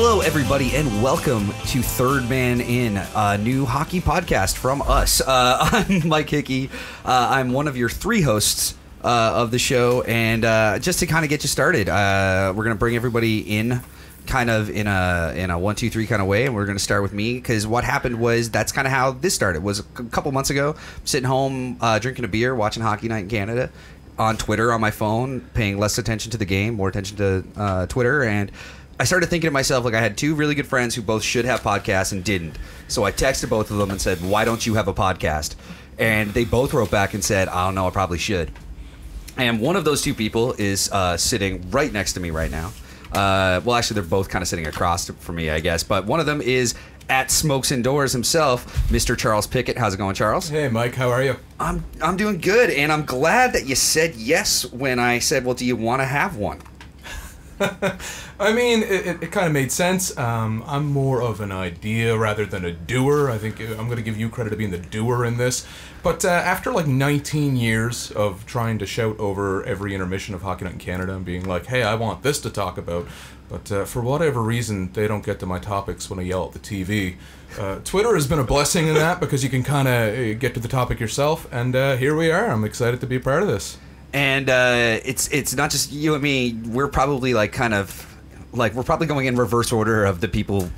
Hello, everybody, and welcome to Third Man In, a new hockey podcast from us. I'm Mike Hickey. I'm one of your three hosts of the show, and just to kind of get you started, we're going to bring everybody in kind of in a 1, 2, 3 kind of way, and we're going to start with me, because what happened was that's kind of how this started. Was a couple months ago, sitting home drinking a beer, watching Hockey Night in Canada on Twitter on my phone, paying less attention to the game, more attention to Twitter, and I started thinking to myself, like, I had two really good friends who both should have podcasts and didn't. So I texted both of them and said, why don't you have a podcast? And they both wrote back and said, I don't know, I probably should. And one of those two people is sitting right next to me right now. Well, actually, they're both kind of sitting across from me, I guess. But one of them is at Smokes Indoors himself, Mr. Charles Pickett. How's it going, Charles? Hey, Mike. How are you? I'm doing good, and I'm glad that you said yes when I said, well, do you want to have one? I mean, it kind of made sense. I'm more of an idea rather than a doer. I think I'm going to give you credit to being the doer in this. But after like 19 years of trying to shout over every intermission of Hockey Night in Canada and being like, hey, I want this to talk about, but for whatever reason, they don't get to my topics when I yell at the TV. Twitter has been a blessing in that, because you can kind of get to the topic yourself, and here we are. I'm excited to be a part of this. And it's not just you and me. We're probably like kind of like we're probably going in reverse order of the people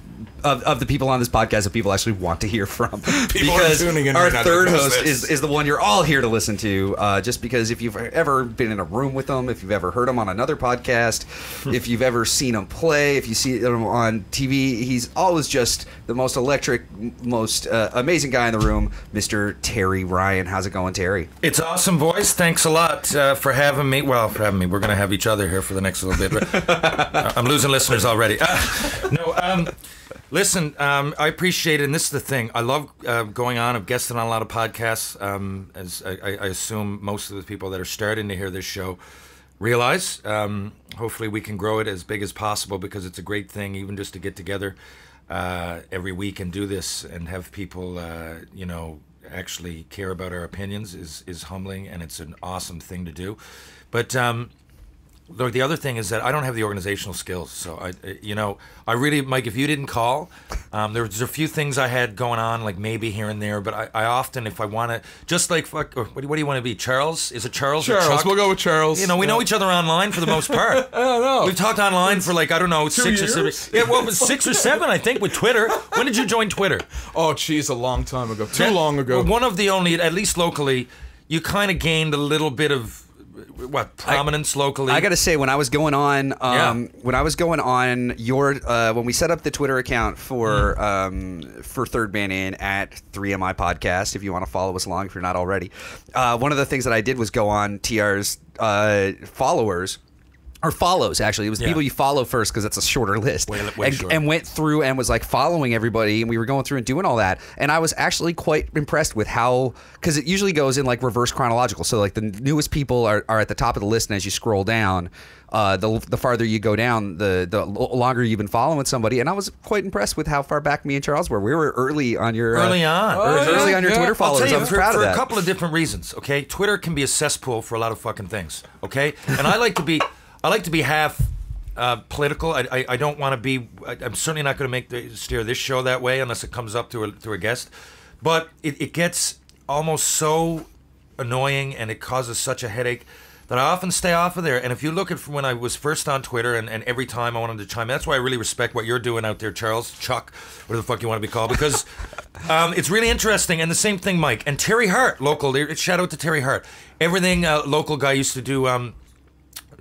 of the people on this podcast that people actually want to hear from. People are tuning in. Our third host is the one you're all here to listen to. Just because if you've ever been in a room with him, if you've ever heard him on another podcast, if you've ever seen him play, if you see him on TV, he's always just the most electric, most amazing guy in the room, Mr. Terry Ryan. How's it going, Terry? It's awesome, boys. Thanks a lot for having me. Well, for having me. We're going to have each other here for the next little bit. I'm losing listeners already. Listen, I appreciate it, and this is the thing. I love going on. I've guested on a lot of podcasts, as I assume most of the people that are starting to hear this show realize. Hopefully we can grow it as big as possible, because it's a great thing, even just to get together every week and do this and have people, actually care about our opinions is humbling, and it's an awesome thing to do. But look, the other thing is that I don't have the organizational skills. So, I really, Mike, if you didn't call, there's a few things I had going on, like maybe here and there. But I often, if I want to, just like, what do you want to be? Charles? Is it Charles? Charles, or Chuck? We'll go with Charles. We know each other online for the most part. I don't know. We've talked online for like, I don't know, 6 or 7. Yeah, well, 6 or 7, I think, with Twitter. When did you join Twitter? Oh, geez, a long time ago. Too long ago. One of the only, at least locally, you kind of gained a little bit of prominence locally. I gotta say, when I was going on, your when we set up the Twitter account for Third Man In at 3MI Podcast, if you want to follow us along if you're not already, one of the things that I did was go on TR's followers. Or follows, actually. It was the people you follow first, because it's a shorter list. Way shorter. And went through and was like following everybody, and we were going through and doing all that. And I was actually quite impressed with how, because it usually goes in like reverse chronological. So like the newest people are at the top of the list, and as you scroll down, the farther you go down, the longer you've been following somebody. And I was quite impressed with how far back me and Charles were. We were early on your early on your Twitter followers. I'll tell you, I was proud of that. For a couple of different reasons. Okay, Twitter can be a cesspool for a lot of fucking things. Okay, and I like to be half political. I don't want to be. I'm certainly not going to steer this show that way unless it comes up to a guest. But it gets almost so annoying, and it causes such a headache that I often stay off of there. And if you look at from when I was first on Twitter, and every time I wanted to chime in, that's why I really respect what you're doing out there, Charles, Chuck, whatever the fuck you want to be called, because it's really interesting. And the same thing, Mike. And Terry Hart, local. Shout out to Terry Hart. Everything local guy used to do.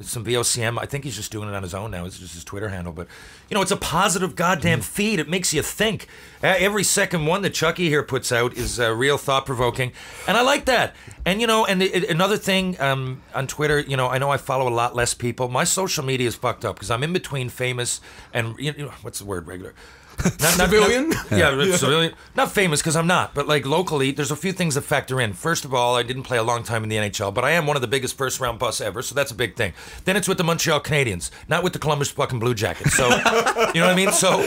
Some VOCM. I think he's just doing it on his own now. It's just his Twitter handle. But, it's a positive goddamn feed. It makes you think. Every second one that Chucky here puts out is real thought-provoking. And I like that. And, another thing on Twitter, I know I follow a lot less people. My social media is fucked up because I'm in between famous and, what's the word, regular? Not civilian? Civilian. Not famous, because I'm not, but like locally, there's a few things that factor in. First of all, I didn't play a long time in the NHL, but I am one of the biggest first-round busts ever, so that's a big thing. then it's with the Montreal Canadiens, not with the Columbus fucking Blue Jackets. So, you know what I mean? So,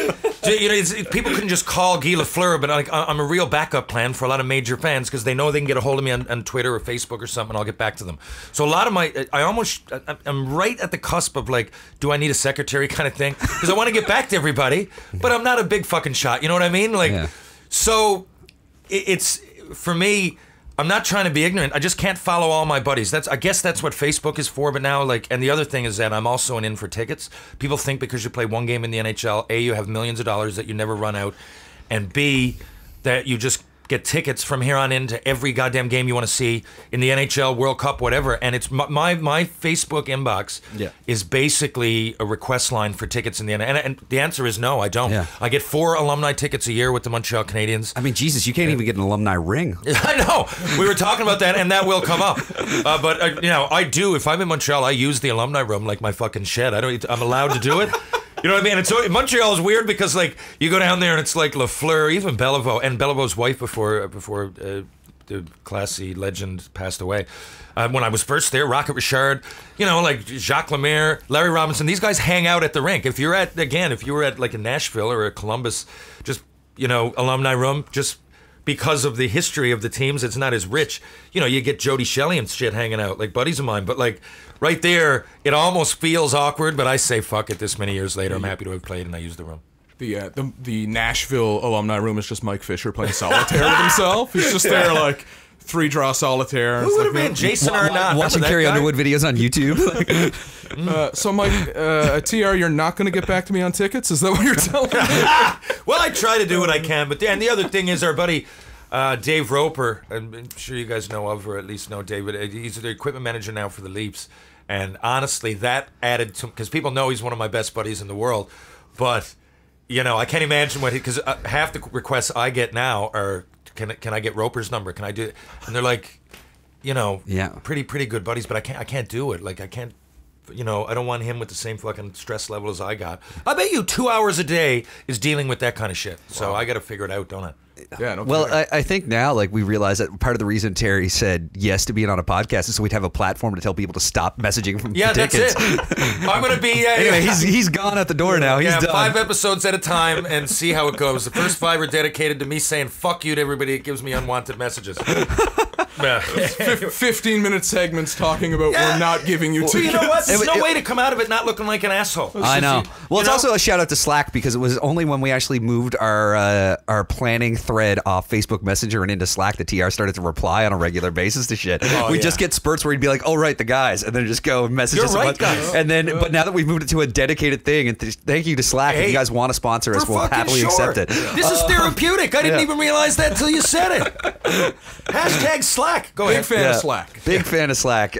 you know, people couldn't just call Guy Lafleur, but I'm a real backup plan for a lot of major fans because they know they can get a hold of me on Twitter or Facebook or something, and I'll get back to them. So a lot of I'm right at the cusp of like, do I need a secretary kind of thing? Because I want to get back to everybody, but I'm not a big fucking shot. You know what I mean? Like, so it's for me. I'm not trying to be ignorant. I just can't follow all my buddies. I guess that's what Facebook is for. But now, like, and the other thing is that I'm also in for tickets. People think because you play one game in the NHL, A, you have millions of dollars that you never run out, and B, that you just get tickets from here on in to every goddamn game you want to see in the NHL, World Cup, whatever. And it's my Facebook inbox is basically a request line for tickets in the NHL. And the answer is no, I don't. Yeah. I get 4 alumni tickets a year with the Montreal Canadiens. I mean, Jesus, you can't even get an alumni ring. I know. We were talking about that, and that will come up. But you know, I do. If I'm in Montreal, I use the alumni room like my fucking shed. I'm allowed to do it. You know what I mean? And so Montreal is weird because like you go down there and it's like Lafleur, even Beliveau, and Beliveau's wife before the classy legend passed away. When I was first there, Rocket Richard, you know, like Jacques Lemaire, Larry Robinson, these guys hang out at the rink. If you were at like a Nashville or a Columbus, just, you know, alumni room, just because of the history of the teams, it's not as rich. You know, you get Jody Shelley and shit hanging out, like buddies of mine. But like right there, it almost feels awkward. But I say fuck it. This many years later, I'm happy to have played, and I use the room. The Nashville alumni room is just Mike Fisher playing solitaire with himself. He's just there like 3-draw solitaire. Who would have been Jason or not? Watching Carrie Underwood videos on YouTube. So Mike, TR, you're not going to get back to me on tickets? Is that what you're telling me? Well, I try to do what I can, but and the other thing is our buddy Dave Roper. I'm sure you guys know of, or at least know David. He's the equipment manager now for the Leafs, and honestly, that added to, because people know he's one of my best buddies in the world, but you know, I can't imagine what because half the requests I get now are, can I get Roper's number? Can I do it? And they're like, you know, pretty good buddies, but I can't do it. Like I can't. You know, I don't want him with the same fucking stress level as I got. I bet you 2 hours a day is dealing with that kind of shit. So I got to figure it out, don't I? Yeah. No, well, I think now, like, we realize that part of the reason Terry said yes to being on a podcast is so we'd have a platform to tell people to stop messaging from tickets. That's it. I'm going to be... anyway, he's gone at the door now. He's done. 5 episodes at a time and see how it goes. The first 5 are dedicated to me saying fuck you to everybody that gives me unwanted messages. 15-minute segments talking about we're not giving you tickets. Well, you know what? There's no way to come out of it not looking like an asshole. I know. Well, it's also a shout out to Slack because it was only when we actually moved our planning thread off Facebook Messenger and into Slack that TR started to reply on a regular basis to shit. We just get spurts where he'd be like, "Oh right, the guys," and then just go and message us. Right, guys. And then, but now that we've moved it to a dedicated thing, and thank you to Slack, if you guys want to sponsor us, we'll happily accept it. This is therapeutic. I didn't even realize that until you said it. Hashtag Slack. Go ahead. Big fan of Slack. Big fan of Slack.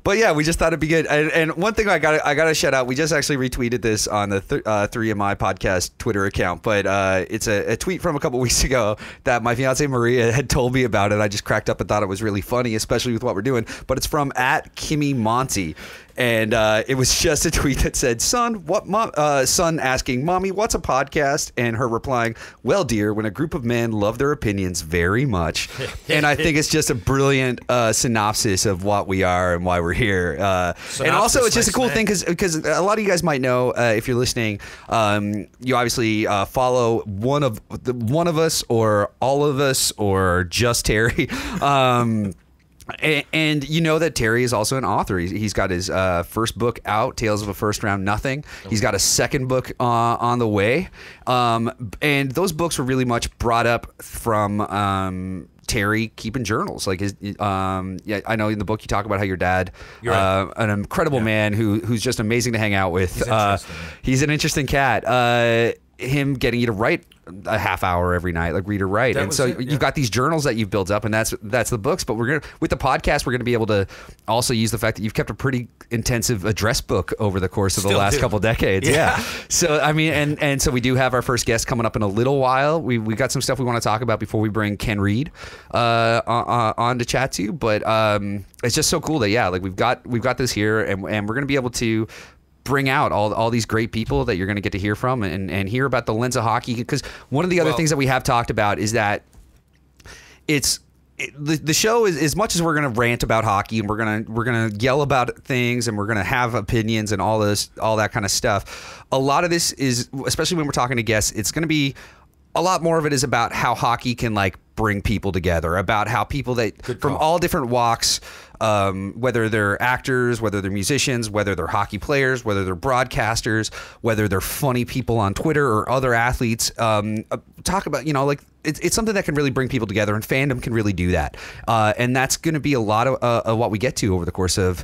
But yeah, we just thought it'd be good. And one thing I gotta shout out. We just actually retweeted this on the 3MI podcast Twitter account. But it's a tweet from a couple weeks ago that my fiance Maria had told me about it. I just cracked up and thought it was really funny, especially with what we're doing. But it's from @KimmyMonty. And it was just a tweet that said, son asking, Mommy, what's a podcast? And her replying, well, dear, when a group of men love their opinions very much. And I think it's just a brilliant synopsis of what we are and why we're here. And also, it's just a cool thing because a lot of you guys might know, if you're listening, you obviously follow one of us or all of us or just Terry. And you know that Terry is also an author. He's got his first book out, Tales of a First Round Nothing. He's got a second book on the way. And those books were really much brought up from Terry keeping journals. Like I know in the book you talk about how your dad, an incredible man who's just amazing to hang out with. He's an interesting cat. Him getting you to write a half hour every night, like read or write. And so you've got these journals that you've built up, and that's the books. But with the podcast, we're gonna be able to also use the fact that you've kept a pretty intensive address book over the course of the last couple decades. Yeah. So I mean, and so we do have our first guest coming up in a little while. We got some stuff we want to talk about before we bring Ken Reid on to chat to you. But it's just so cool that like we've got this here, and we're gonna be able to bring out all these great people that you're going to get to hear from and hear about the lens of hockey. Because one of the other things that we have talked about is that it's the show is, as much as we're going to rant about hockey and we're gonna yell about things and we're going to have opinions and all that kind of stuff. A lot of this is, especially when we're talking to guests, it's going to be a lot more of it is about how hockey can like bring people together, about how people from all different walks, whether they're actors, whether they're musicians, whether they're hockey players, whether they're broadcasters, whether they're funny people on Twitter or other athletes, talk about, like it's something that can really bring people together, and fandom can really do that. And that's going to be a lot of what we get to over the course of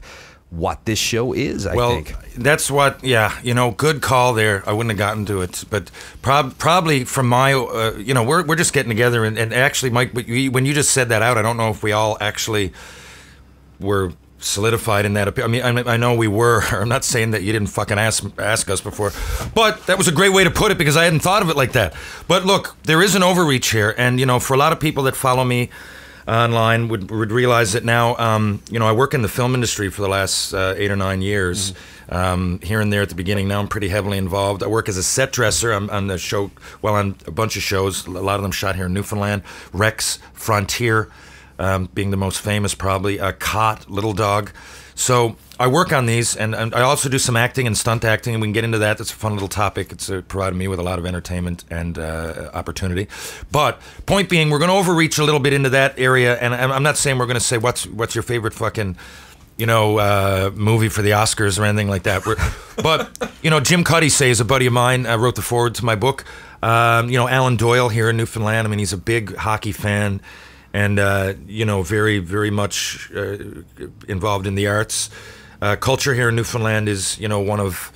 what this show is, I think. That's what, good call there. I wouldn't have gotten to it, but probably from my, we're just getting together, and actually, Mike, when you just said that out, I don't know if we all actually were solidified in that. I mean, I know we were. I'm not saying that you didn't fucking ask us before, but that was a great way to put it because I hadn't thought of it like that. But look, there is an overreach here, and for a lot of people that follow me online would realize that now, I work in the film industry for the last 8 or 9 years, here and there at the beginning. Now I'm pretty heavily involved. I work as a set dresser. I'm on the show, on a bunch of shows, a lot of them shot here in Newfoundland, Rex, Frontier, being the most famous probably, Cot, Little Dog. So I work on these, and I also do some acting and stunt acting, and we can get into that. That's a fun little topic. It's provided me with a lot of entertainment and opportunity. But point being, we're going to overreach a little bit into that area, and I'm not saying we're going to say what's your favorite fucking movie for the Oscars or anything like that. But Jim Cuddy is a buddy of mine. Wrote the foreword to my book. Alan Doyle here in Newfoundland. I mean, he's a big hockey fan. And, very, very much involved in the arts. Culture here in Newfoundland is, one of,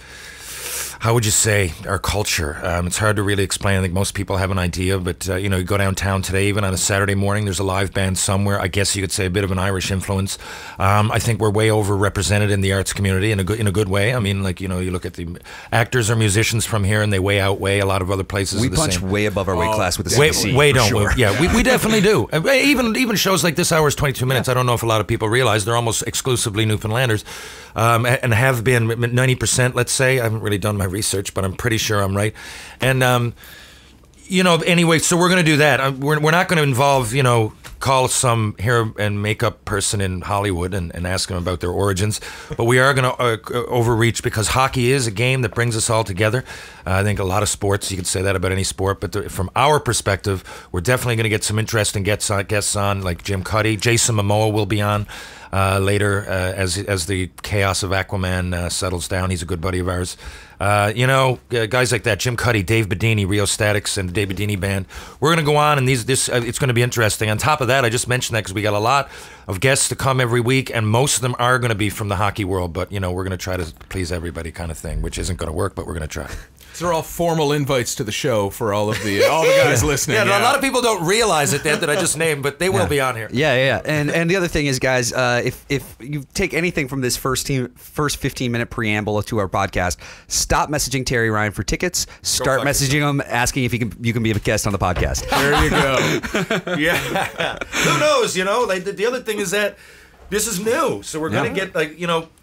how would you say, our culture. It's hard to really explain. I think most people have an idea, but, you go downtown today, even on a Saturday morning, there's a live band somewhere. I guess you could say a bit of an Irish influence. I think we're way overrepresented in the arts community in a good way. I mean, you look at the actors or musicians from here, and they outweigh a lot of other places. We punch way above our weight class with the way don't we? Yeah, we definitely do. Even shows like this hour is 22 minutes. I don't know if a lot of people realize they're almost exclusively Newfoundlanders, and have been 90%, let's say. I haven't really done my research, but I'm pretty sure I'm right. And anyway, so we're going to do that. We're not going to involve, call some hair and makeup person in Hollywood and ask them about their origins, but we are going to overreach because hockey is a game that brings us all together. I think a lot of sports, you could say that about any sport, but from our perspective, we're definitely going to get some interesting guests on, like Jim Cuddy. Jason Momoa will be on later as the chaos of Aquaman settles down. He's a good buddy of ours. Guys like that, Jim Cuddy, Dave Bedini, Rio Statics, and the Dave Bedini Band. We're going to go on, and it's going to be interesting. On top of that, I just mentioned that because we got a lot of guests to come every week, and most of them are going to be from the hockey world, but, we're going to try to please everybody kind of thing, which isn't going to work, but we're going to try. These are all formal invites to the show for all the guys listening. Yeah, a lot of people don't realize it that I just named, but they will be on here. Yeah. And the other thing is, guys, if you take anything from this first 15-minute preamble to our podcast, stop messaging Terry Ryan for tickets. Start messaging him, asking if you can be a guest on the podcast. There you go. Yeah. Who knows? The other thing is that this is new, so we're going to get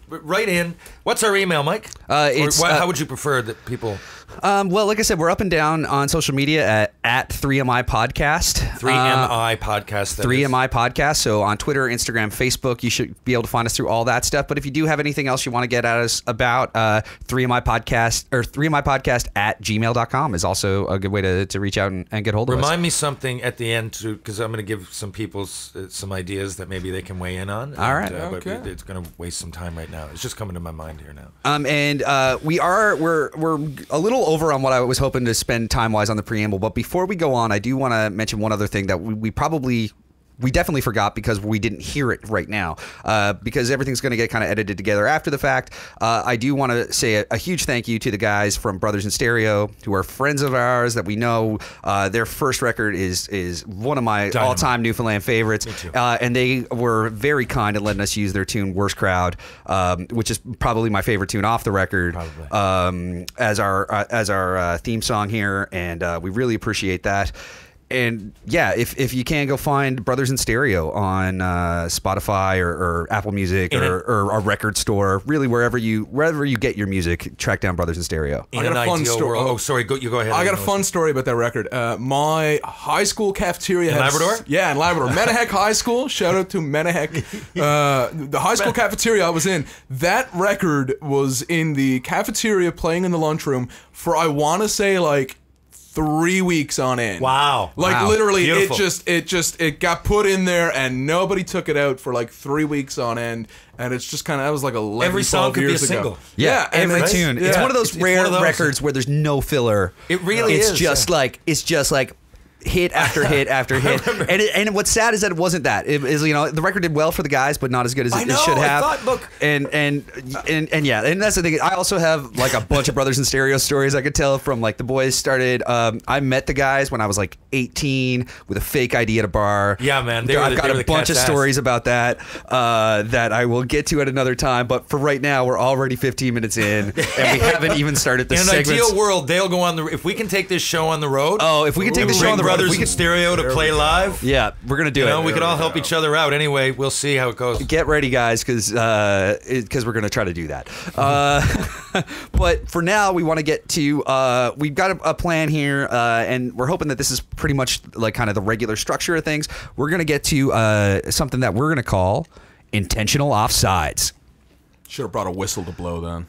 right in. What's our email, Mike? How would you prefer that people? Well, like I said, we're up and down on social media at 3MI Podcast. 3MI Podcast. 3MI Podcast. So on Twitter, Instagram, Facebook, you should be able to find us through all that stuff. But if you do have anything else you want to get at us about, 3MI Podcast or 3MI Podcast at gmail.com is also a good way to reach out and get hold of us. Remind me something at the end, because I'm going to give some people some ideas that maybe they can weigh in on. All right. Okay. But it's going to waste some time right now. It's just coming to my mind here now. And we're a little over on what I was hoping to spend time-wise on the preamble, but before we go on, I do want to mention one other thing that we definitely forgot because we didn't hear it right now, because everything's going to get kind of edited together after the fact. I do want to say a huge thank you to the guys from Brothers in Stereo, who are friends of ours that we know. Their first record is one of my all-time Newfoundland favorites, and they were very kind in letting us use their tune "Worst Crowd," which is probably my favorite tune off the record, as our theme song here, and we really appreciate that. yeah, if you can, go find Brothers in Stereo on Spotify or Apple Music or a record store, really wherever you get your music, track down Brothers in Stereo. I got a fun story. Oh, sorry, you go ahead. I got a fun story about that record. My high school cafeteria in Labrador? Yeah, in Labrador. Menahek High School. Shout out to Menahek. The high school cafeteria I was in, that record was in the cafeteria playing in the lunchroom for, I want to say, like 3 weeks on end. Wow. Like literally Beautiful. it got put in there and nobody took it out for like 3 weeks on end, and it's just kind of, that was like 11, Every song 12 could be a years ago. single. Yeah, every tune. It's one of those rare records where there's no filler. It really it's is. Just like hit after hit after hit. And what's sad is that it wasn't that. It is, the record did well for the guys, but not as good as it should have. I thought, look. And yeah, and that's the thing. I also have like a bunch of Brothers in Stereo stories I could tell from, like, the boys started. I met the guys when I was like 18 with a fake ID at a bar. Yeah, man. I've got a bunch of stories about that that I will get to at another time. But for right now, we're already 15 minutes in, and we haven't even started the segments. In an ideal world, they'll go on the. If we can take this show on the road. Oh, if we can take this show on the road. Brothers in Stereo to play live. Yeah, we're gonna do it. We could all help each other out. Anyway, we'll see how it goes. Get ready, guys, because we're gonna try to do that. But for now, we want to get to. We've got a plan here, and we're hoping that this is pretty much like kind of the regular structure of things. We're gonna get to something that we're gonna call intentional offsides. Should have brought a whistle to blow then.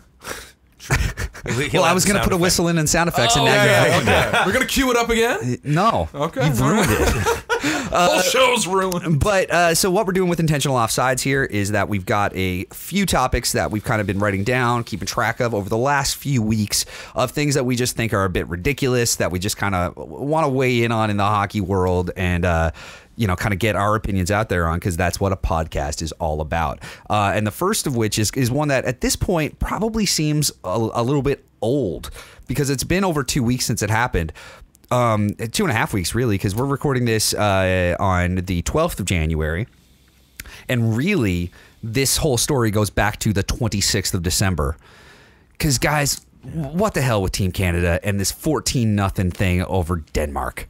Well, I was going to put a whistle in and sound effects, and now you're okay. We're going to cue it up again? No. Okay. You've ruined it. Whole show's ruined. But so what we're doing with intentional offsides here is that we've got a few topics that we've kind of been writing down, keeping track of over the last few weeks, of things that we just think are a bit ridiculous, that we just kind of want to weigh in on in the hockey world, and kind of get our opinions out there on, because that's what a podcast is all about. And the first of which is one that at this point probably seems a little bit old, because it's been over 2 weeks since it happened. 2.5 weeks, really, because we're recording this on the 12th of January. And really, this whole story goes back to the 26th of December. Because, guys, what the hell with Team Canada and this 14-0 thing over Denmark?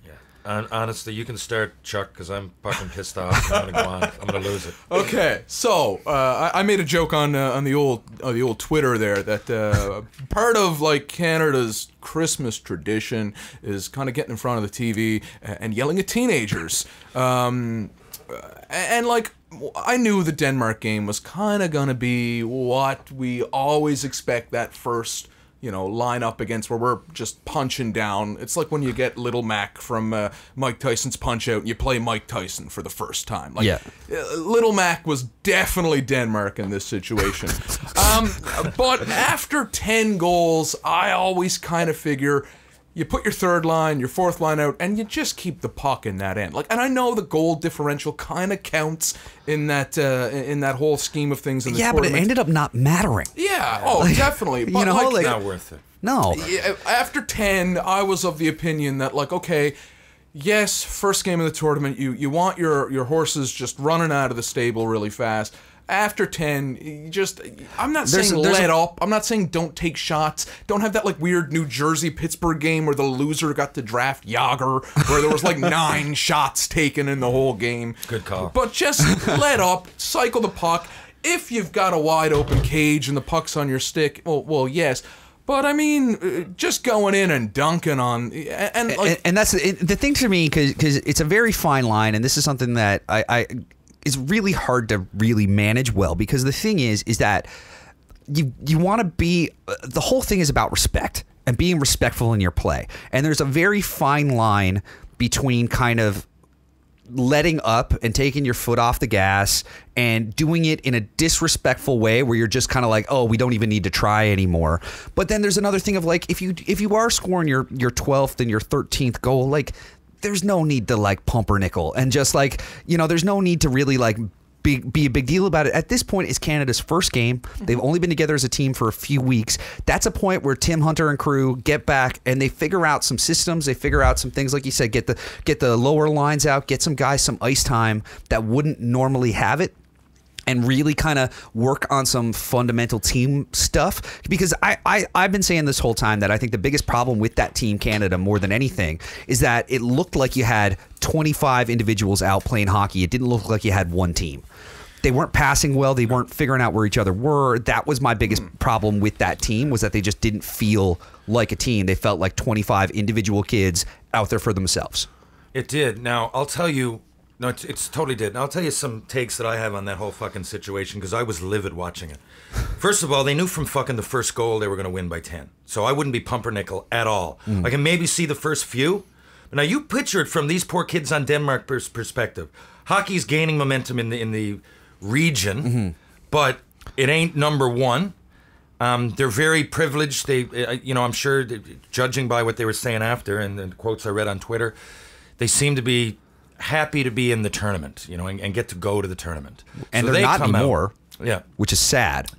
Honestly, you can start, Chuck, because I'm fucking pissed off. I'm gonna go on. I'm gonna lose it. Okay, so I made a joke on the old Twitter there that part of like Canada's Christmas tradition is kind of getting in front of the TV and yelling at teenagers. And like, I knew the Denmark game was kind of gonna be what we always expect that first, line up against, where we're just punching down. It's like when you get Little Mac from Mike Tyson's Punch-Out and you play Mike Tyson for the first time. Like, Little Mac was definitely Denmark in this situation. But after 10 goals, I always kind of figure you put your third line, your fourth line out, and you just keep the puck in that end. Like, and I know the goal differential kind of counts in that whole scheme of things in the tournament. But it ended up not mattering. Yeah, definitely. But like, not worth it. No. After 10, I was of the opinion that, like, okay, yes, first game of the tournament, you want your horses just running out of the stable really fast. After 10, I'm not saying let up. I'm not saying don't take shots. Don't have that like weird New Jersey-Pittsburgh game where the loser got to draft Yager, where there was like 9 shots taken in the whole game. Good call. But just let up, cycle the puck. If you've got a wide open cage and the puck's on your stick, well, yes. But I mean, just going in and dunking on, and that's the thing to me, because it's a very fine line, and this is something that I is really hard to really manage well, because the thing is that you want to be, the whole thing is about respect and being respectful in your play, and there's a very fine line between kind of letting up and taking your foot off the gas and doing it in a disrespectful way where you're just kind of like, oh, we don't even need to try anymore. But then there's another thing of like, if you are scoring your 12th and your 13th goal, like, there's no need to like pumpernickel and just like, there's no need to really like be a big deal about it. At this point, it's Canada's first game. They've only been together as a team for a few weeks. That's a point where Tim Hunter and crew get back and they figure out some systems. They figure out some things, like you said, get the lower lines out, get some guys some ice time that wouldn't normally have it. and really kind of work on some fundamental team stuff. Because I've been saying this whole time that I think the biggest problem with that Team Canada more than anything is that it looked like you had 25 individuals out playing hockey. It didn't look like you had one team. They weren't passing well. They weren't figuring out where each other were. That was my biggest problem with that team, was that they just didn't feel like a team. They felt like 25 individual kids out there for themselves. It did. Now, I'll tell you, no, it's totally did. And I'll tell you some takes that I have on that whole fucking situation, because I was livid watching it. First of all, they knew from fucking the first goal they were going to win by 10. So I wouldn't be pumpernickel at all. I can maybe see the first few. But now you picture it from these poor kids on Denmark's perspective. Hockey's gaining momentum in the region, but it ain't number one. They're very privileged. They, I'm sure, judging by what they were saying after and the quotes I read on Twitter, they seem to be happy to be in the tournament, and get to go to the tournament. And so they're not anymore. Yeah, which is sad.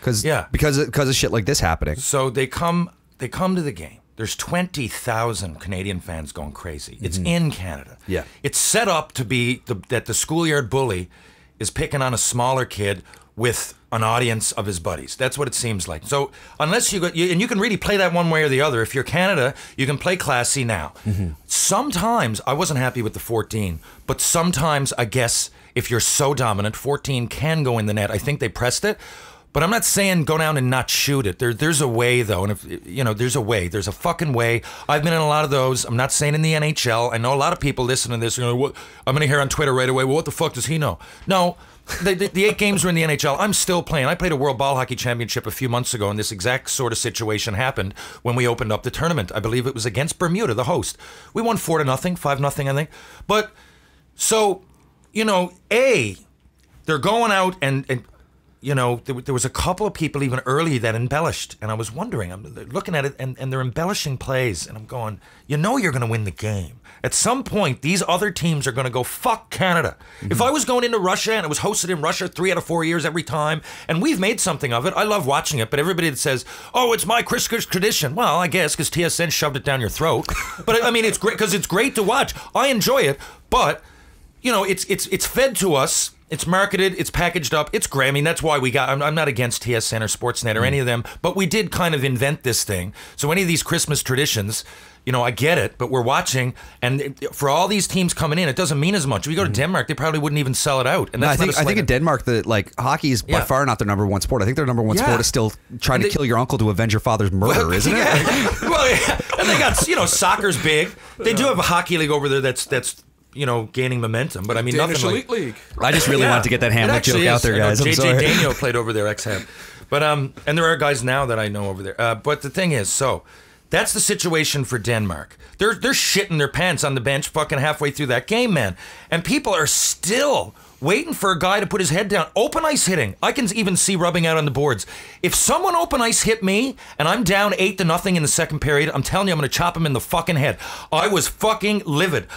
Because of shit like this happening. So they come to the game. There's 20,000 Canadian fans going crazy. It's in Canada. Yeah, it's set up to be that the schoolyard bully is picking on a smaller kid with an audience of his buddies. That's what it seems like. So unless and you can really play that one way or the other. If you're Canada, you can play classy now. Sometimes, I wasn't happy with the 14, but sometimes I guess if you're so dominant, 14 can go in the net. I think they pressed it. But I'm not saying go down and not shoot it. There's a way, though, and if there's a way. There's a fucking way. I've been in a lot of those. I'm not saying in the NHL. I know a lot of people listening to this. I'm going to hear on Twitter right away, well, what the fuck does he know? No, the 8 games were in the NHL. I'm still playing. I played a World Ball Hockey Championship a few months ago, and this exact sort of situation happened when we opened up the tournament. I believe it was against Bermuda, the host. We won 4-0, 5-0, I think. But so, they're going out and there was a couple of people even early that embellished, and I was wondering, I'm looking at it, and they're embellishing plays, and I'm going, you're going to win the game. At some point, these other teams are going to go, fuck Canada. If I was going into Russia, and it was hosted in Russia 3 out of 4 years every time, and we've made something of it, I love watching it, but everybody that says, oh, it's my Christmas tradition, well, I guess, because TSN shoved it down your throat. But, I mean, it's great, because it's great to watch. I enjoy it, but, it's fed to us. It's marketed, it's packaged up, it's great. I mean, that's why I'm not against TSN or Sportsnet or any of them, but we did kind of invent this thing. So any of these Christmas traditions, I get it, but we're watching, and for all these teams coming in, it doesn't mean as much. If you go to Denmark, they probably wouldn't even sell it out. And that's I think in Denmark, hockey is by far not their number one sport. I think their number one sport is still trying to kill your uncle to avenge your father's murder, isn't it? Well, yeah. And they got, soccer's big. They do have a hockey league over there that's gaining momentum, but I mean, Danish nothing Elite League. I just really wanted to get that Hamlet joke out there, guys. JJ Daniel played over there, ex-Ham. But and there are guys now that I know over there. But the thing is, so that's the situation for Denmark. They're shitting their pants on the bench fucking halfway through that game, man. And people are still waiting for a guy to put his head down. Open ice hitting. I can even see rubbing out on the boards. If someone open ice hit me and I'm down 8-0 in the second period, I'm telling you, I'm going to chop him in the fucking head. I was fucking livid.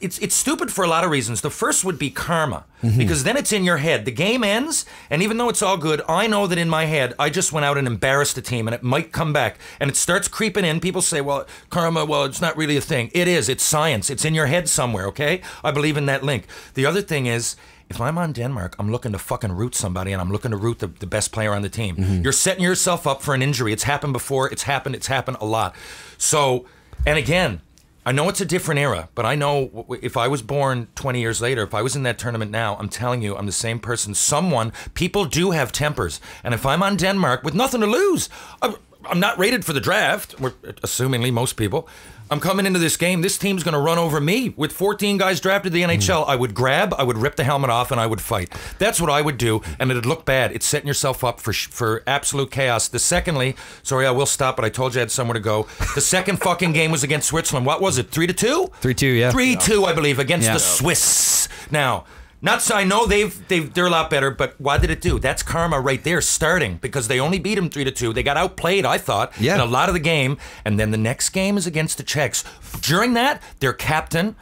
It's stupid for a lot of reasons. The first would be karma, because then it's in your head. The game ends, and even though it's all good, I know that in my head, I just went out and embarrassed a team, and it might come back. And it starts creeping in. People say, well, karma, well, it's not really a thing. It is. It's science. It's in your head somewhere, okay? I believe in that link. The other thing is, if I'm on Denmark, I'm looking to fucking root somebody, and I'm looking to root the best player on the team. You're setting yourself up for an injury. It's happened before. It's happened a lot. So, and again, I know it's a different era, but I know if I was born 20 years later, if I was in that tournament now, I'm telling you, I'm the same person. People do have tempers. And if I'm on Denmark with nothing to lose, I'm not rated for the draft, assumingly most people. I'm coming into this game, this team's going to run over me. With 14 guys drafted to the NHL, I would I would rip the helmet off, and I would fight. That's what I would do, and it'd look bad. It's setting yourself up for absolute chaos. Secondly, sorry, I will stop, but I told you I had somewhere to go. The second fucking game was against Switzerland. What was it, 3-2? 3-2, yeah. 3-2, I believe, against the Swiss. Now, I know they're a lot better, but why did it do? That's karma right there, starting, because they only beat them 3-2. They got outplayed, I thought, in a lot of the game, and then the next game is against the Czechs. During that, their captain,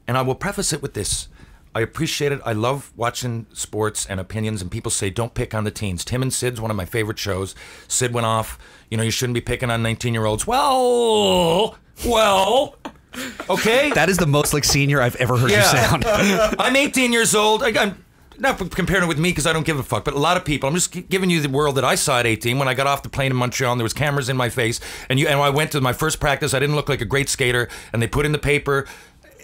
and I will preface it with this. I appreciate it. I love watching sports and opinions, and people say, don't pick on the teens. Tim and Sid's one of my favorite shows. Sid went off, you shouldn't be picking on 19-year-olds. Well... Okay? That is the most senior I've ever heard you sound. I'm 18 years old. not comparing it with me because I don't give a fuck, but a lot of people, I'm just giving you the world that I saw at 18. When I got off the plane in Montreal and there was cameras in my face, and I went to my first practice, I didn't look like a great skater, and they put in the paper.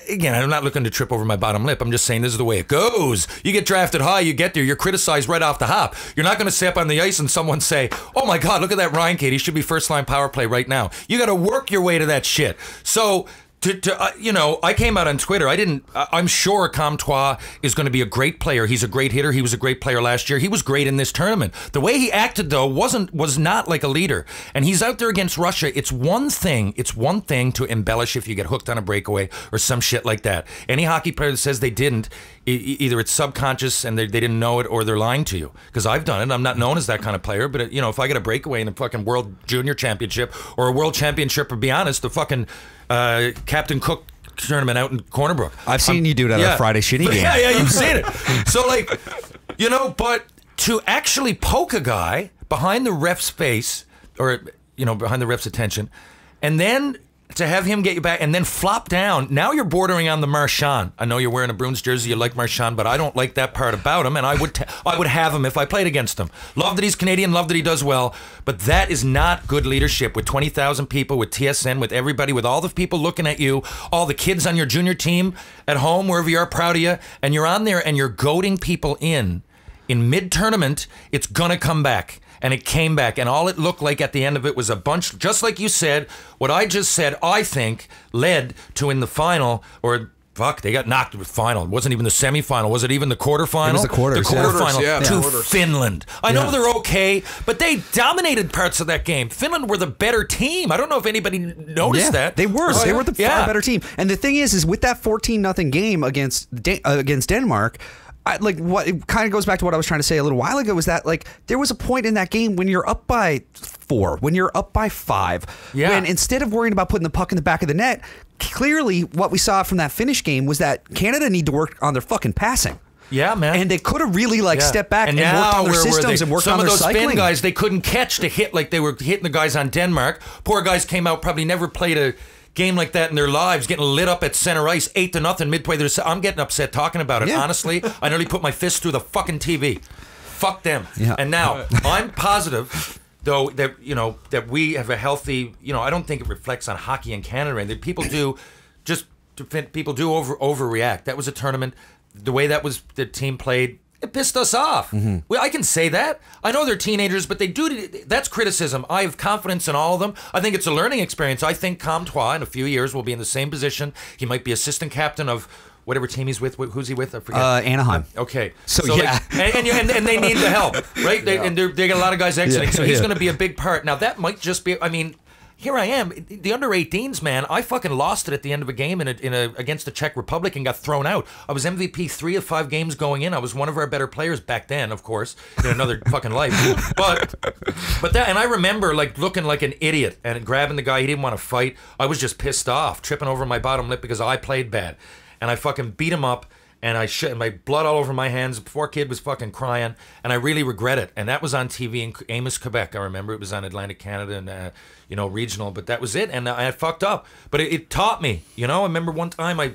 Again, I'm not looking to trip over my bottom lip. I'm just saying this is the way it goes. You get drafted high, you get there, you're criticized right off the hop. You're not going to step on the ice and someone say, oh my God, look at that Ryan kid. He should be first-line power play right now. You got to work your way to that shit. So... I came out on Twitter. I'm sure Comtois is going to be a great player. He's a great hitter. He was a great player last year. He was great in this tournament. The way he acted, though, was not like a leader. And he's out there against Russia. It's one thing to embellish if you get hooked on a breakaway or some shit like that. Any hockey player that says they didn't, either it's subconscious and they didn't know it, or they're lying to you. Because I've done it. I'm not known as that kind of player. But if I get a breakaway in the fucking World Junior Championship or a World Championship, or be honest, the fucking Captain Cook tournament out in Corner Brook. I've seen you do it at a Friday shitty game. Yeah, you've seen it. So, but to actually poke a guy behind the ref's face, or, behind the ref's attention, and then to have him get you back and then flop down, now you're bordering on the Marchand. I know you're wearing a Bruins jersey, you like Marchand, but I don't like that part about him, and I would have him if I played against him. Love that he's Canadian, love that he does well, but that is not good leadership with 20,000 people, with TSN, with everybody, with all the people looking at you, all the kids on your junior team at home, wherever you are, proud of you, and you're on there and you're goading people in mid-tournament. It's gonna come back. And it came back, and all it looked like at the end of it was a bunch, just like you said, what I just said, I think, led to in the final, or fuck, they got knocked in the final. It wasn't even the semifinal. Was it even the quarterfinal? It was the quarters. The quarterfinal to quarters. Finland. I know they're okay, but they dominated parts of that game. Finland were the better team. I don't know if anybody noticed that. They were. They were the far better team. And the thing is with that 14-0 game against Denmark, what it kind of goes back to what I was trying to say a little while ago, was that there was a point in that game when you're up by 4, when you're up by 5, when instead of worrying about putting the puck in the back of the net, clearly what we saw from that Finnish game was that Canada need to work on their fucking passing. Yeah, man. And they could have really stepped back and worked on their systems and worked on their cycling. Some of those Finn guys, they couldn't catch to hit like they were hitting the guys on Denmark. Poor guys came out, probably never played a game like that in their lives, getting lit up at center ice 8-0 midway through. I'm getting upset talking about it. Honestly, I nearly put my fist through the fucking TV. Fuck them. Yeah. And now I'm positive, though, that that we have a healthy. I don't think it reflects on hockey in Canada, and that people do overreact. That was a tournament. The way the team played, it pissed us off. Well, I can say that. I know they're teenagers, but they do. That's criticism. I have confidence in all of them. I think it's a learning experience. I think Comtois in a few years will be in the same position. He might be assistant captain of whatever team he's with. Who's he with? I forget. Anaheim. Okay. So yeah. And they need the help, right? And they got a lot of guys exiting. So he's going to be a big part. Now, that might just be, here I am, the under-18s, man. I fucking lost it at the end of a game against the Czech Republic and got thrown out. I was MVP 3 of 5 games going in. I was one of our better players back then, of course, in another fucking life. But that, and I remember looking like an idiot and grabbing the guy. He didn't want to fight. I was just pissed off, tripping over my bottom lip because I played bad, and I fucking beat him up. And my blood all over my hands. The poor kid was fucking crying, and I really regret it. And that was on TV in Amos, Quebec. I remember it was on Atlantic Canada and regional. But that was it, and I fucked up. But it taught me. I remember one time I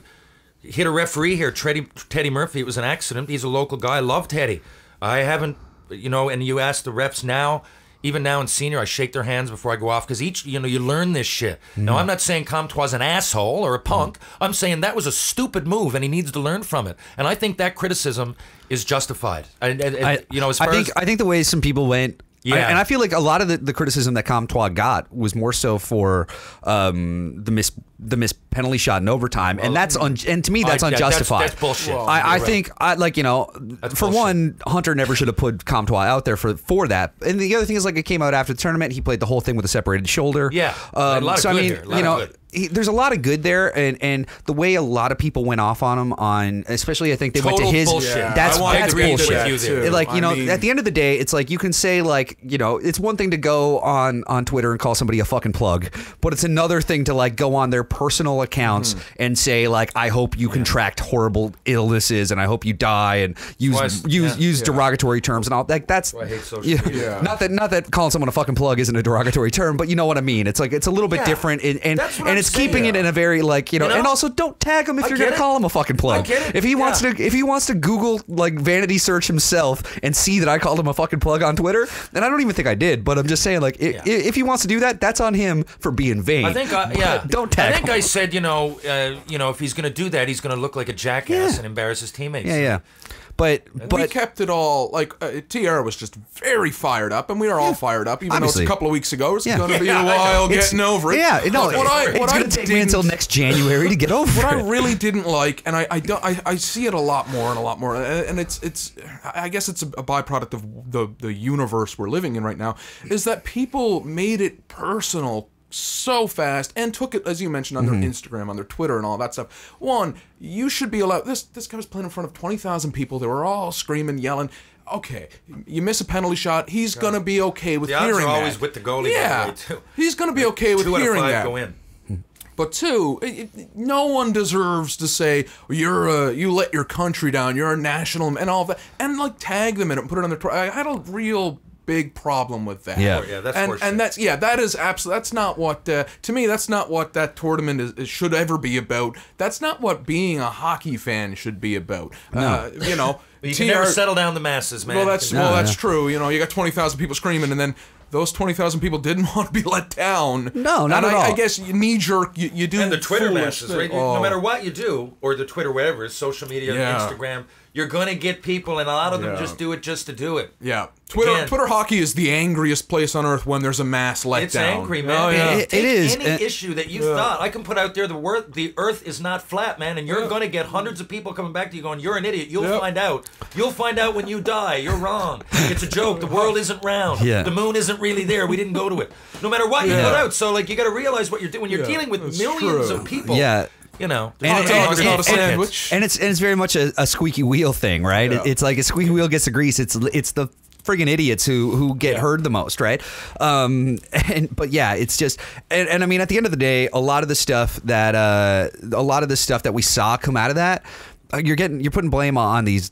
hit a referee here, Teddy Murphy. It was an accident. He's a local guy. I love Teddy. I haven't, And you ask the refs now. Even now in senior, I shake their hands before I go off because you learn this shit. Now, I'm not saying Comtois an asshole or a punk. I'm saying that was a stupid move and he needs to learn from it. And I think that criticism is justified. I think the way some people went. Yeah. And I feel like a lot of the criticism that Comtois got was more so for the missed penalty shot in overtime, and and to me that's unjustified. That's bullshit. Well, I think for one, Hunter never should have put Comtois out there for that. And the other thing is, it came out after the tournament, he played the whole thing with a separated shoulder. Yeah, a lot of good here. There's a lot of good there, and the way a lot of people went off on him especially I think they went to his bullshit. That's bullshit. You at the end of the day, it's you can say it's one thing to go on Twitter and call somebody a fucking plug, but it's another thing to go on their personal accounts and say I hope you contract horrible illnesses and I hope you die and use derogatory terms and all that's I hate social media. Not that calling someone a fucking plug isn't a derogatory term, but you know what I mean. It's it's a little bit different and it's keeping it in a very like and also don't tag him if you're gonna call him a fucking plug. I get it. If he wants to Google like vanity search himself and see that I called him a fucking plug on Twitter, and I don't even think I did, but I'm just saying like if he wants to do that, that's on him for being vain. I think don't tag him. I think I said if he's gonna do that, he's gonna look like a jackass and embarrass his teammates. Yeah. But we kept it all like Tierra was just very fired up, and we are all fired up, even obviously. though it's a couple of weeks ago. It's going to be a while getting over it. Yeah, no, it's going to take me until next January to get over it. What I really didn't like, and I see it a lot more, and it's I guess it's a byproduct of the universe we're living in right now, is that people made it personal so fast and took it, as you mentioned, on their Instagram, on their Twitter, and all that stuff. One, you should be allowed. This guy was playing in front of 20,000 people. They were all screaming, yelling. Okay, you miss a penalty shot. He's gonna be okay with hearing that. The odds are always with the goalie. Yeah, he's gonna be okay with hearing that. 2 out of 5 go in. But two, no one deserves to say you let your country down. You're a national and all that, and like tag them in it and put it on their. I had a real big problem with that. Yeah, that's that is absolutely. That's not what to me. That's not what that tournament should ever be about. That's not what being a hockey fan should be about. No. You can never settle down the masses, man. Well, that's true. You got 20,000 people screaming, and then those 20,000 people didn't want to be let down. No, not at all. I guess you knee jerk. You do. And the Twitter masses, right? No matter what you do, or the Twitter, whatever, social media, Instagram, you're gonna get people, and a lot of them just do it just to do it. Yeah. Twitter hockey is the angriest place on earth when there's a mass letdown. It's angry, man. It is. Any issue that you thought, I can put out there, the earth is not flat, man, and you're going to get hundreds of people coming back to you going, you're an idiot. You'll find out. You'll find out when you die. You're wrong. It's a joke. The world isn't round. Yeah. The moon isn't really there. We didn't go to it. No matter what you put out. So, like, you got to realize what you're doing. When you're dealing with millions of people. Yeah. And not a sandwich. And it's very much a squeaky wheel thing, right? Yeah. It's like a squeaky wheel gets the grease. It's the friggin' idiots who get heard the most, right? But yeah, it's just and I mean, at the end of the day, a lot of the stuff that we saw come out of that, you're putting blame on these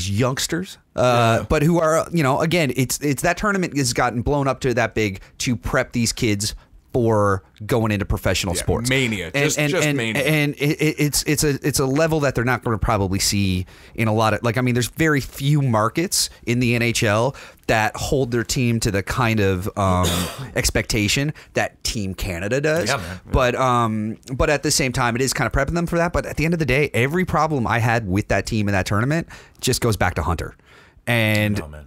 youngsters, but who are again, it's that tournament has gotten blown up to that big to prep these kids for going into professional sports. Mania, just mania, and it's a level that they're not going to probably see in a lot of there's very few markets in the NHL that hold their team to the kind of expectation that Team Canada does. Yeah, man. But at the same time, it is kind of prepping them for that. But at the end of the day, every problem I had with that team in that tournament just goes back to Hunter, and to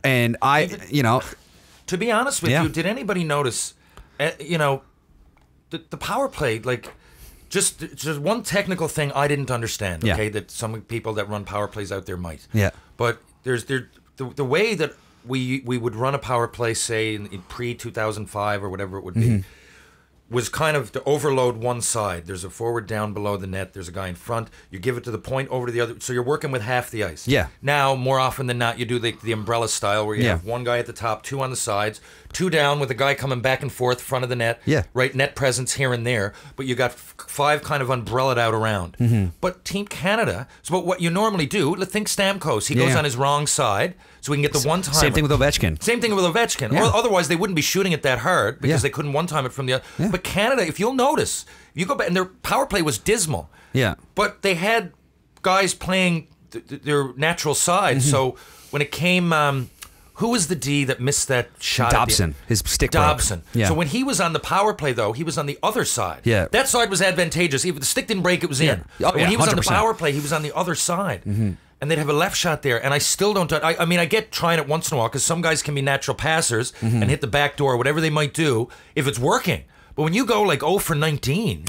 be honest with you, did anybody notice? The power play, like, just one technical thing I didn't understand. Okay, that some people that run power plays out there might. Yeah. But there's the way that we would run a power play, say in pre-2005 or whatever it would be, was kind of to overload one side. There's a forward down below the net. There's a guy in front. You give it to the point over to the other. So you're working with half the ice. Yeah. Now, more often than not, you do the umbrella style where you have one guy at the top, two on the sides, two down with a guy coming back and forth front of the net. Yeah. Right, net presence here and there. But you got five kind of umbrellaed out around. But Team Canada, so what you normally do, think Stamkos. He goes on his wrong side so we can get the one time. Same thing with Ovechkin. Yeah. Otherwise, they wouldn't be shooting it that hard because they couldn't one time it from the other. Yeah. But Canada, if you'll notice, you go back and their power play was dismal. Yeah. But they had guys playing their natural side. So when it came, who was the D that missed that shot? Dobson. His stick Dobson. broke. Yeah. So when he was on the power play, though, he was on the other side. Yeah. That side was advantageous. If the stick didn't break, it was in. Oh, when he was 100%. on the power play, he was on the other side. And they'd have a left shot there, and I still don't. I mean, I get trying it once in a while because some guys can be natural passers and hit the back door, whatever they might do, if it's working. But when you go like 0 for 19,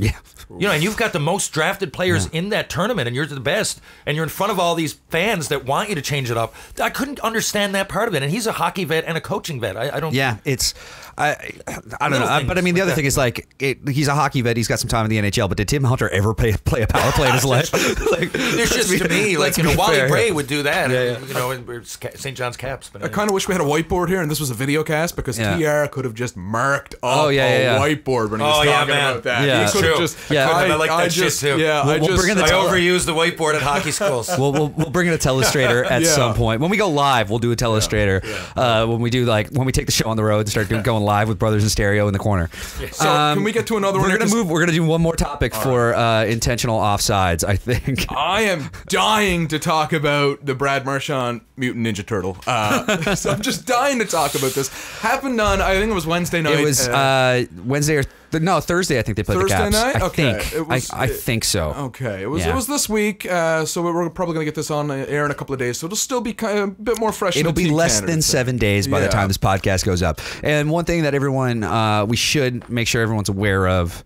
and you've got the most drafted players in that tournament, and you're the best, and you're in front of all these fans that want you to change it up, I couldn't understand that part of it. And he's a hockey vet and a coaching vet. I don't. Yeah, I don't know. But I mean, the other thing is he's a hockey vet. He's got some time in the NHL. But did Tim Hunter ever play a power play in his life? It's just to me, Wally Bray would do that. St. John's Caps. But I kind of wish we had a whiteboard here and this was a video cast because TR could have just marked up a whiteboard whiteboard when he was talking about that. Yeah, he could have just. I like that shit too. Yeah, I overuse the whiteboard at hockey schools. We'll bring in a telestrator at some point. When we go live, we'll do a telestrator. When we take the show on the road and start going live with Brothers in Stereo in the corner. So can we get to another one? We're gonna do one more topic for intentional offsides. I think. I am dying to talk about the Brad Marchand Mutant Ninja Turtle. So I'm just dying to talk about this. Happened on, I think it was Wednesday night. It was Wednesday or Thursday. I think they played the Caps. Thursday night. I think so. Okay, it was this week. So we're probably gonna get this on air in a couple of days. So it'll still be kind of a bit more fresh. It'll be less than 7 days by the time this podcast goes up. And one thing that everyone, we should make sure everyone's aware of.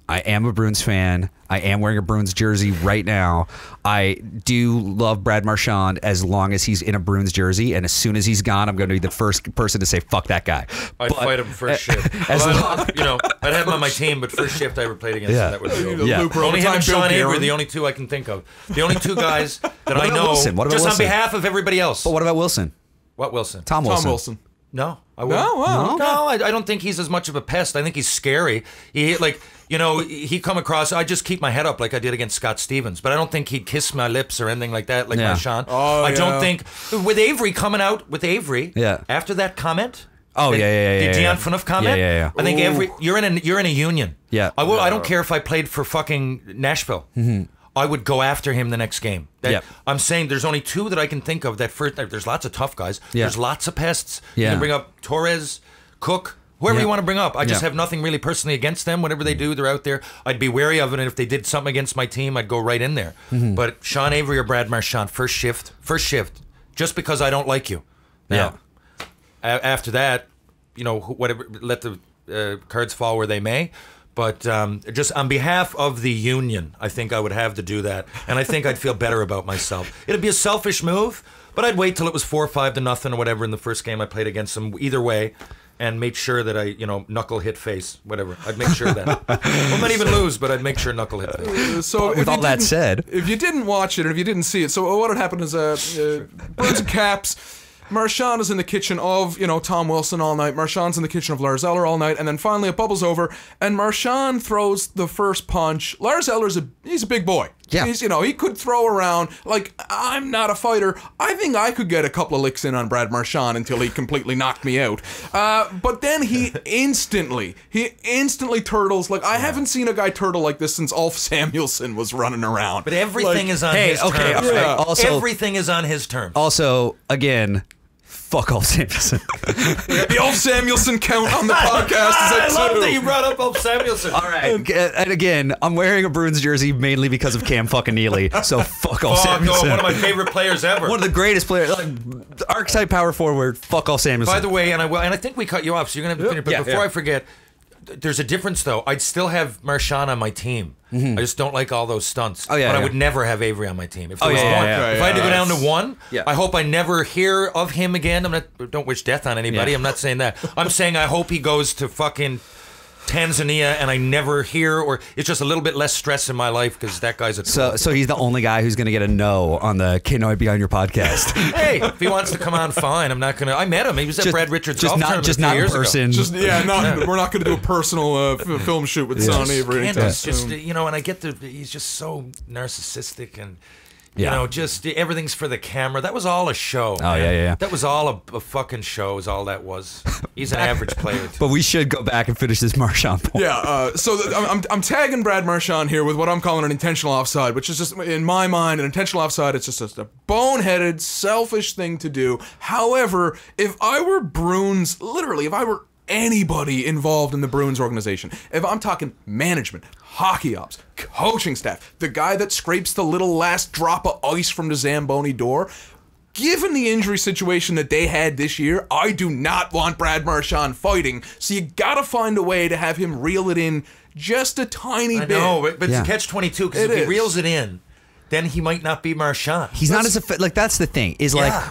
I am a Bruins fan. I am wearing a Bruins jersey right now. I do love Brad Marchand as long as he's in a Bruins jersey, and as soon as he's gone, I'm going to be the first person to say "fuck that guy." I'd fight him first shift. I'd have him on my team, but first shift I ever played against him, that would be over. Only him and Sean Avery, the only two I can think of. The only two guys that I know, just on behalf of everybody else. But what about Wilson? What Wilson? Tom Wilson. No, I wouldn't. No, I don't think he's as much of a pest. I think he's scary. He come across. I just keep my head up like I did against Scott Stevens, but I don't think he'd kiss my lips or anything like that, like Marchand. I don't think with Avery coming out with Avery. After that comment. Oh yeah. The Dion Phaneuf comment. Yeah. I think you're in a union. Yeah. I don't care if I played for fucking Nashville. Mm-hmm. I would go after him the next game. I'm saying there's only two that I can think of that first. There's lots of tough guys. There's lots of pests. You can bring up Torres, Cook, whoever you want to bring up. I just have nothing really personally against them. Whatever they do, they're out there. I'd be wary of it, and if they did something against my team, I'd go right in there. Mm-hmm. But Sean Avery or Brad Marchand, first shift, just because I don't like you. Now, after that, whatever, let the cards fall where they may. But just on behalf of the union, I think I would have to do that. And I think I'd feel better about myself. It'd be a selfish move, but I'd wait till it was 4-5-0 or whatever in the first game I played against them, either way, and make sure that I, knuckle hit face, whatever. I'd make sure of that. I might even lose, but I'd make sure knuckle hit face. So with all that said, if you didn't watch it or if you didn't see it, so what had happened is Bruins and Caps. Marchand is in the kitchen of, Tom Wilson all night. Marchand's in the kitchen of Lars Eller all night. And then finally it bubbles over and Marchand throws the first punch. Lars Eller's he's a big boy. Yeah. He's, he could throw around. Like, I'm not a fighter. I think I could get a couple of licks in on Brad Marchand until he completely knocked me out. But then he instantly turtles. Like, I haven't seen a guy turtle like this since Ulf Samuelsson was running around. But everything is on his terms. Yeah. Also, everything is on his terms. Also, again, fuck Ulf Samuelsson. The Ulf Samuelsson count on the podcast is I love that you brought up Ulf Samuelsson. All right. And again, I'm wearing a Bruins jersey mainly because of Cam fucking Neely. So fuck Ulf Samuelsson. One of my favorite players ever. One of the greatest players. Archetype power forward. Fuck Ulf Samuelsson. By the way, and I think we cut you off, so you're going to have to finish. But before I forget, there's a difference, though. I'd still have Marchand on my team. Mm-hmm. I just don't like all those stunts. But I would never have Avery on my team. If there was one, if I had to go down to one, I hope I never hear of him again. Don't wish death on anybody. I'm not saying that. I'm saying I hope he goes to fucking Tanzania and I never hear, or it's just a little bit less stress in my life because that guy's a troll. So he's the only guy who's going to get a no on the "Can I be on your podcast?" Hey, if he wants to come on, fine. I'm not going to. I met him. He was at Brad Richards' golf tournament just not in years person. ago. We're not going to do a personal film shoot with Sean Avery. And I get he's just so narcissistic and. Just everything's for the camera. That was all a show. Oh, yeah. That was all a fucking show is all that was. He's an average player, too. But we should go back and finish this Marchand point. Yeah, I'm tagging Brad Marchand here with what I'm calling an intentional offside, which is just, in my mind, an intentional offside, it's just a boneheaded, selfish thing to do. However, if I were Bruins, literally, if I were anybody involved in the Bruins organization, if I'm talking management, hockey ops, coaching staff, the guy that scrapes the little last drop of ice from the Zamboni door, given the injury situation that they had this year, I do not want Brad Marchand fighting, so you gotta find a way to have him reel it in just a tiny bit. I know, but it's a catch-22, because if he reels it in, then he might not be Marchand. He's not as effective. That's the thing.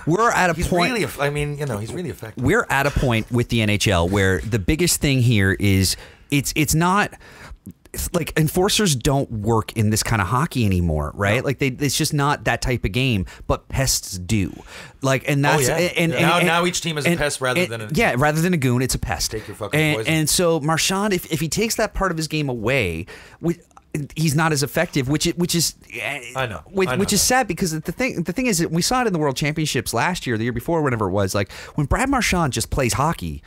We're at a point. He's really effective. We're at a point with the NHL where the biggest thing here is it's not. like enforcers don't work in this kind of hockey anymore, right? No. Like it's just not that type of game, but pests do. Like, and that's now each team is a pest rather than rather than a goon, it's a pest. Take your fucking poison. And so Marchand, if he takes that part of his game away, he's not as effective, which is sad, because the thing is that we saw it in the World Championships last year, the year before, whenever it was, like when Brad Marchand just plays hockey,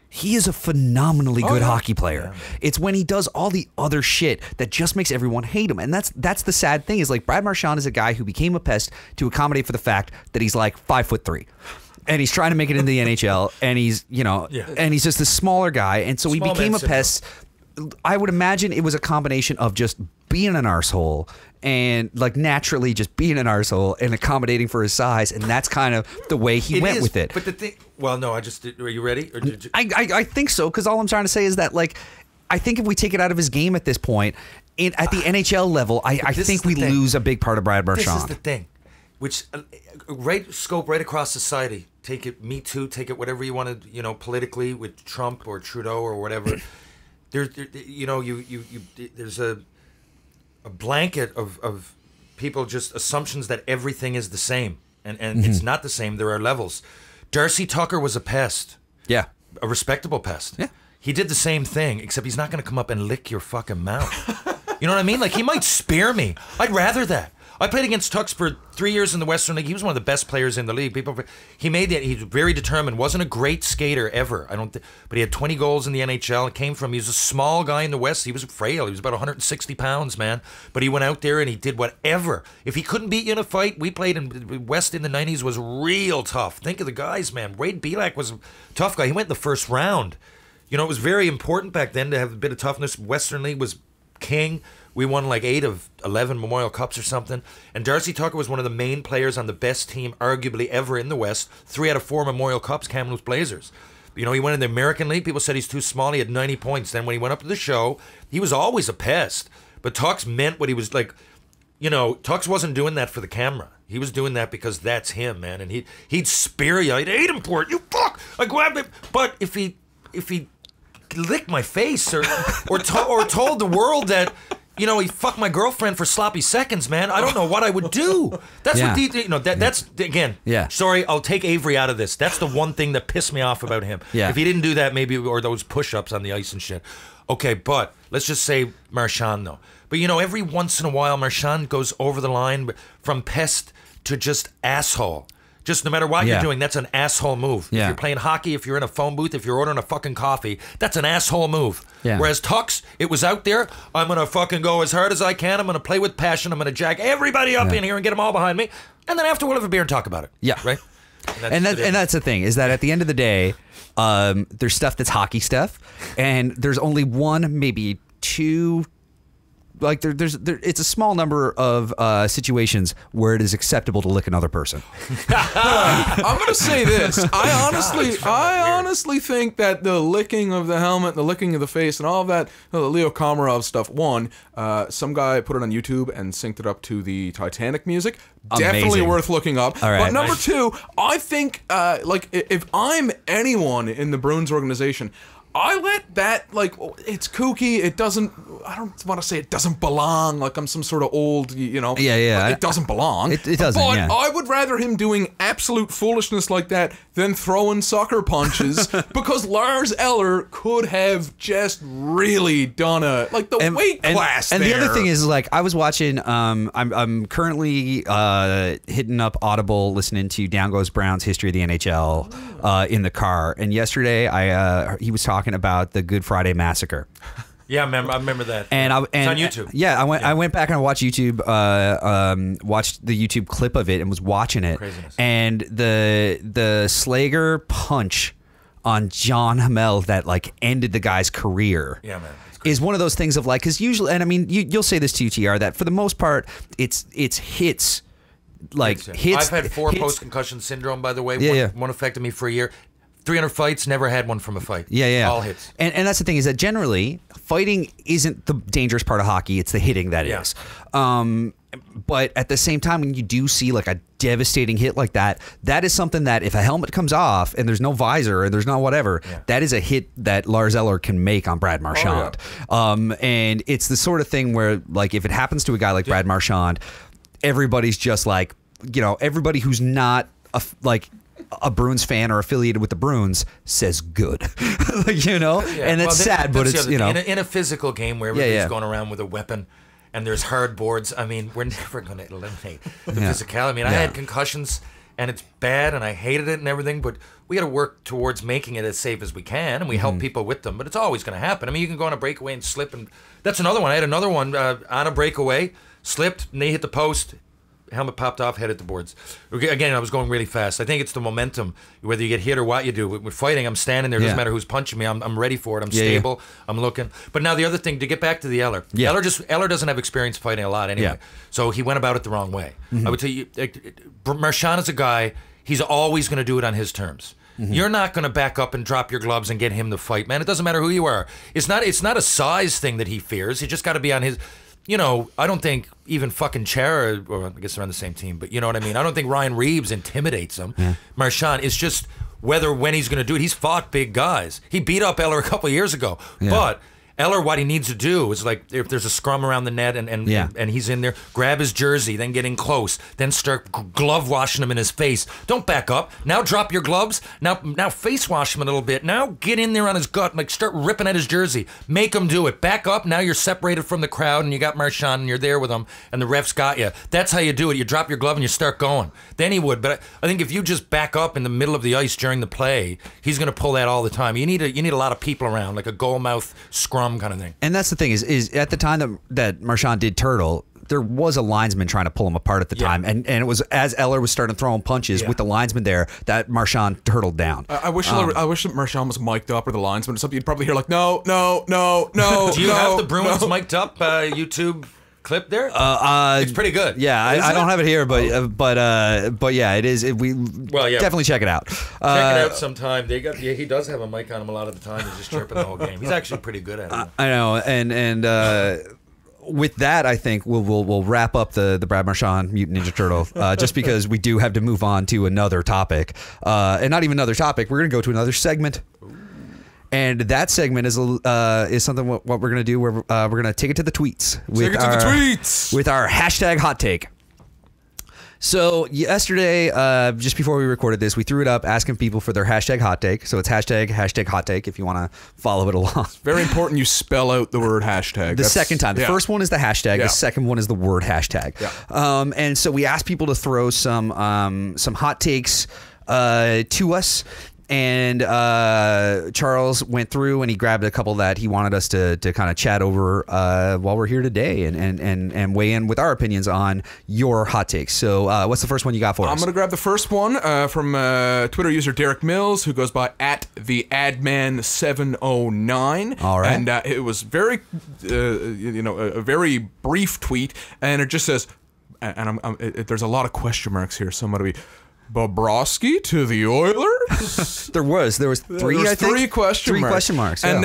he is a phenomenally good hockey player. Yeah. It's when he does all the other shit that just makes everyone hate him. And that's the sad thing, is like Brad Marchand is a guy who became a pest to accommodate for the fact that he's like 5'3". And he's trying to make it into the NHL, and he's, and he's just this smaller guy. And so he became a pest. I would imagine it was a combination of just being an arsehole and like naturally just being an arsehole and accommodating for his size, and that's kind of the way he went with it. But the thing, are you ready? Or did you? I think so, because all I'm trying to say is that, like, I think if we take it out of his game at this point, at the NHL level, I think we lose a big part of Brad Marchand. This is the thing, which scope right across society. Take it, Me Too, take it whatever you want to, politically with Trump or Trudeau or whatever. There's a blanket of people, just assumptions that everything is the same, and it's not the same. There are levels. Darcy Tucker was a pest. Yeah. A respectable pest. Yeah. He did the same thing, except he's not going to come up and lick your fucking mouth. You know what I mean? Like, he might spear me. I'd rather that. I played against Tux for 3 years in the Western League. He was one of the best players in the league. He made that. He was very determined. Wasn't a great skater ever. But he had 20 goals in the NHL. He was a small guy in the West. He was frail. He was about 160 pounds, man. But he went out there and he did whatever. If he couldn't beat you in a fight, we played in West in the 90s, was real tough. Think of the guys, man. Wade Belak was a tough guy. He went in the first round. It was very important back then to have a bit of toughness. Western League was king. We won like 8 of 11 Memorial Cups or something. And Darcy Tucker was one of the main players on the best team arguably ever in the West. 3 out of 4 Memorial Cups, Kamloops Blazers. He went in the American League. People said he's too small. He had 90 points. Then when he went up to the show, he was always a pest. But Tux meant what he was like. Tux wasn't doing that for the camera. He was doing that because that's him, man. And he'd spear you. I'd hate him for it. You fuck. I grabbed him. But if he licked my face or told the world that, he fucked my girlfriend for sloppy seconds, man, I don't know what I would do. That's what that's again. Yeah. Sorry, I'll take Avery out of this. That's the one thing that pissed me off about him. Yeah. If he didn't do that, maybe, or those push-ups on the ice and shit. Okay, but let's just say Marchand though. But every once in a while, Marchand goes over the line from pest to just asshole. Just no matter what you're doing, that's an asshole move. Yeah. If you're playing hockey, if you're in a phone booth, if you're ordering a fucking coffee, that's an asshole move. Yeah. Whereas Tux, it was out there, I'm going to fucking go as hard as I can, I'm going to play with passion, I'm going to jack everybody up in here and get them all behind me, and then after we'll have a beer and talk about it. Yeah. Right? And that's the thing, is that at the end of the day, there's stuff that's hockey stuff, and there's only one, maybe two, like it's a small number of situations where it is acceptable to lick another person. I'm gonna say this. I honestly think that the licking of the helmet, the licking of the face, and all of that, the Leo Komarov stuff. One, some guy put it on YouTube and synced it up to the Titanic music. Amazing. Definitely worth looking up. All right. But number two, I think if I'm anyone in the Bruins organization, I let that, it's kooky, it doesn't, I don't want to say it doesn't belong, like I'm some sort of old, Yeah. it doesn't belong. It doesn't, but yeah. I would rather him doing absolute foolishness like that than throwing sucker punches, because Lars Eller could have just really done the weight class and there. the other thing is, I was watching, I'm currently hitting up Audible, listening to Down Goes Brown's History of the NHL in the car, and yesterday he was talking about the Good Friday Massacre. Yeah, I remember that. And it's on YouTube. Yeah, I went back and watched YouTube, watched the YouTube clip of it and was watching it. Craziness. And the Slager punch on John Hamel that ended the guy's career. Yeah, man. Is one of those things of because usually, and I mean, you'll say this to TR, that for the most part, it's hits. Hits. I've had 4 post-concussion syndrome, by the way. Yeah, one affected me for a year. 300 fights, never had one from a fight. Yeah. All hits. And that's the thing, is that generally fighting isn't the dangerous part of hockey, it's the hitting that is. But at the same time, when you do see like a devastating hit like that, that is something that if a helmet comes off and there's no visor and there's no whatever, that is a hit that Lars Eller can make on Brad Marchand. And it's the sort of thing where, like, if it happens to a guy like Brad Marchand, everybody's just like, you know, everybody who's not a Bruins fan or affiliated with the Bruins says good, you know, and it's sad, but it's, you know, in a physical game where everybody's going around with a weapon and there's hard boards. I mean, we're never going to eliminate the physicality. I mean, I had concussions and it's bad and I hated it and everything, but we got to work towards making it as safe as we can, and we help people with them, but it's always going to happen. I mean, you can go on a breakaway and slip, and that's another one. I had another one on a breakaway, slipped, knee hit the post, helmet popped off, head hit the boards. Again, I was going really fast. I think it's the momentum, whether you get hit or what you do. With fighting, I'm standing there. It doesn't matter who's punching me. I'm ready for it. I'm stable. I'm looking. But now the other thing, to get back to the Eller. Eller doesn't have experience fighting a lot anyway. So he went about it the wrong way. I would tell you, Marchand is a guy, he's always going to do it on his terms. You're not going to back up and drop your gloves and get him to fight, man. It doesn't matter who you are. It's not a size thing that he fears. He just got to be on his... You know, I don't think even fucking Chara, or I guess they're on the same team, but you know what I mean? I don't think Ryan Reeves intimidates him. Marchand, it's just when he's going to do it. He's fought big guys. He beat up Eller a couple of years ago. But Eller, what he needs to do is, like, if there's a scrum around the net and he's in there, grab his jersey, then get in close, then start glove washing him in his face. Don't back up. Now drop your gloves. Now face wash him a little bit. Now get in there on his gut, like start ripping at his jersey. Make him do it. Back up. Now you're separated from the crowd and you got Marchand and you're there with him and the ref's got you. That's how you do it. You drop your glove and you start going. Then he would. But I think if you just back up in the middle of the ice during the play, he's going to pull that all the time. You need a lot of people around, like a goal mouth scrum kind of thing. And that's the thing is at the time that Marchand did turtle, there was a linesman trying to pull him apart at the time, and it was as Eller was starting throwing punches with the linesman there that Marchand turtled down. I wish that Marchand was mic'd up, or the linesman or something. You'd probably hear like no. Do you have the Bruins mic'd up YouTube clip there? It's pretty good. Yeah, I don't have it here, but yeah, it is. Definitely check it out. Check it out sometime. He does have a mic on him a lot of the time. He's just chirping the whole game. He's actually pretty good at it. I know, and with that, I think we'll wrap up the Brad Marchand Mutant Ninja Turtle, just because we do have to move on to another topic, and not even another topic. We're gonna go to another segment. And that segment is something what we're gonna do. Where we're gonna take it to the tweets with our hashtag hot take. So yesterday, just before we recorded this, we threw it up asking people for their hashtag hot take. So it's hashtag hot take if you want to follow it along. Very important you spell out the word hashtag. That's second time. The first one is the hashtag. The second one is the word hashtag. And so we asked people to throw some hot takes to us. And Charles went through and he grabbed a couple that he wanted us to kind of chat over while we're here today and weigh in with our opinions on your hot takes. So what's the first one you got for us? I'm going to grab the first one from Twitter user Derek Mills, who goes by @theadman709. All right. And it was very, a very brief tweet, and it just says, and there's a lot of question marks here, so I'm going to be... Bobrovsky to the Oilers? There was three, I think. Three question marks. And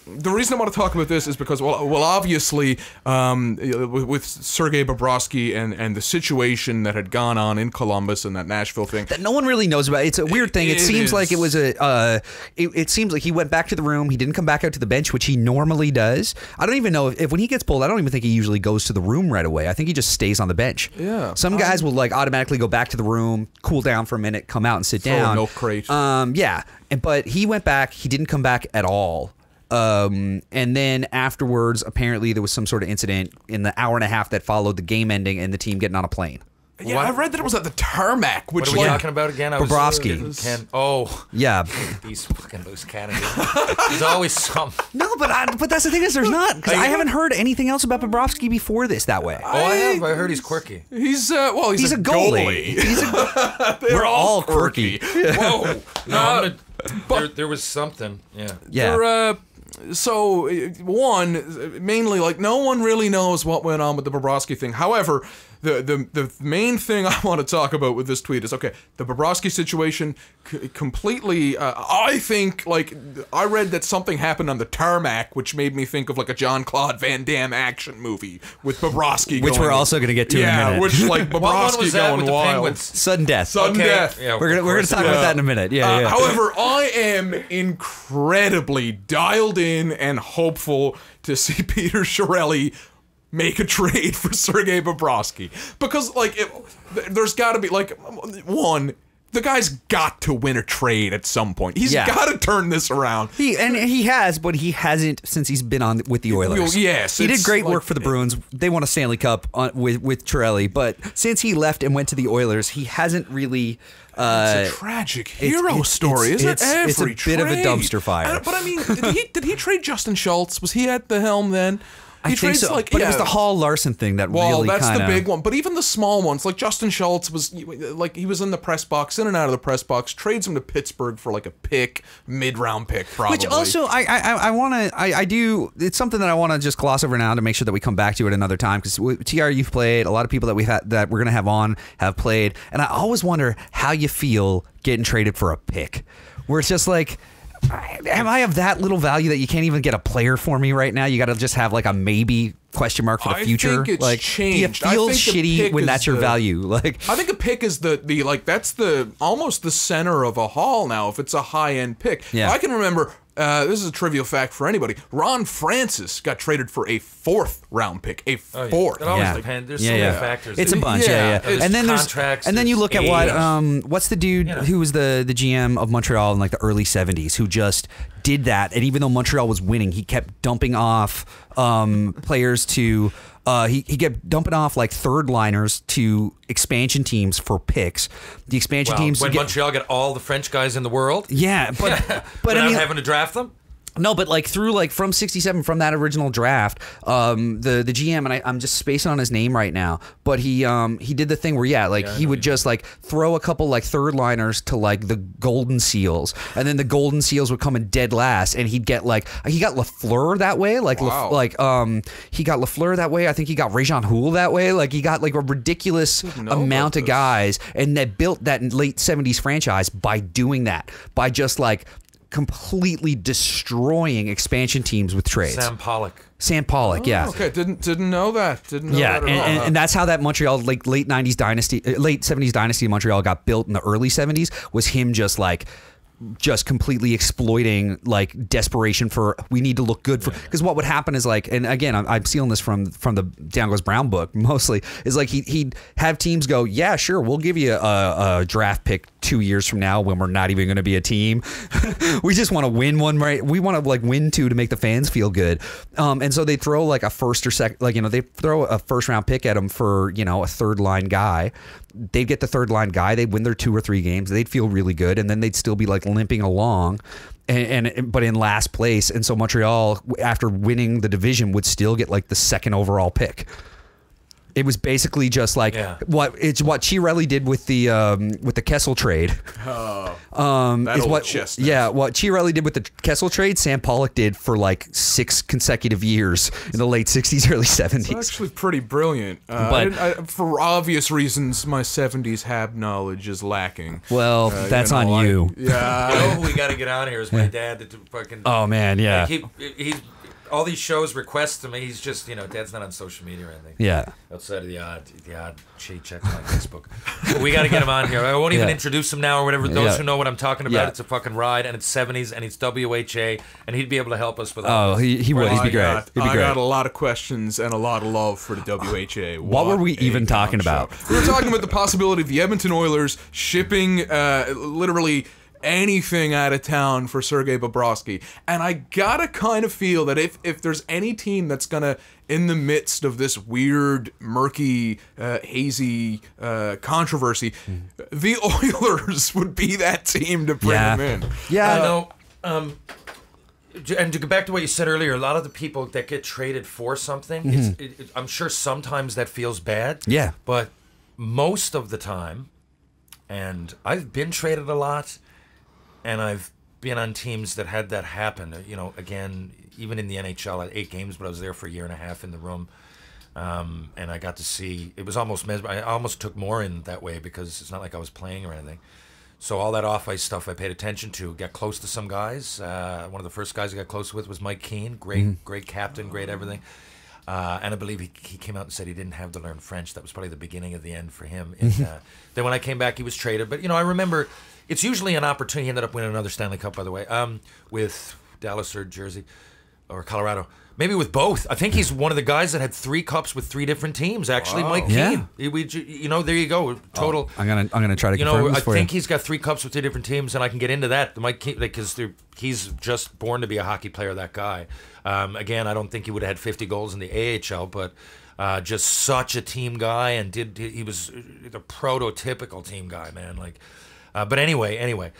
the reason I want to talk about this is because, well, obviously, with Sergei Bobrovsky and the situation that had gone on in Columbus and that Nashville thing that no one really knows about. It's a weird thing. It seems like it was it seems like he went back to the room. He didn't come back out to the bench, which he normally does. I don't even know if when he gets pulled, I don't even think he usually goes to the room right away. I think he just stays on the bench. Yeah. Some guys will like automatically go back to the room, cool down for a minute, come out and sit down. Throw a milk crate. But he went back. He didn't come back at all. And then afterwards, apparently there was some sort of incident in the hour and a half that followed the game ending and the team getting on a plane. Yeah, I read that it was at the tarmac. Which what are we talking about again? Bobrovsky. Yeah. These fucking loose cannons. There's always some. No, but that's the thing is there's not. Because I haven't heard anything else about Bobrovsky before this that way. I have. I heard he's quirky. He's a goalie. We're all quirky. Whoa. No, there was something. Yeah. So, one, mainly, like, no one really knows what went on with the Bobrovsky thing. However, the main thing I want to talk about with this tweet is, okay, the Bobrovsky situation completely, I think, like, I read that something happened on the tarmac, which made me think of, like, a Jean-Claude Van Damme action movie with Bobrovsky Which we're also going to get to in a minute. Yeah, which, like, Bobrovsky going wild. Sudden death. Sudden death. Yeah, We're gonna talk about that in a minute. Yeah. However, I am incredibly dialed in and hopeful to see Peter Chiarelli make a trade for Sergei Bobrovsky, because like there's got to be like one. The guy's got to win a trade at some point. He's got to turn this around. He has, but he hasn't since he's been on with the Oilers. Yes, he did great work for the Bruins. They won a Stanley Cup with Chiarelli, but since he left and went to the Oilers, he hasn't really. It's a tragic hero story, isn't it? It's a bit of a dumpster fire. But I mean, did he trade Justin Schultz? Was he at the helm then? I think so, but it was the Hall Larson thing that really that's kinda... the big one. But even the small ones, like Justin Schultz was like he was in the press box, in and out of the press box. Trades him to Pittsburgh for like a pick, mid-round pick, probably. Which also I do. It's something that I want to just gloss over now to make sure that we come back to it another time, because TR, you've played. A lot of people that we're gonna have on have played, and I always wonder how you feel getting traded for a pick, where it's just like. Am I of that little value that you can't even get a player for me right now? You got to just have like a maybe question mark for the future. I think it's like, changed. Do you feel shitty when that's your value? Like, I think a pick is the like that's the almost the center of a haul now. If it's a high end pick, I can remember. This is a trivial fact for anybody. Ron Francis got traded for a 4th round pick. A 4th. It always depends. There's so many factors. It's a bunch. And then contracts. And then you look at what's the dude who was the GM of Montreal in like the early 70s who just did that, and even though Montreal was winning, he kept dumping off players to. He kept dumping off like third liners to expansion teams for picks. The expansion teams when Montreal get all the French guys in the world. Yeah, but I mean, having to draft them. No, but like through like from '67, from that original draft, the GM, and I'm just spacing on his name right now, but he did the thing where he would just like throw a couple like third liners to like the Golden Seals, and then the Golden Seals would come in dead last, and he got Lafleur that way, he got Lafleur that way. I think he got Rajon Houle that way. Like he got like a ridiculous amount of guys, and that built that late '70s franchise by doing that, by just like. Completely destroying expansion teams with trades. Sam Pollock, yeah. Okay, didn't know that. Didn't know that at all. And that's how that Montreal like late '70s dynasty of Montreal got built in the early '70s. Was him just completely exploiting like desperation for we need to look good for, because what would happen is like, and again I'm stealing this from the Down Goes Brown book mostly, is like he'd have teams go, yeah sure, we'll give you a draft pick 2 years from now when we're not even going to be a team. We just want to win one, right? We want to like win 2 to make the fans feel good. And so they throw like a first or second, like, they throw a first round pick at him for, a third line guy. They'd get the third line guy. They'd win their 2 or 3 games. They'd feel really good. And then they'd still be like limping along but in last place. And so Montreal, after winning the division, would still get like the 2nd overall pick. It was basically just like what Chiarelli did with the Kessel trade. What Chiarelli did with the Kessel trade, Sam Pollock did for like 6 consecutive years in the late 60s, early 70s. It's actually pretty brilliant. But for obvious reasons, my 70s Hab knowledge is lacking. Well, that's on you. Yeah, we got to get on here. Is my dad that fucking? Oh man, yeah. He's all these shows request him. He's just, Dad's not on social media or anything. Yeah. Outside of the odd she checks on Facebook. But we got to get him on here. I won't even introduce him now or whatever. Those who know what I'm talking about, it's a fucking ride, and it's 70s, and it's WHA, and he'd be able to help us with all this. He would. He'd be great. I got a lot of questions and a lot of love for the WHA. What were we even talking about? We were talking about the possibility of the Edmonton Oilers shipping literally anything out of town for Sergei Bobrovsky, and I gotta kind of feel that if there's any team that's gonna, in the midst of this weird, murky, hazy controversy, the Oilers would be that team to bring them in. Yeah, and to go back to what you said earlier, a lot of the people that get traded for something, I'm sure sometimes that feels bad. Yeah, but most of the time, and I've been traded a lot. And I've been on teams that had that happen. Again, even in the NHL, I had 8 games, but I was there for a year and a half in the room. And I got to see, it was almost mesmerizing. I almost took more in that way because it's not like I was playing or anything. So all that off-ice stuff I paid attention to. Got close to some guys. One of the first guys I got close with was Mike Keane. Great captain, great everything. And I believe he came out and said he didn't have to learn French. That was probably the beginning of the end for him. And, then when I came back, he was traded. But, I remember it's usually an opportunity. He ended up winning another Stanley Cup, by the way, with Dallas or Jersey or Colorado. Maybe with both. I think he's one of the guys that had 3 cups with 3 different teams. Actually, Mike Keane. Yeah. There you go. Total. I'm gonna try to confirm this for you. I think he's got 3 cups with 3 different teams, and I can get into that. Mike Keane, because he's just born to be a hockey player. That guy. Again, I don't think he would have had 50 goals in the AHL, but just such a team guy, and he was the prototypical team guy, man. But anyway.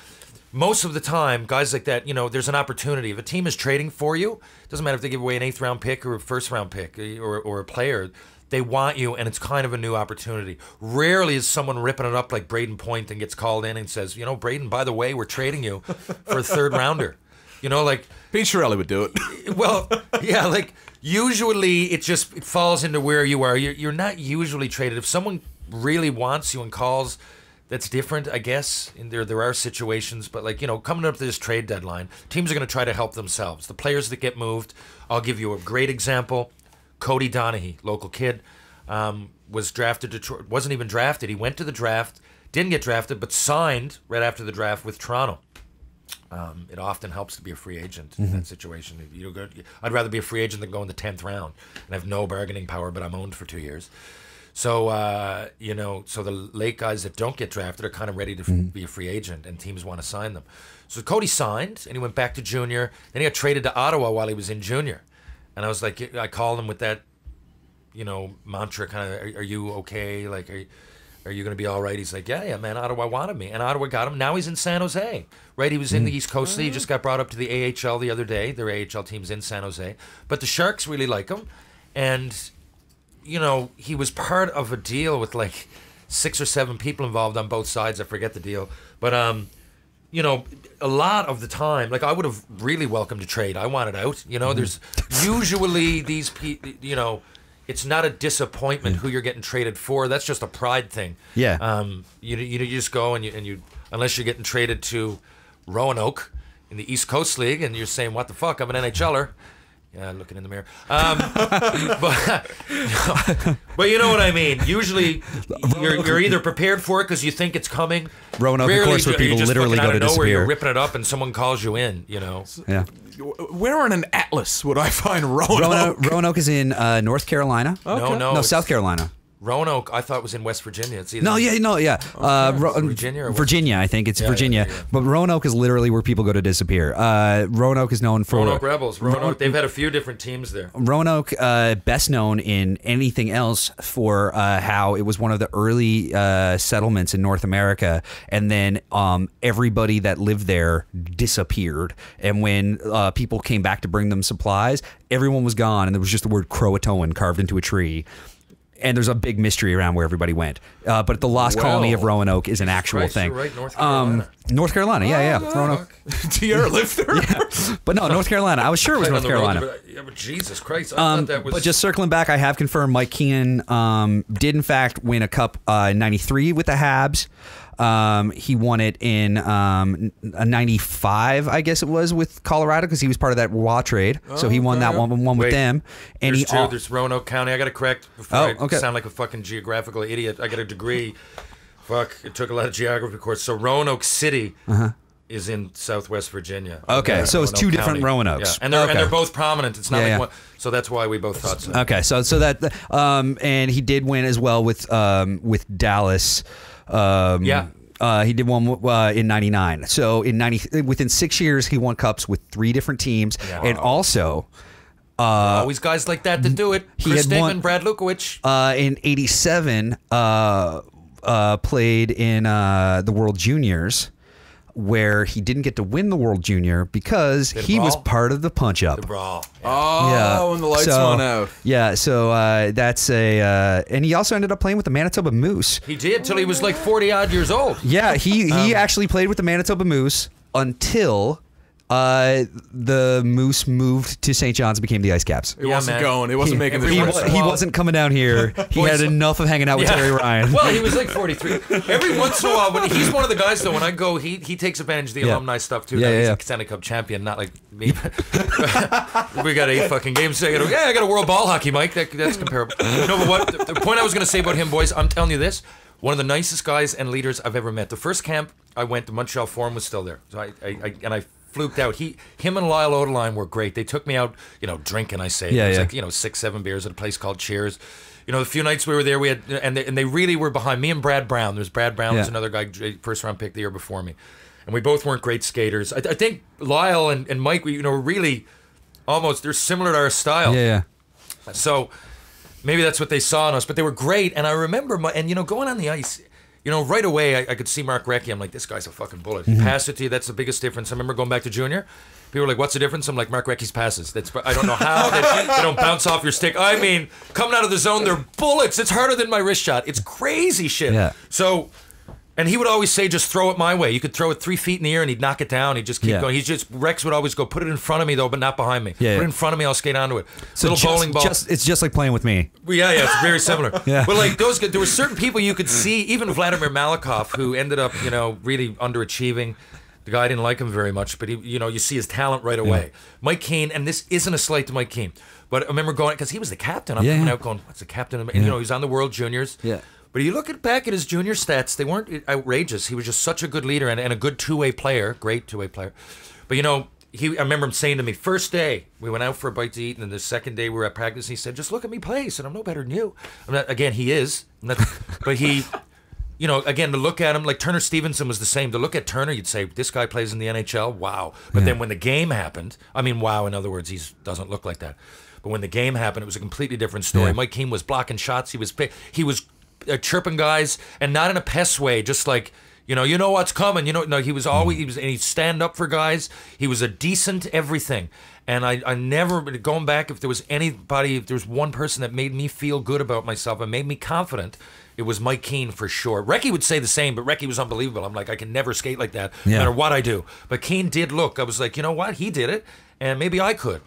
Most of the time, guys like that, there's an opportunity. If a team is trading for you, it doesn't matter if they give away an 8th round pick or a 1st round pick or a player, they want you, and it's kind of a new opportunity. Rarely is someone ripping it up like Braden Point and gets called in and says, Braden, by the way, we're trading you for a 3rd rounder. Pete Chiarelli would do it. Well, yeah, usually it falls into where you are. You're not usually traded. If someone really wants you and calls, that's different, I guess. And there are situations, but coming up to this trade deadline, teams are going to try to help themselves. The players that get moved, I'll give you a great example. Cody Donaghy, local kid, was drafted to Detroit. Wasn't even drafted. He went to the draft, didn't get drafted, but signed right after the draft with Toronto. It often helps to be a free agent in that situation. I'd rather be a free agent than go in the 10th round and have no bargaining power, but I'm owned for 2 years. So, so the late guys that don't get drafted are kind of ready to be a free agent, and teams want to sign them. So Cody signed, and he went back to junior. Then he got traded to Ottawa while he was in junior. And I was like, I called him with that, mantra kind of, are you okay? Are you going to be all right? He's like, yeah, man, Ottawa wanted me. And Ottawa got him. Now he's in San Jose, right? He was in the East Coast League. He just got brought up to the AHL the other day. Their AHL team's in San Jose. But the Sharks really like him. And he was part of a deal with 6 or 7 people involved on both sides. I forget the deal. But, a lot of the time, I would have really welcomed a trade. I wanted out. There's usually these people, it's not a disappointment who you're getting traded for. That's just a pride thing. Yeah. You just go and you unless you're getting traded to Roanoke in the East Coast League and you're saying, what the fuck, I'm an NHLer. Yeah, looking in the mirror. But you know what I mean. Usually, you're either prepared for it because you think it's coming. Roanoke, of course, where people literally go to disappear. You're ripping it up and someone calls you in. Yeah. Where on an atlas would I find Roanoke? Roanoke is in North Carolina. Okay. No, South Carolina. Roanoke, I thought was in West Virginia. It's either Virginia. Virginia, I think it's Virginia. Yeah. But Roanoke is literally where people go to disappear. Roanoke is known for Roanoke Rebels. Roanoke, they've had a few different teams there. Roanoke, best known in anything else for how it was one of the early settlements in North America, and then everybody that lived there disappeared. And when people came back to bring them supplies, everyone was gone, and there was just the word Croatoan carved into a tree. And there's a big mystery around where everybody went. But the lost colony of Roanoke is an actual thing. You're right, North Carolina. North Carolina, yeah. Roanoke. Do you ever live there? Yeah. But no, North Carolina. I was sure it was North Carolina. But Jesus Christ, I thought that was... But just circling back, I have confirmed Mike Keane did in fact win a cup in 93 with the Habs. He won it in 95, I guess it was, with Colorado, because he was part of that Roy trade. So he won that one with them. And there's Roanoke County. I got to correct before I sound like a fucking geographical idiot. I got a degree. Fuck, it took a lot of geography course. So Roanoke City is in Southwest Virginia. Okay, so it's 2 different Roanokes. Yeah. And they're both prominent. It's not like one, so that's why we both thought so. Okay, so that and he did win as well with Dallas. He did one in 99. So within 6 years, he won cups with 3 different teams, and also. Always guys like that to do it. Chris Stigman, Brad Lukowich. In 87, played in the World Juniors, where he didn't get to win the World Junior because he was part of the punch-up. The brawl. Yeah. When the lights went out. Yeah, so that's and he also ended up playing with the Manitoba Moose. He did, till he was like 40-odd years old. Yeah, he actually played with the Manitoba Moose until The Moose moved to St. John's and became the Ice Caps. It wasn't going. It wasn't making the He difference. wasn't coming down here. He had enough of hanging out with Terry Ryan. Well, he was like 43. Every once in a while, when he's one of the guys though. When I go, he takes advantage of the alumni stuff too. He's a Stanley Cup champion, not like me. We got 8 fucking games. So I got a World Ball Hockey, Mike. That's comparable. No, but what the point I was going to say about him, boys, I'm telling you this. One of the nicest guys and leaders I've ever met. The first camp I went, the Montreal Forum was still there. So I fluked out. Him and Lyle Odeline were great. They took me out, drinking. I say, it was like 6, 7 beers at a place called Cheers. The few nights we were there, we had, and they really were behind me and Brad Brown. There's Brad Brown, was another guy, first round pick the year before me, and we both weren't great skaters. I think Lyle and Mike, were really almost they're similar to our style. Yeah. So maybe that's what they saw in us, but they were great. And I remember, going on the ice. Right away, I could see Mark Recchi. I'm like, this guy's a fucking bullet. He passed it to you. That's the biggest difference. I remember going back to junior. People were like, what's the difference? I'm like, Mark Recchi's passes. I don't know how. They don't bounce off your stick. I mean, coming out of the zone, they're bullets. It's harder than my wrist shot. It's crazy shit. Yeah. So, and he would always say, just throw it my way. You could throw it 3 feet in the air and he'd knock it down. He'd just keep going. Rex would always go, put it in front of me though, but not behind me. Put it in front of me, I'll skate onto it. So little bowling ball. It's just like playing with me. Yeah, it's very similar. Yeah. But like those guys, there were certain people you could see, even Vladimir Malakoff, who ended up, really underachieving. The guy didn't like him very much, but you see his talent right away. Yeah. Mike Keane, and this isn't a slight to Mike Keane, but I remember going, because he was the captain. I'm coming out going, what's the captain? And he was on the World Juniors. Yeah. But you look back at his junior stats, they weren't outrageous. He was just such a good leader and a good two-way player, great two-way player. But I remember him saying to me, first day, we went out for a bite to eat, and then the second day we were at practice, and he said, just look at me play. He said, I'm no better than you. Again, he is. But he, again, to look at him, like Turner Stevenson was the same. To look at Turner, you'd say, this guy plays in the NHL, wow. But then when the game happened, wow, in other words, he doesn't look like that. But when the game happened, it was a completely different story. Yeah. Mike Keane was blocking shots. He was chirping guys, and not in a pest way, just like, you know what's coming. He was always, and he'd stand up for guys. He was a decent everything. And I never, going back, if there was one person that made me feel good about myself and made me confident, it was Mike Keane for sure. Recchi would say the same, but Recchi was unbelievable. I'm like, I can never skate like that, no matter what I do. But Keane did look. I was like, you know what? He did it, and maybe I could,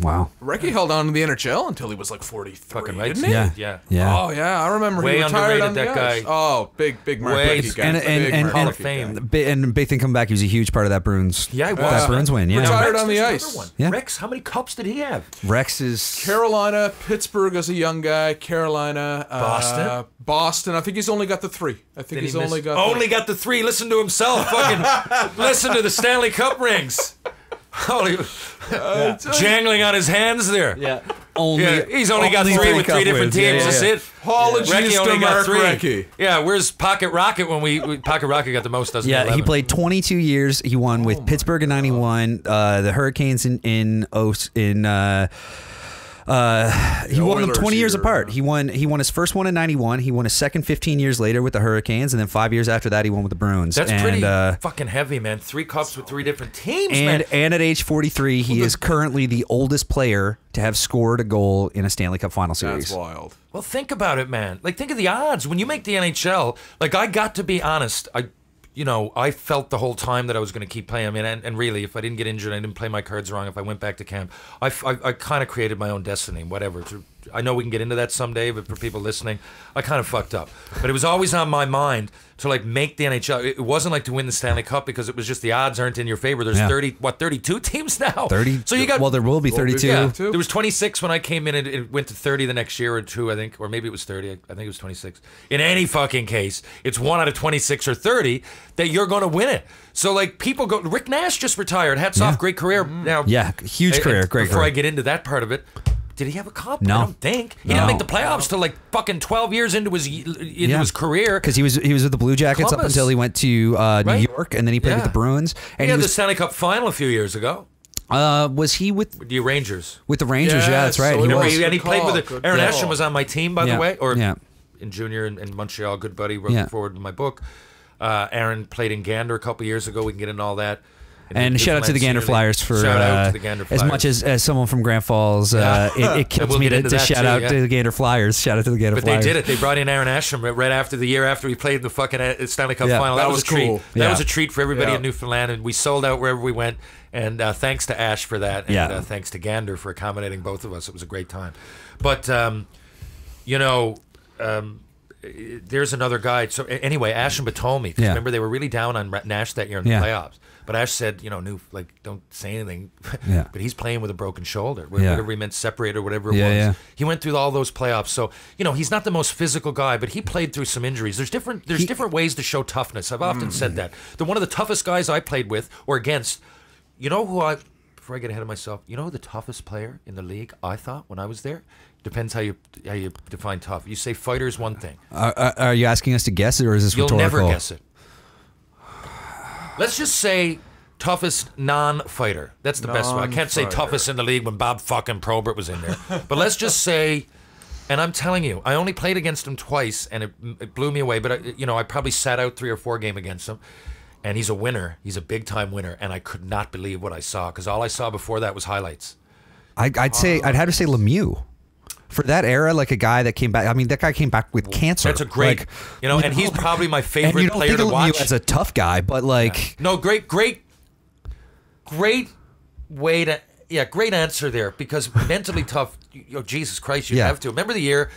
Wow. Recchi held on to the NHL until he was like 43, fucking right, didn't he? Yeah. Oh, yeah, I remember Way he retired underrated, on the that ice. guy. Oh, big Mark Recchi guy. And Hall of Fame. And big thing coming back, he was a huge part of that Bruins. Yeah, he was. That Bruins win, yeah. Retired Rex on the was ice. another one. Yeah. Rex, how many cups did he have? Rex is... Carolina, Pittsburgh as a young guy, Carolina, Boston. I think he's only got the 3. I think he's only got got the 3. Listen to himself. Fucking listen to the Stanley Cup rings. Holy, jangling on his hands there. Yeah. He's only got 3 with 3 different teams. That's it. Apologies Recchi only to got Mark 3. Recchi. Yeah, where's Pocket Rocket when Pocket Rocket got the most, doesn't he? Yeah, 11. he played 22 years. He won with Pittsburgh in '91, the Hurricanes he won them 20 years apart. He won his first one in '91. He won his second 15 years later with the Hurricanes, and then 5 years after that, he won with the Bruins. That's pretty fucking heavy, man. 3 cups with 3 different teams, man. And at age 43, he is currently the oldest player to have scored a goal in a Stanley Cup Final Series. That's wild. Well, think about it, man. Like, think of the odds. When you make the NHL, like, I got to be honest, I felt the whole time that I was going to keep playing. I mean, and really, if I didn't get injured, I didn't play my cards wrong, if I went back to camp, I kind of created my own destiny, whatever. I know we can get into that someday, but for people listening, I kind of fucked up. But it was always on my mind to, like, make the NHL. It wasn't like to win the Stanley Cup, because it was just the odds aren't in your favor. There's 32 teams now? 30? So you got... Well, there will be 32. Yeah, there was 26 when I came in, and it went to 30 the next year or 2, I think. Or maybe it was 30. I think it was 26. In any fucking case, it's 1 out of 26 or 30 that you're going to win it. So, like, people go... Rick Nash just retired. Hats off. Great career. Now, huge career. Great before career. I get into that part of it... Did he have a cup? No. I don't think. He didn't make the playoffs till like fucking 12 years into his career. Because he was with the Blue Jackets up until he went to New York, and then he played with the Bruins. And he had the Stanley Cup final a few years ago. Was he with the Rangers? With the Rangers, yeah, that's right. So he played with it. Aaron Ashton was on my team, by the way, or in junior in Montreal. Good buddy, wrote forward in my book. Aaron played in Gander a couple years ago. We can get into all that. And shout out to the Gander Flyers for shout out to the Gander Flyers. as much as someone from Grand Falls, it kills me to shout out to the Gander Flyers. Shout out to the Gander Flyers. But they did it. They brought in Aaron Ashram right after the year after we played the fucking Stanley Cup final. That was a treat. That was a treat for everybody in Newfoundland, and we sold out wherever we went. And thanks to Ash for that, and thanks to Gander for accommodating both of us. It was a great time. But there's another guy. So anyway, Ash and told me. Remember, they were really down on Nash that year in the playoffs. But Ash said, don't say anything. But he's playing with a broken shoulder, whatever he meant, separated or whatever it was. Yeah. He went through all those playoffs. So he's not the most physical guy, but he played through some injuries. There's different ways to show toughness. I've often said that. One of the toughest guys I played with or against. Before I get ahead of myself, who the toughest player in the league I thought when I was there? Depends how you define tough. You say fighter is one thing. Are you asking us to guess it, or is this You'll rhetorical? never guess it. Let's just say toughest non-fighter. That's the best one. I can't say toughest in the league when Bob fucking Probert was in there. But let's just say, and I'm telling you, I only played against him twice, and it blew me away. But I probably sat out 3 or 4 games against him. And he's a winner. He's a big-time winner. And I could not believe what I saw, because all I saw before that was highlights. I'd have to say Lemieux. For that era, like a guy that came back. I mean, that guy came back with cancer. That's a great, and he's probably my favorite player to watch. Lemieux as a tough guy, but like... No, great way to... Yeah, great answer there, because mentally tough, Jesus Christ, you have to. Remember the year...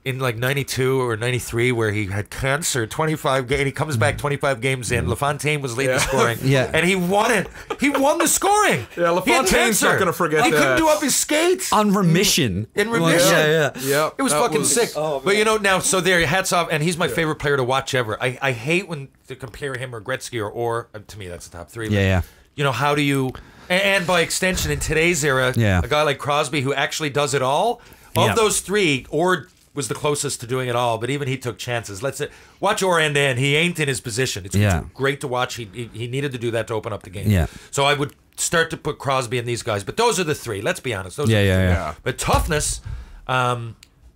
in like 92 or 93 where he had cancer, 25 games, he comes back 25 games in. LaFontaine was leading the scoring. And he won it. He won the scoring. Yeah, LaFontaine's not going to forget that. He couldn't do up his skates. On remission. In remission. Yeah. It was fucking sick. Oh, but now, so there, hats off, and he's my favorite player to watch ever. I hate when to compare him or Gretzky or to me, that's the top 3. But, how do you, and by extension in today's era, a guy like Crosby who actually does it all, of those 3, or was the closest to doing it all, but even he took chances. Let's say, watch Orr end to end. He ain't in his position. It's great to watch. He needed to do that to open up the game. So I would start to put Crosby and these guys, but those are the 3. Let's be honest. Those are the 3. But toughness,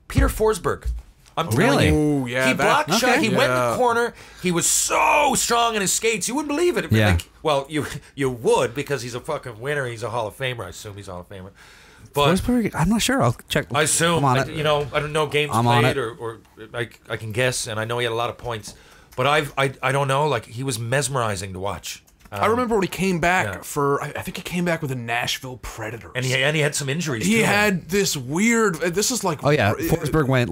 Peter Forsberg. I'm telling you. Ooh, yeah, he blocked shot. He went in the corner. He was so strong in his skates. You wouldn't believe it. Well, you would, because he's a fucking winner. He's a Hall of Famer. I assume he's a Hall of Famer. But Forsberg, I'm not sure. I'll check. I assume. I don't know games played, or I can guess, and I know he had a lot of points. But I don't know. Like, he was mesmerizing to watch. I remember when he came back for, I think he came back with the Nashville Predators. And he had some injuries, He had this weird, this is like... Oh, yeah. Forsberg went,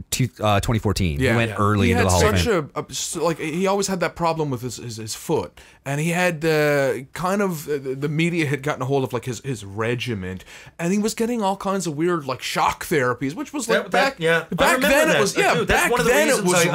2014. He went early into the Hall of Fame. He always had that problem with his foot. And he had the media had gotten a hold of, his regiment. And he was getting all kinds of weird, shock therapies, which was, back then it was,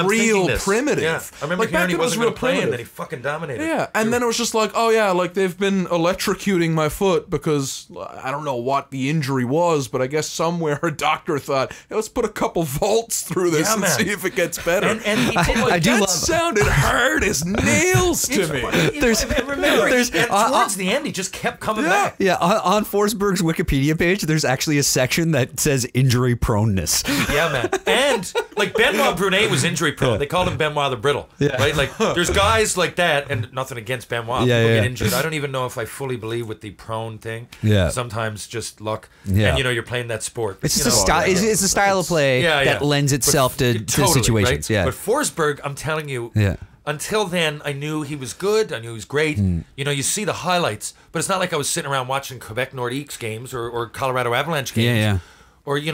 real primitive. Yeah. I remember hearing he wasn't going to play, and then he fucking dominated. Yeah, and then it was just they've been electrocuting my foot because I don't know what the injury was, but I guess somewhere a doctor thought, hey, let's put a couple volts through this and see if it gets better. And he did, that sounded hard as nails to me. Towards the end, he just kept coming back. Yeah, on Forsberg's Wikipedia page, there's actually a section that says injury proneness. Yeah, man. And Benoit Brunet was injury prone. They called him Benoit the Brittle. Right? There's guys like that, and nothing against Benoit. People get injured. I don't even know if I fully believe with the prone thing. Yeah. Sometimes just luck. Yeah. And you're playing that sport. It's just a style. It's a style of play that lends itself to situations. Right? Yeah. But Forsberg, I'm telling you. Yeah. Until then, I knew he was good. I knew he was great. You see the highlights, but it's not like I was sitting around watching Quebec Nordiques games or Colorado Avalanche games. Yeah. Or you'd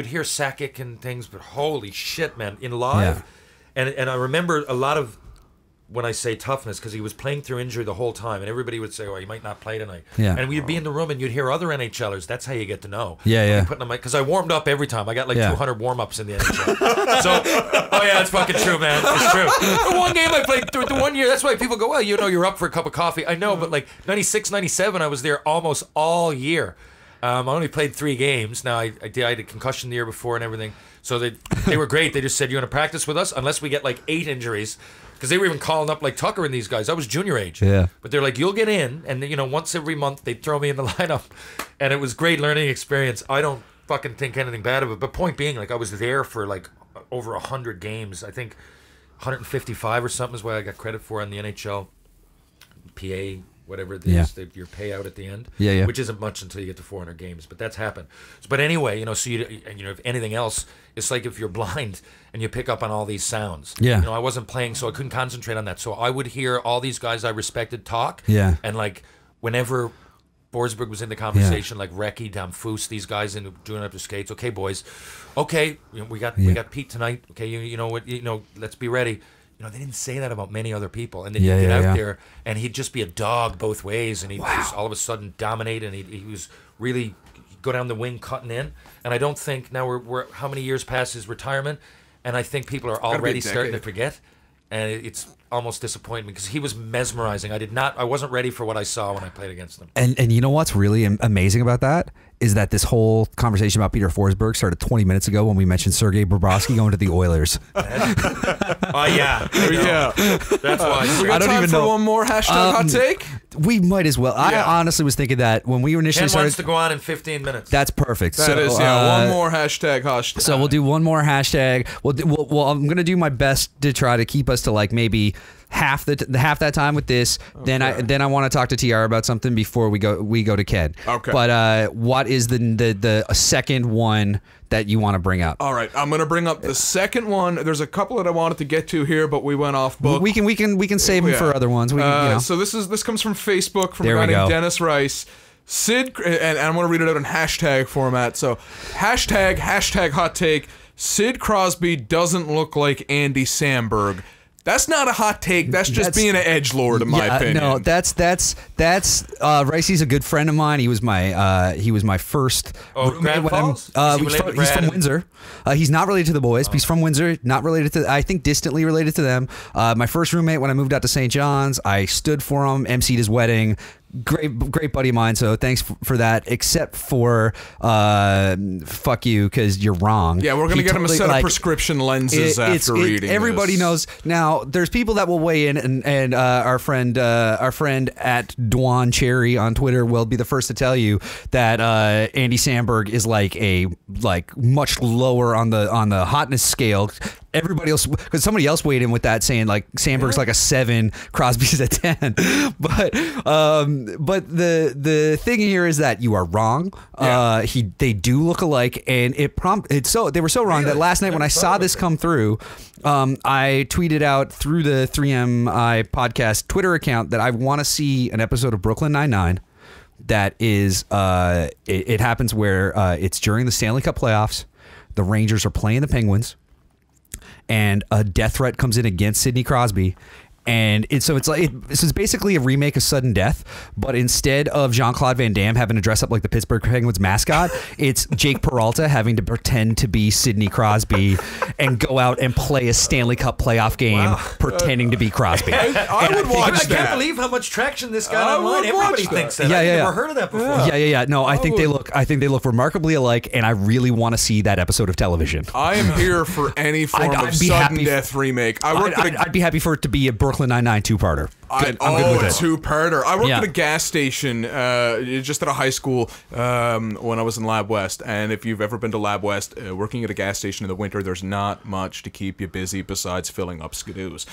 hear Sakic and things, but holy shit, man, in live. And I remember a lot of when I say toughness, because he was playing through injury the whole time, and everybody would say, "Oh, he might not play tonight." Yeah. And we'd be in the room, and you'd hear other NHLers. That's how you get to know. Yeah. Because I warmed up every time. I got 200 warm-ups in the NHL. So, it's fucking true, man. It's true. The one game I played, the 1 year, that's why people go, well, you're up for a cup of coffee. I know, but 96, 97, I was there almost all year. I only played 3 games. Now, I had a concussion the year before and everything. So they were great. They just said, you want to practice with us? Unless we get 8 injuries. Because they were even calling up Tucker and these guys. I was junior age. Yeah. But they're like, you'll get in. And, once every month they'd throw me in the lineup. And it was great learning experience. I don't fucking think anything bad of it. But point being, I was there for over 100 games. I think 155 or something is what I got credit for in the NHL. PA, whatever it is, your payout at the end, which isn't much until you get to 400 games, but that's happened. But anyway, so if anything else, it's like if you're blind and you pick up on all these sounds. Yeah. I wasn't playing, so I couldn't concentrate on that. So I would hear all these guys I respected talk. Yeah. And like whenever Forsberg was in the conversation, like Recchi, Damfus, these guys doing up their skates. Okay, boys. Okay, we got Pete tonight. Okay, you know what? Let's be ready. They didn't say that about many other people. And then he'd get out there, and he'd just be a dog both ways, and he'd just all of a sudden dominate, and he was really go down the wing cutting in. And I don't think now we're how many years past his retirement, and I think people are already starting to forget. And it's almost disappointing because he was mesmerizing. I wasn't ready for what I saw when I played against him. And you know what's really amazing about that is that this whole conversation about Peter Forsberg started 20 minutes ago when we mentioned Sergei Bobrovsky going to the Oilers. Yeah. That's why. We got time for one more hashtag hot take? We might as well. I honestly was thinking that when we initially Ken started. wants to go on in 15 minutes. That's perfect. That is one more hashtag. So we'll do one more hashtag. Well, I'm going to do my best to try to keep us to like maybe half that time with this. Okay. Then I want to talk to TR about something before we go to Ken. Okay. But what is the second one that you want to bring up? All right, I'm going to bring up the second one. There's a couple that I wanted to get to here, but we went off book. We can save them for other ones. So this comes from Facebook from a guy named Dennis Rice. Sid, and I'm going to read it out in hashtag format. So hashtag hot take. Sid Crosby doesn't look like Andy Samberg. That's not a hot take. That's being an edgelord, in my opinion. No, that's Ricey's a good friend of mine. He was my first. Grand Falls? He's from Windsor. He's not related to the boys. But he's from Windsor. Not related to. I think distantly related to them. My first roommate when I moved out to St. John's. I stood for him, emceed his wedding. Great buddy of mine, so thanks for that, except for fuck you because you're wrong. Yeah, we're gonna get him a set of prescription lenses after reading everybody this. knows now. There's people that will weigh in, and our friend at Dwan Cherry on Twitter will be the first to tell you that Andy Samberg is like much lower on the hotness scale. Everybody else, because somebody else weighed in with that, saying like Sandberg's like a 7, Crosby's a 10. But the thing here is that you are wrong. Yeah. They do look alike, and they were so wrong that last night when I saw this come through, I tweeted out through the 3MI podcast Twitter account that I want to see an episode of Brooklyn Nine-Nine. That is, it happens where it's during the Stanley Cup playoffs. The Rangers are playing the Penguins. And a death threat comes in against Sidney Crosby, and it's basically a remake of Sudden Death, but instead of Jean-Claude Van Damme having to dress up like the Pittsburgh Penguins mascot, it's Jake Peralta having to pretend to be Sidney Crosby and go out and play a Stanley Cup playoff game pretending to be Crosby. I would watch that. I can't believe how much traction this got online. Everybody thinks that. I've never heard of that before. Yeah. No, I think they look remarkably alike, and I really want to see that episode of television. I am here for any form of Sudden Death remake. I'd be happy for it to be a Brooklyn Nine-Nine two-parter. I'm good with it. Two-parter. I worked at a gas station just at a high school when I was in Lab West, and if you've ever been to Lab West, working at a gas station in the winter, there's not much to keep you busy besides filling up skidoos.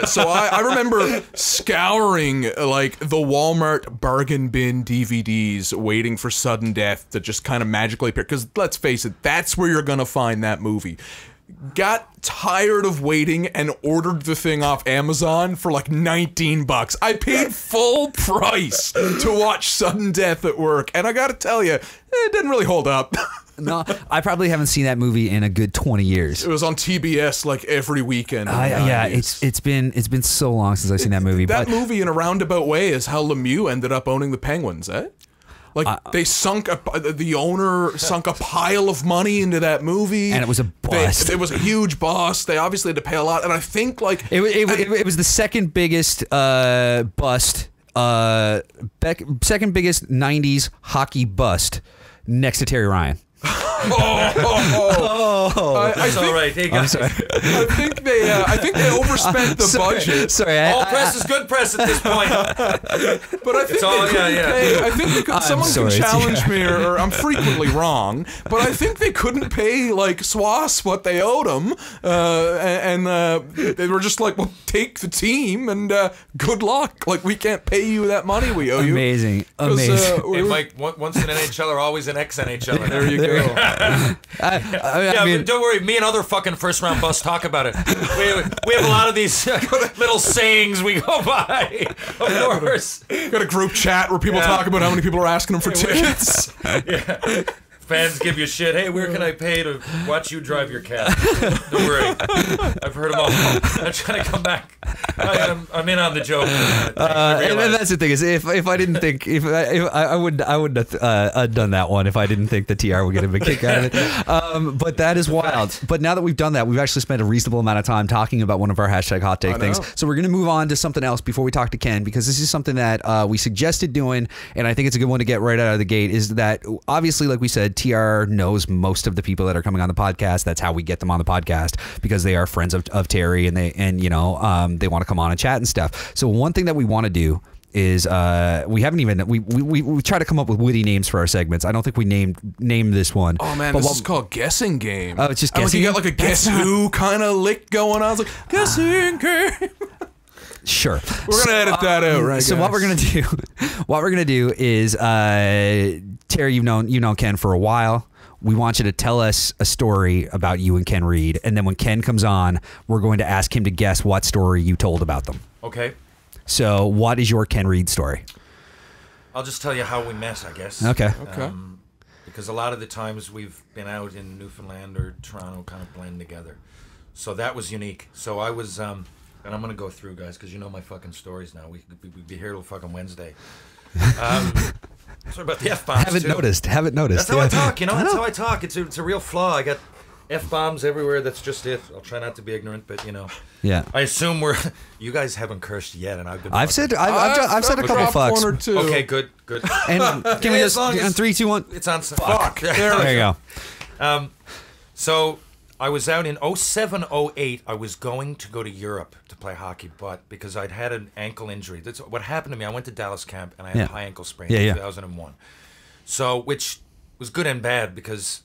So I remember scouring like the Walmart bargain bin DVDs, waiting for Sudden Death to just kind of magically appear, because let's face it, that's where you're gonna find that movie. Got tired of waiting and ordered the thing off Amazon for like $19. I paid full price to watch Sudden Death at work, and I gotta tell you, it didn't really hold up. No, I probably haven't seen that movie in a good 20 years. It was on TBS like every weekend. It's been so long since I've seen that movie. That movie, in a roundabout way, is how Lemieux ended up owning the Penguins, eh? Like the owner sunk a pile of money into that movie, and it was a bust. It was a huge bust. They obviously had to pay a lot, and I think like it was the second biggest bust, second biggest '90s hockey bust next to Terry Ryan. It's all right. Hey, guys. I think they overspent the budget. Sorry, All press is good press at this point. But I think I think they could, someone can challenge me, or I'm frequently wrong, but I think they couldn't pay like Swass what they owed them, and they were just like, well, take the team and good luck. Like, we can't pay you that money we owe you. Amazing. Hey, Mike, once an NHLer, always an ex-NHLer. There you go. I mean, don't worry, me and other fucking first-round busts talk about it. We have a lot of these little sayings we go by. Of course. Got a group chat where people talk about how many people are asking them for tickets. Yeah. Fans give you shit. Hey, where can I pay to watch you drive your cab? Don't worry, I've heard them all. I'm trying to come back. I'm in on the joke. And that's the thing is, if I didn't think I wouldn't have done that one if I didn't think the TR would get a big kick out of it. But that is wild. But now that we've done that, we've actually spent a reasonable amount of time talking about one of our hashtag hot take things. So we're gonna move on to something else before we talk to Ken, because this is something that we suggested doing, and I think it's a good one to get right out of the gate. Is that obviously, like we said, TR knows most of the people that are coming on the podcast. That's how we get them on the podcast, because they are friends of Terry, and they want to come on and chat and stuff. So one thing that we want to do is we haven't even we try to come up with witty names for our segments. I don't think we named this one. Oh man, this is called guessing game. Oh, it's just guessing. You got like a guess who kind of lick going on. It's like guessing game. Sure. We're gonna edit that out, right? So guys? what we're gonna do is Terry, you've known Ken for a while. We want you to tell us a story about you and Ken Reid, and then when Ken comes on, we're going to ask him to guess what story you told about them. Okay. So what is your Ken Reid story? I'll just tell you how we met, I guess. Okay. Because a lot of the times we've been out in Newfoundland or Toronto kind of blend together. So that was unique. So I was, and I'm going to go through, guys, because you know my fucking stories now. We'd be here till fucking Wednesday. Sorry about the F-bombs, Haven't noticed. That's how I talk, you know? That's how I talk. It's a real flaw. I got F-bombs everywhere. That's just it. I'll try not to be ignorant, but, you know. Yeah. I assume you guys haven't cursed yet, and I've been... I've said a couple fucks. One or two. Okay, good. And can we just, on 3, 2, 1? It's on... Fuck. There you go. So... I was out in 07, 08. I was going to go to Europe to play hockey, but because I'd had an ankle injury. That's what happened to me. I went to Dallas camp, and I had a high ankle sprain in 2001. So, which was good and bad, because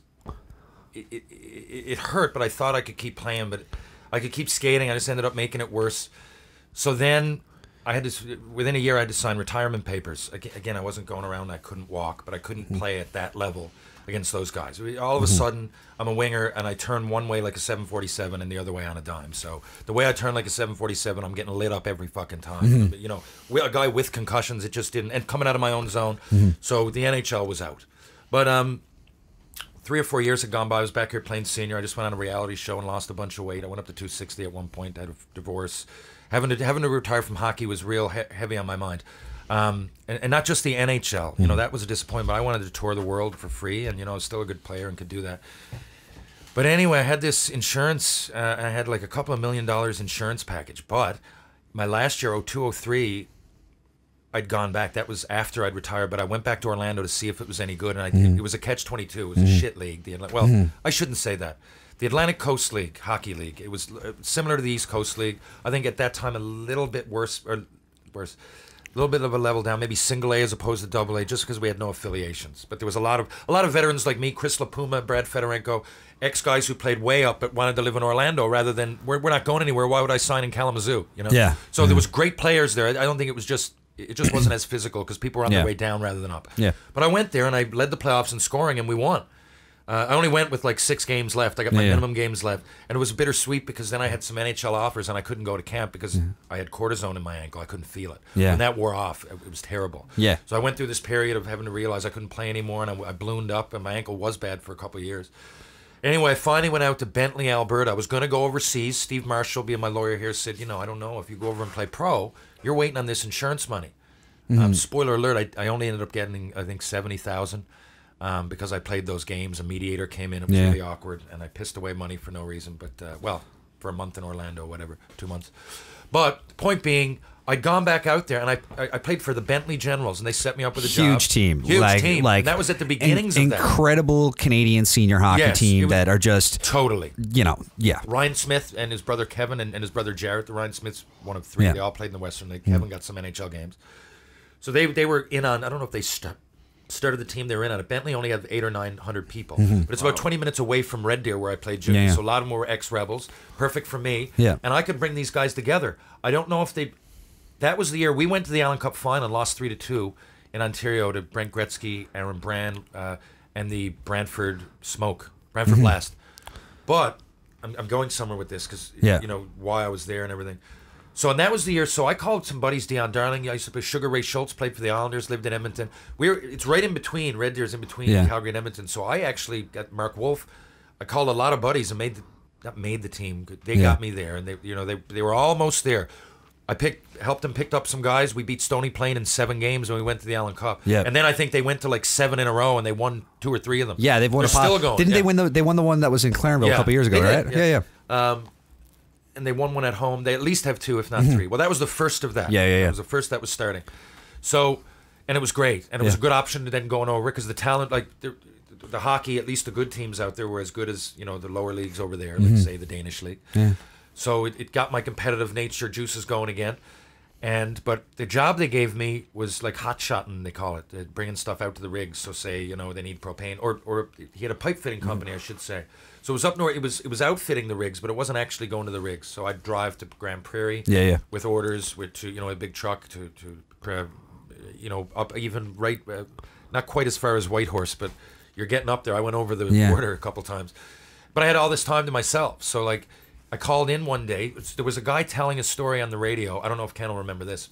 it hurt, but I thought I could keep playing, but I could keep skating. I just ended up making it worse. So then I had to, within a year, I had to sign retirement papers. Again, I wasn't going around. I couldn't walk, but I couldn't play at that level against those guys. All of a sudden, I'm a winger, and I turn one way like a 747 and the other way on a dime. So the way I turn like a 747, I'm getting lit up every fucking time. But, you know, a guy with concussions, it just didn't, and coming out of my own zone. So the NHL was out. But 3 or 4 years had gone by. I was back here playing senior. I just went on a reality show and lost a bunch of weight. I went up to 260 at one point. I had a divorce. Having to retire from hockey was real heavy on my mind. And not just the NHL, you know, that was a disappointment. I wanted to tour the world for free, and, you know, I was still a good player and could do that. But anyway, I had this insurance, I had like a couple of $1 million insurance package, but my last year, 02, 03, I'd gone back. That was after I'd retired, but I went back to Orlando to see if it was any good, and it was a catch-22. It was a shit league. I shouldn't say that. The Atlantic Coast League, Hockey League, it was similar to the East Coast League. I think at that time a little bit worse. A little bit of a level down, maybe single A as opposed to double A, just because we had no affiliations. But there was a lot of veterans like me, Chris LaPuma, Brad Fedorenko, ex-guys who played way up but wanted to live in Orlando rather than, we're not going anywhere, why would I sign in Kalamazoo? You know? Yeah. So there was great players there. I don't think it just wasn't as physical because people were on their way down rather than up. Yeah. But I went there and I led the playoffs in scoring and we won. I only went with like 6 games left. I got my minimum games left. And it was bittersweet because then I had some NHL offers and I couldn't go to camp because I had cortisone in my ankle. I couldn't feel it. Yeah. And that wore off. It was terrible. Yeah. So I went through this period of having to realize I couldn't play anymore, and I ballooned up and my ankle was bad for a couple of years. Anyway, I finally went out to Bentley, Alberta. I was going to go overseas. Steve Marshall, being my lawyer here, said, you know, I don't know, if you go over and play pro, you're waiting on this insurance money. Spoiler alert, I only ended up getting, I think, $70,000. Because I played those games. A mediator came in. It was really awkward, and I pissed away money for no reason. But, for a month in Orlando, whatever, 2 months. But the point being, I'd gone back out there, and I played for the Bentley Generals, and they set me up with a job. Huge team. Huge team. Like and that was at the beginnings of that. Incredible Canadian senior hockey team that are just... Totally. Yeah. Ryan Smith and his brother Kevin and his brother Jarrett. The Ryan Smith's one of three. They all played in the Western League. Kevin got some NHL games. So they were in on... I don't know if they started the team they were in on it. Bentley only had 800 or 900 people. But it's about 20 minutes away from Red Deer where I played junior. So a lot of them were ex-Rebels. Perfect for me. Yeah. And I could bring these guys together. I don't know if they... That was the year we went to the Allen Cup final and lost 3-2 in Ontario to Brent Gretzky, Aaron Brand, and the Brantford Blast. But I'm going somewhere with this because you know why I was there and everything. So and that was the year. So I called some buddies, Dion Darling. I used to play Sugar Ray Schultz, played for the Islanders, lived in Edmonton. It's right in between. Red Deer's in between Calgary and Edmonton. So I actually got Mark Wolf. I called a lot of buddies and made the team. They got me there, and they were almost there. I helped them pick up some guys. We beat Stony Plain in 7 games when we went to the Allen Cup. Yeah. And then I think they went to like 7 in a row and they won 2 or 3 of them. Yeah, they've won. They're still going. Didn't they win They won the one that was in Clarenville a couple years ago, right? Yeah. And they won one at home. They at least have 2, if not 3. Well, that was the first of that. Yeah. It was the first that was starting. So, and it was great, and it was a good option to then going over because the talent, like the hockey, at least the good teams out there were as good as the lower leagues over there, like say the Danish league. Yeah. So it got my competitive nature juices going again. But the job they gave me was like hot shotting, they call it, bringing stuff out to the rigs. So say they need propane, or he had a pipe fitting company, I should say. So it was up north. It was outfitting the rigs, but it wasn't actually going to the rigs. So I'd drive to Grand Prairie, with orders, with a big truck to up even right, not quite as far as Whitehorse, but you're getting up there. I went over the border a couple times, but I had all this time to myself. So like. I called in one day. There was a guy telling a story on the radio. I don't know if Ken will remember this,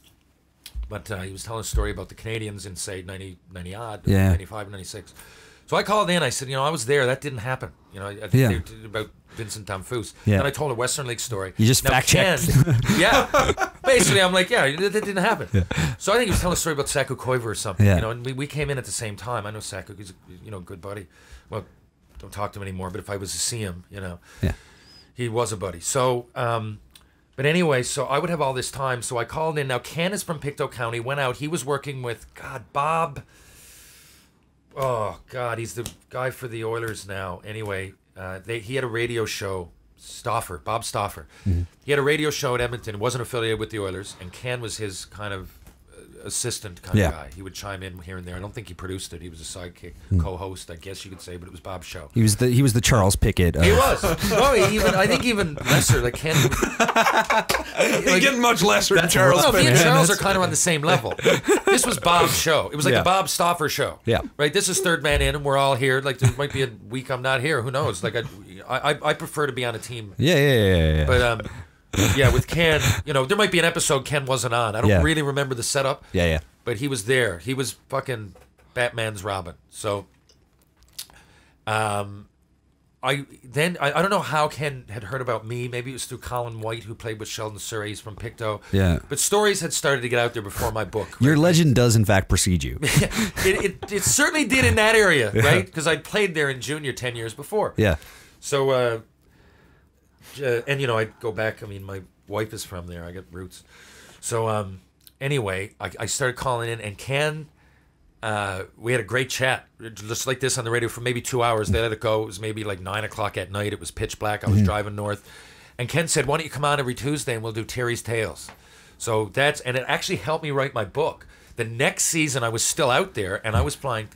but he was telling a story about the Canadians in, say, 90-odd, 95, 96. So I called in. I said, I was there. That didn't happen. I think they did about Vincent Damphus. Then I told a Western League story. You just fact-checked. Basically, I'm like, that didn't happen. So I think he was telling a story about Saku Koivu or something. And we came in at the same time. I know Saku. He's a good buddy. Well, don't talk to him anymore, but if I was to see him, he was a buddy. So, but anyway, so I would have all this time. So I called in. Now, Ken is from Pictou County. Went out. He was working with, Bob. Oh, God. He's the guy for the Oilers now. Anyway, he had a radio show. Bob Stauffer. He had a radio show in Edmonton. Wasn't affiliated with the Oilers. And Ken was his kind of assistant kind of guy. He would chime in here and there. I don't think he produced it. He was a sidekick, co-host, I guess you could say, but it was Bob's show. He was the Charles Pickett. He was. No, I think even lesser. Like Ken. He's getting much lesser than Charles Pickett. Me and Charles are kind of on the same level. This was Bob's show. It was like a Bob Stauffer show. Yeah. Right. This is Third Man In, and we're all here. Like there might be a week I'm not here. Who knows? Like I prefer to be on a team. Yeah. But with Ken, there might be an episode Ken wasn't on. I don't really remember the setup. Yeah. But he was there. He was fucking Batman's Robin. So, I don't know how Ken had heard about me. Maybe it was through Colin White, who played with Sheldon Surrey. He's from Pictou. Yeah. But stories had started to get out there before my book. Your legend does, in fact, precede you. It certainly did in that area, right? Because I played there in junior 10 years before. Yeah. So, and I go back. I mean, my wife is from there. I got roots. So, anyway, I started calling in, and Ken, we had a great chat, just like this on the radio for maybe 2 hours. They let it go. It was maybe like 9 o'clock at night. It was pitch black. I was driving north, and Ken said, "Why don't you come on every Tuesday and we'll do Terry's Tales?" So and it actually helped me write my book. The next season, I was still out there, and I was play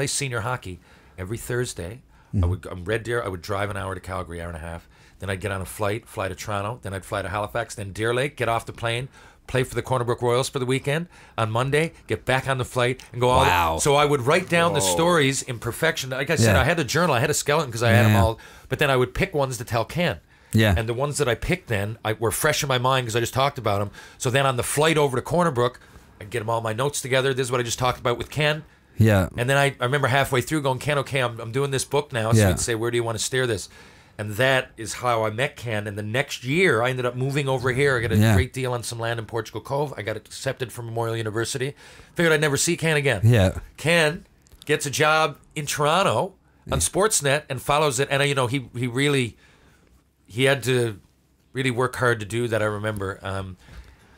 senior hockey every Thursday. I'm Red Deer. I would drive an hour to Calgary, hour and a half. Then I'd get on a fly to Toronto. Then I'd fly to Halifax. Then Deer Lake, get off the plane, play for the Corner Brook Royals for the weekend. On Monday, get back on the flight and go all. Wow. So I would write down the stories in perfection. Like I said, I had a journal. I had a skeleton because I had them all. But then I would pick ones to tell Ken. Yeah. And the ones that I picked then were fresh in my mind because I just talked about them. So then on the flight over to Corner Brook, I'd get them all my notes together. This is what I just talked about with Ken. Yeah. And then I remember halfway through going, Ken, okay, I'm doing this book now. So he'd say, where do you want to steer this? And that is how I met Ken. And the next year, I ended up moving over here. I got a great deal on some land in Portugal Cove. I got accepted from Memorial University. Figured I'd never see Ken again. Yeah. Ken gets a job in Toronto on Sportsnet and follows it. And, he had to really work hard to do that, I remember.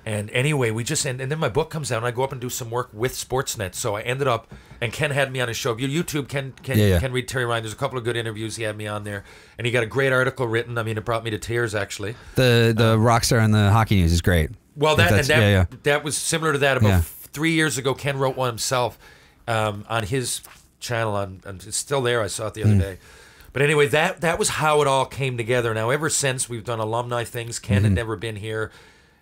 And anyway, we just and then my book comes out, and I go up and do some work with Sportsnet. So I ended up, and Ken had me on his show. YouTube, Ken Reid, Terry Ryan. There's a couple of good interviews. He had me on there, and he got a great article written. I mean, it brought me to tears actually. The rock star in the hockey news is great. Well, that was similar to that. About 3 years ago, Ken wrote one himself on his channel. It's still there. I saw it the other day. But anyway, that was how it all came together. Now, ever since, we've done alumni things. Ken had never been here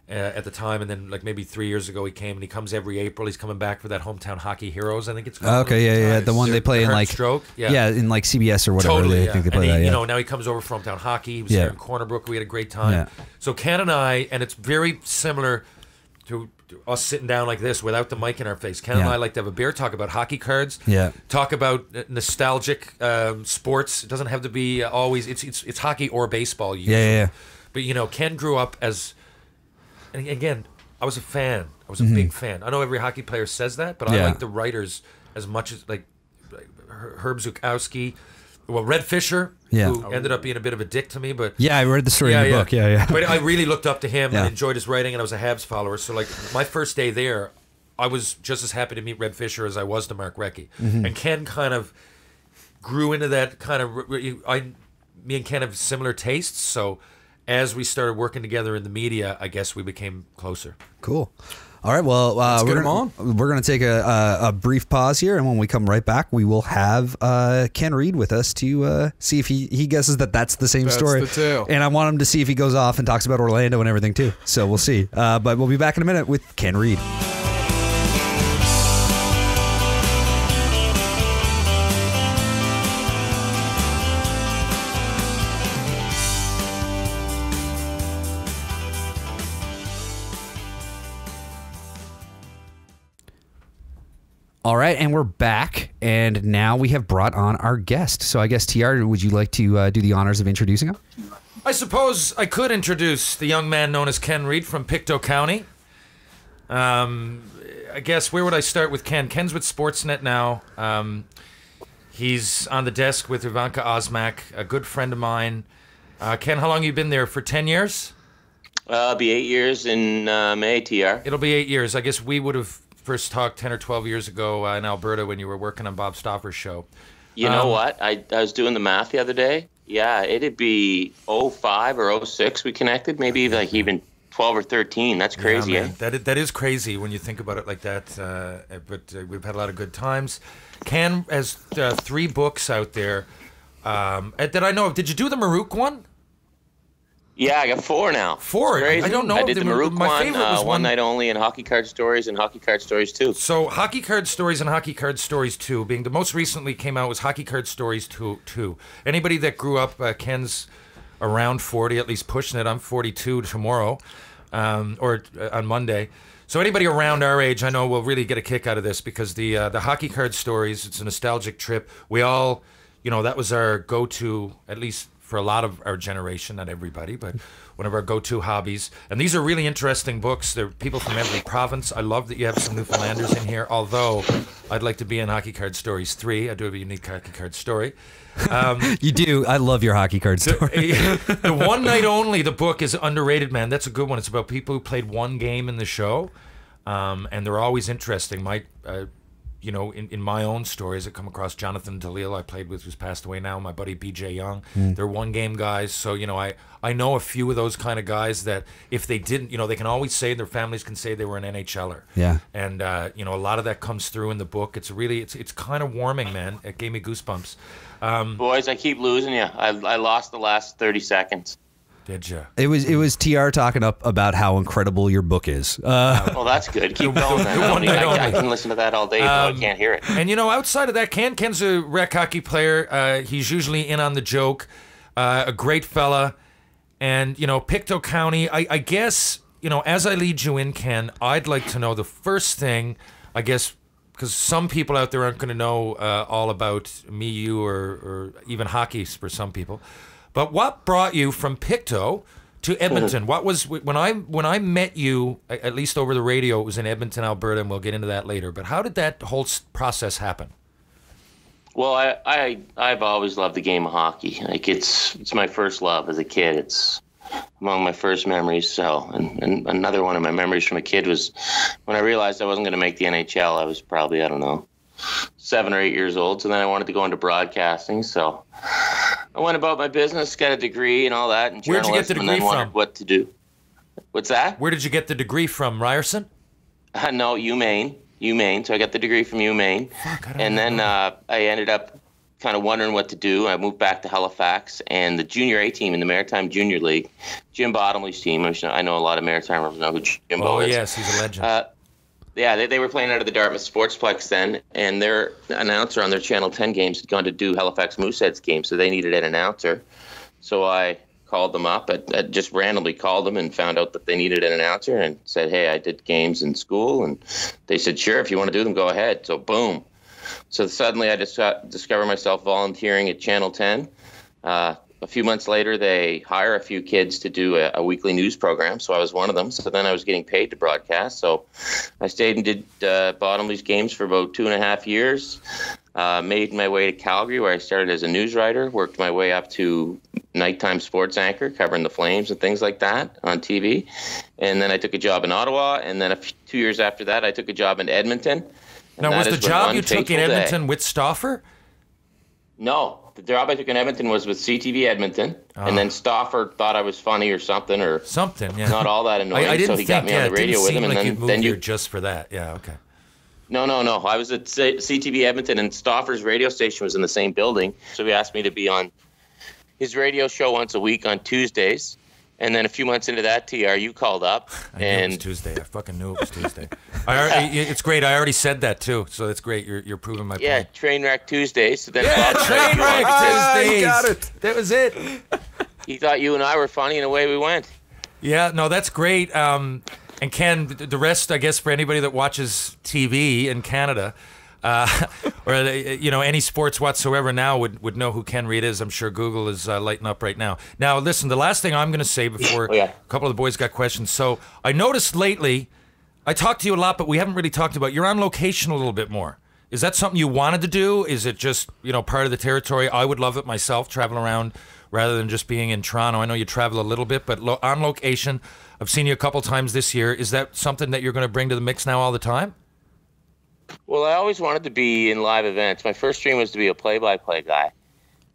at the time, and then like maybe 3 years ago he came, and he comes every April. He's coming back for that Hometown Hockey Heroes, I think it's called. Okay, the one they play in like Stroke, in like CBS or whatever. Totally, I think they play that. You know, now he comes over from Hometown Hockey. He was here in Corner Brook. We had a great time. Yeah. So Ken and I, and it's very similar to us sitting down like this without the mic in our face. Ken and I like to have a beer, talk about hockey cards, talk about nostalgic sports. It doesn't have to be always. It's hockey or baseball usually. But you know, Ken grew up as. And again, I was a fan. I was a big fan. I know every hockey player says that, but I like the writers as much as like Herb Zukowski. Well, Red Fisher, who ended up being a bit of a dick to me, but I read the story in the book. But I really looked up to him and enjoyed his writing, and I was a Habs follower. So like my first day there, I was just as happy to meet Red Fisher as I was to Mark Recchi. And Ken kind of grew into that kind of. Me and Ken have similar tastes, so. As we started working together in the media, I guess we became closer. Cool. All right. Well, we're going to take a brief pause here, and when we come right back, we will have Ken Reid with us to see if he guesses that's the same story. That's the tale. And I want him to see if he goes off and talks about Orlando and everything too. So we'll see. But we'll be back in a minute with Ken Reid. All right, and we're back, and now we have brought on our guest. So I guess, TR, would you like to do the honors of introducing him? I suppose I could introduce the young man known as Ken Reid from Pictou County. I guess, where would I start with Ken? Ken's with Sportsnet now. He's on the desk with Ivanka Osmak, a good friend of mine. Ken, how long have you been there? For 10 years? It'll be 8 years in May, TR. It'll be 8 years. I guess we would have first talked 10 or 12 years ago in Alberta when you were working on Bob Stauffer's show. You know what? I was doing the math the other day. Yeah, it'd be 05 or 06 we connected, maybe like even 12 or 13. That's crazy, man. That is crazy when you think about it like that. But we've had a lot of good times. Ken has 3 books out there that I know of. Did you do the Marook one? Yeah, I got 4 now. 4? I don't know. I did the Marook my one, favorite was One Night Only, and Hockey Card Stories, and Hockey Card Stories 2. So Hockey Card Stories and Hockey Card Stories 2 being the most recently came out was Hockey Card Stories 2. Anybody that grew up, Ken's around 40, at least pushing it. I'm 42 tomorrow, or on Monday. So anybody around our age, I know, will really get a kick out of this because the Hockey Card Stories, it's a nostalgic trip. We all, that was our go-to, at least for a lot of our generation, not everybody, but one of our go-to hobbies. And these are really interesting books. They're people from every province. I love that you have some Newfoundlanders in here, although I'd like to be in Hockey Card Stories 3. I do have a unique hockey card story. You do. I love your hockey card story. The One Night Only, the book, is underrated, man. That's a good one. It's about people who played one game in the show, and they're always interesting. In my own stories, I come across Jonathan Dalil I played with, who's passed away now, my buddy BJ Young. They're one-game guys. So, I know a few of those kind of guys that if they didn't, they can always say, their families can say they were an NHLer. Yeah. And, a lot of that comes through in the book. It's really, it's kind of warming, man. It gave me goosebumps. Boys, I keep losing you. I lost the last 30 seconds. Did you? It was TR talking up about how incredible your book is. Well, that's good. Keep going. I can listen to that all day, but I can't hear it. And outside of that, Ken's a rec hockey player. He's usually in on the joke. A great fella. And Pictou County. I guess as I lead you in, Ken, I'd like to know the first thing. I guess because some people out there aren't going to know all about me, you, or even hockey for some people. But what brought you from Pictou to Edmonton? What was when I met you, at least over the radio, it was in Edmonton, Alberta, and we'll get into that later. But how did that whole process happen? Well, I've always loved the game of hockey. Like it's my first love as a kid. It's among my first memories. So, and another one of my memories from a kid was when I realized I wasn't going to make the NHL. I was probably, I don't know, 7 or 8 years old. So then I wanted to go into broadcasting. So I went about my business, got a degree and all that. And where'd you get the degree from? Wondered what to do. What's that? Where did you get the degree from? Ryerson? No, UMaine. So I got the degree from UMaine. And then I ended up kind of wondering what to do. I moved back to Halifax, and the junior A team in the Maritime Junior League, Jim Bottomley's team. I know a lot of Maritimers know who Jimbo is. Oh, yes, he's a legend. Yeah, they were playing out of the Dartmouth Sportsplex then, and their announcer on their Channel 10 games had gone to do Halifax Mooseheads games, so they needed an announcer. So I called them up. I just randomly called them and found out that they needed an announcer and said, hey, I did games in school. And they said, sure, if you want to do them, go ahead. So boom. So suddenly I just discovered myself volunteering at Channel 10. A few months later, they hire a few kids to do a weekly news program. So I was one of them. So then I was getting paid to broadcast. So I stayed and did Bottomley's games for about 2.5 years. Made my way to Calgary, where I started as a news writer, worked my way up to nighttime sports anchor, covering the Flames and things like that on TV. And then I took a job in Ottawa. And then 2 years after that, I took a job in Edmonton. Now, was the job you took in Edmonton with Stauffer? No. The job I took in Edmonton was with CTV Edmonton. And then Stauffer thought I was funny or something, yeah. Not all that annoying. So he got me on the radio with him. And then you just for that. Yeah, okay. No. I was at CTV Edmonton, and Stauffer's radio station was in the same building. So he asked me to be on his radio show once a week on Tuesdays. And then a few months into that, TR, you called up. I knew it was Tuesday. I fucking knew it was Tuesday. It's great. I already said that, too. So that's great. You're proving my point. Yeah, Trainwreck Tuesdays. So then Trainwreck Tuesdays. You got it. That was it. He thought you and I were funny, and away we went. Yeah, no, that's great. And Ken, the rest, I guess, for anybody that watches TV in Canada, or any sports whatsoever now would know who Ken Reid is. I'm sure Google is lighting up right now. Now, listen, the last thing I'm going to say before a couple of the boys got questions. So I noticed lately, I talked to you a lot, but we haven't really talked about, you're on location a little bit more. Is that something you wanted to do? Is it just, part of the territory? I would love it myself, traveling around rather than just being in Toronto. I know you travel a little bit, but on location, I've seen you a couple times this year. Is that something that you're going to bring to the mix now all the time? Well, I always wanted to be in live events. My first dream was to be a play-by-play guy.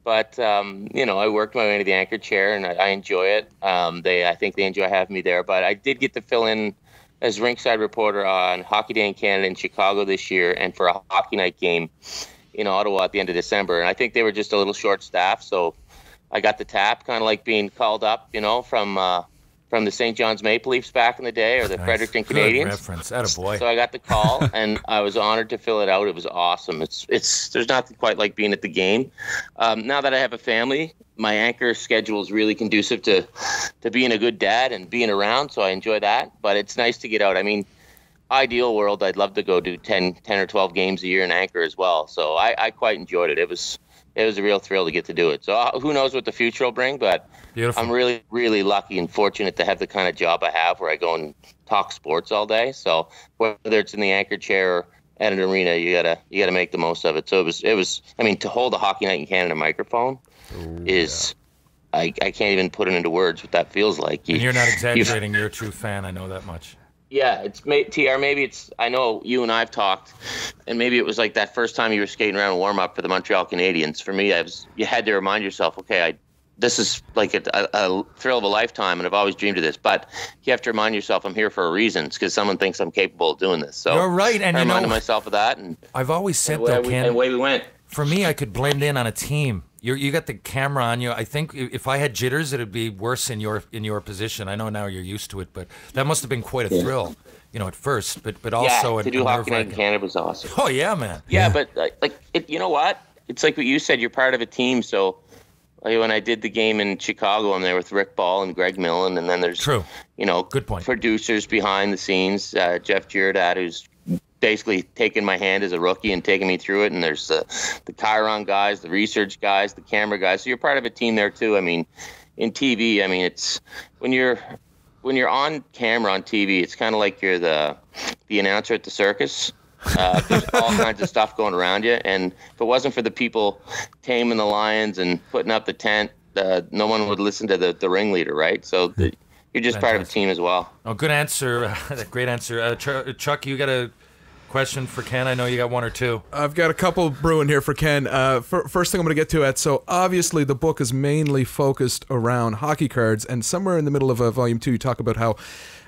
But, I worked my way into the anchor chair, and I enjoy it. I think they enjoy having me there. But I did get to fill in as rinkside reporter on Hockey Day in Canada in Chicago this year, and for a hockey night game in Ottawa at the end of December. And I think they were just a little short-staffed, so I got the tap, kind of like being called up, from the St. John's Maple Leafs back in the day, or the Fredericton Canadiens. Good reference. Attaboy. So I got the call, and I was honored to fill it out. It was awesome. There's nothing quite like being at the game. Now that I have a family, my anchor schedule is really conducive to being a good dad and being around, so I enjoy that. But it's nice to get out. I mean, ideal world, I'd love to go do 10 or 12 games a year in anchor as well. So I quite enjoyed it. It was a real thrill to get to do it. So who knows what the future will bring, but beautiful. I'm really, really lucky and fortunate to have the kind of job I have where I go and talk sports all day. So whether it's in the anchor chair or at an arena, you gotta make the most of it. So it was. I mean, to hold a Hockey Night in Canada microphone I can't even put it into words what that feels like. And you're not exaggerating. You're a true fan. I know that much. Yeah, TR. Maybe it's. I know you and I've talked, and maybe it was like that first time you were skating around warm up for the Montreal Canadiens. For me, you had to remind yourself, okay, this is like a thrill of a lifetime, and I've always dreamed of this. But you have to remind yourself, I'm here for a reason, because someone thinks I'm capable of doing this. So you're right, and I reminded myself of that. And I've always said that, Ken. And away we went. For me, I could blend in on a team. You got the camera on you. I think if I had jitters, it'd be worse in your position. I know now you're used to it, but that must have been quite a thrill, at first. But also to do Hockey Night in Canada was awesome. Oh yeah, man. Yeah, but you know what? It's like what you said. You're part of a team. So when I did the game in Chicago, I'm there with Rick Ball and Greg Millen, and then there's good point. Producers behind the scenes, Jeff Giordad, who's basically taking my hand as a rookie and taking me through it, and there's the Chiron guys, the research guys, the camera guys. So you're part of a team there too. I mean, in TV, it's when you're on camera on TV, it's kind of like you're the announcer at the circus. There's all kinds of stuff going around you, and if it wasn't for the people taming the lions and putting up the tent, no one would listen to the ringleader, right? So you're just part of a team as well. Oh, good answer. Great answer. Chuck, you got a question for Ken? I know you got one or two. I've got a couple brewing here for Ken. First thing I'm going to get to it. So obviously the book is mainly focused around hockey cards, and somewhere in the middle of volume 2, you talk about how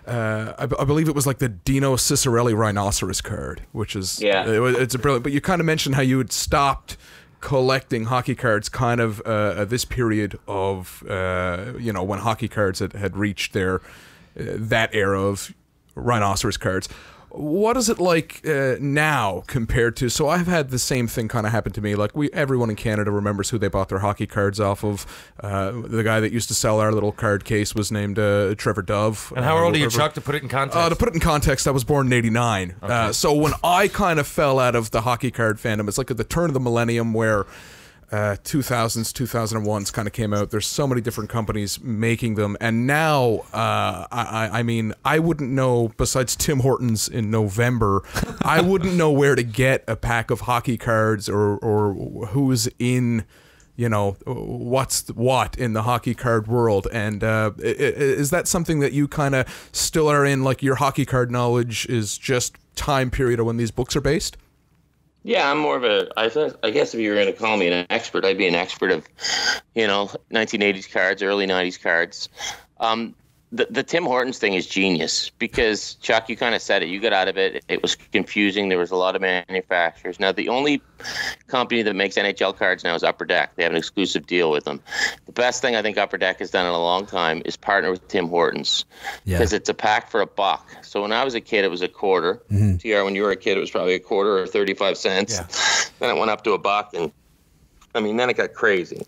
I believe it was like the Dino Cicerelli rhinoceros card, which is it's a brilliant. But you kind of mentioned how you had stopped collecting hockey cards kind of this period of when hockey cards had reached their that era of rhinoceros cards. What is it like now compared to? So I've had the same thing kind of happen to me. Like everyone in Canada remembers who they bought their hockey cards off of. The guy that used to sell our little card case was named Trevor Dove. And how old are you, Chuck? To put it in context. To put it in context, I was born in '89. Okay. So when I kind of fell out of the hockey card fandom, it's like at the turn of the millennium where 2000s, 2001s kind of came out. There's so many different companies making them, and now I mean, I wouldn't know, besides Tim Hortons in November, I wouldn't know where to get a pack of hockey cards or who's in, what's what in the hockey card world. And is that something that you kind of still are in, like your hockey card knowledge is just time period of when these books are based? Yeah, I'm more of I guess if you were going to call me an expert, I'd be an expert of, 1980s cards, early 90s cards. The Tim Hortons thing is genius because, Chuck, you kind of said it. You got out of it. It was confusing. There was a lot of manufacturers. Now, the only company that makes NHL cards now is Upper Deck. They have an exclusive deal with them. The best thing I think Upper Deck has done in a long time is partner with Tim Hortons because it's a pack for $1. So when I was a kid, it was a quarter. Mm-hmm. TR, when you were a kid, it was probably a quarter or 35 cents. Yeah. Then it went up to $1, and then it got crazy.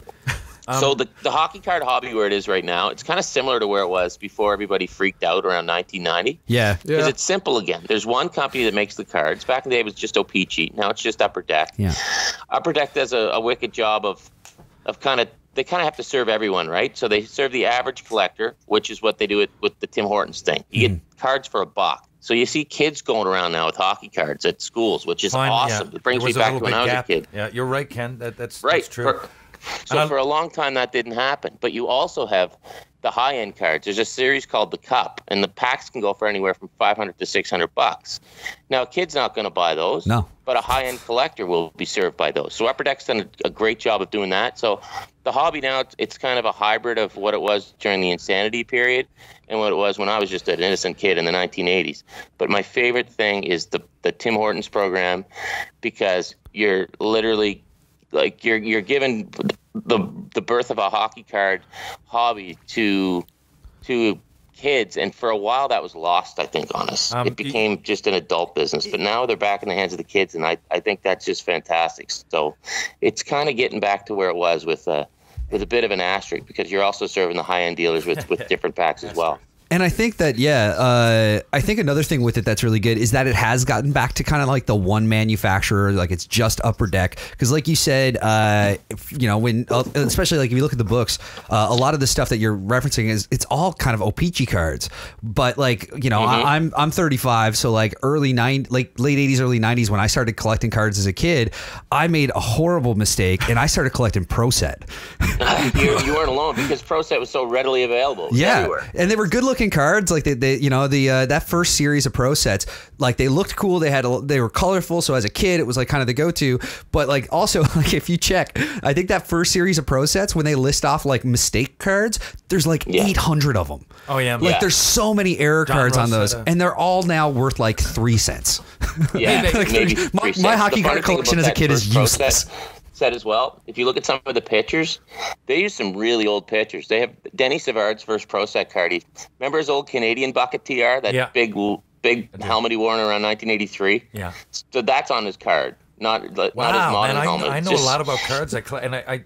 So the hockey card hobby where it is right now, it's kind of similar to where it was before everybody freaked out around 1990. Yeah. Because it's simple again. There's one company that makes the cards. Back in the day, it was just O-Pee-Chee. Now it's just Upper Deck. Yeah. Upper Deck does a wicked job of they kind of have to serve everyone, right? So they serve the average collector, which is what they do with the Tim Hortons thing. You get cards for $1. So you see kids going around now with hockey cards at schools, which is awesome. Yeah. It brings me back to when I was a kid. Yeah, you're right, Ken. That's right. That's true. For a long time, that didn't happen. But you also have the high-end cards. There's a series called the Cup, and the packs can go for anywhere from $500 to $600. Now, a kid's not going to buy those. No. But a high-end collector will be served by those. So Upper Deck's done a great job of doing that. So the hobby now, it's kind of a hybrid of what it was during the insanity period and what it was when I was just an innocent kid in the 1980s. But my favorite thing is the Tim Hortons program because you're literally like you're given the birth of a hockey card hobby to kids, and for a while that was lost, I think, on us. It became just an adult business, but now they're back in the hands of the kids, and I think that's just fantastic. So it's kind of getting back to where it was with a bit of an asterisk because you're also serving the high-end dealers with different packs as well. And I think that, I think another thing with it that's really good is that it has gotten back to kind of like the one manufacturer, like it's just Upper Deck. Because like you said, when, especially like if you look at the books, a lot of the stuff that you're referencing it's all kind of O-Pee-Chee cards. But like, I'm 35, so like late 80s, early 90s when I started collecting cards as a kid, I made a horrible mistake and I started collecting Pro Set. You weren't alone because Pro Set was so readily available. It was everywhere. And they were good looking cards, like they that first series of Pro Sets, like they looked cool. They were colorful, so as a kid it was like kind of the go-to. But like also, like if you check, I think that first series of Pro Sets, when they list off like mistake cards, there's like 800 of them. Oh yeah, like there's so many error cards on those, and they're all now worth like 3 cents. Yeah, maybe my hockey card collection as a kid is useless. Set as well. If you look at some of the pictures, they use some really old pictures. They have Denny Savard's first Pro Set card. Remember his old Canadian bucket TR, that big helmet he wore around 1983. Yeah, so that's on his card, not his modern helmet. I know a lot about cards. I'm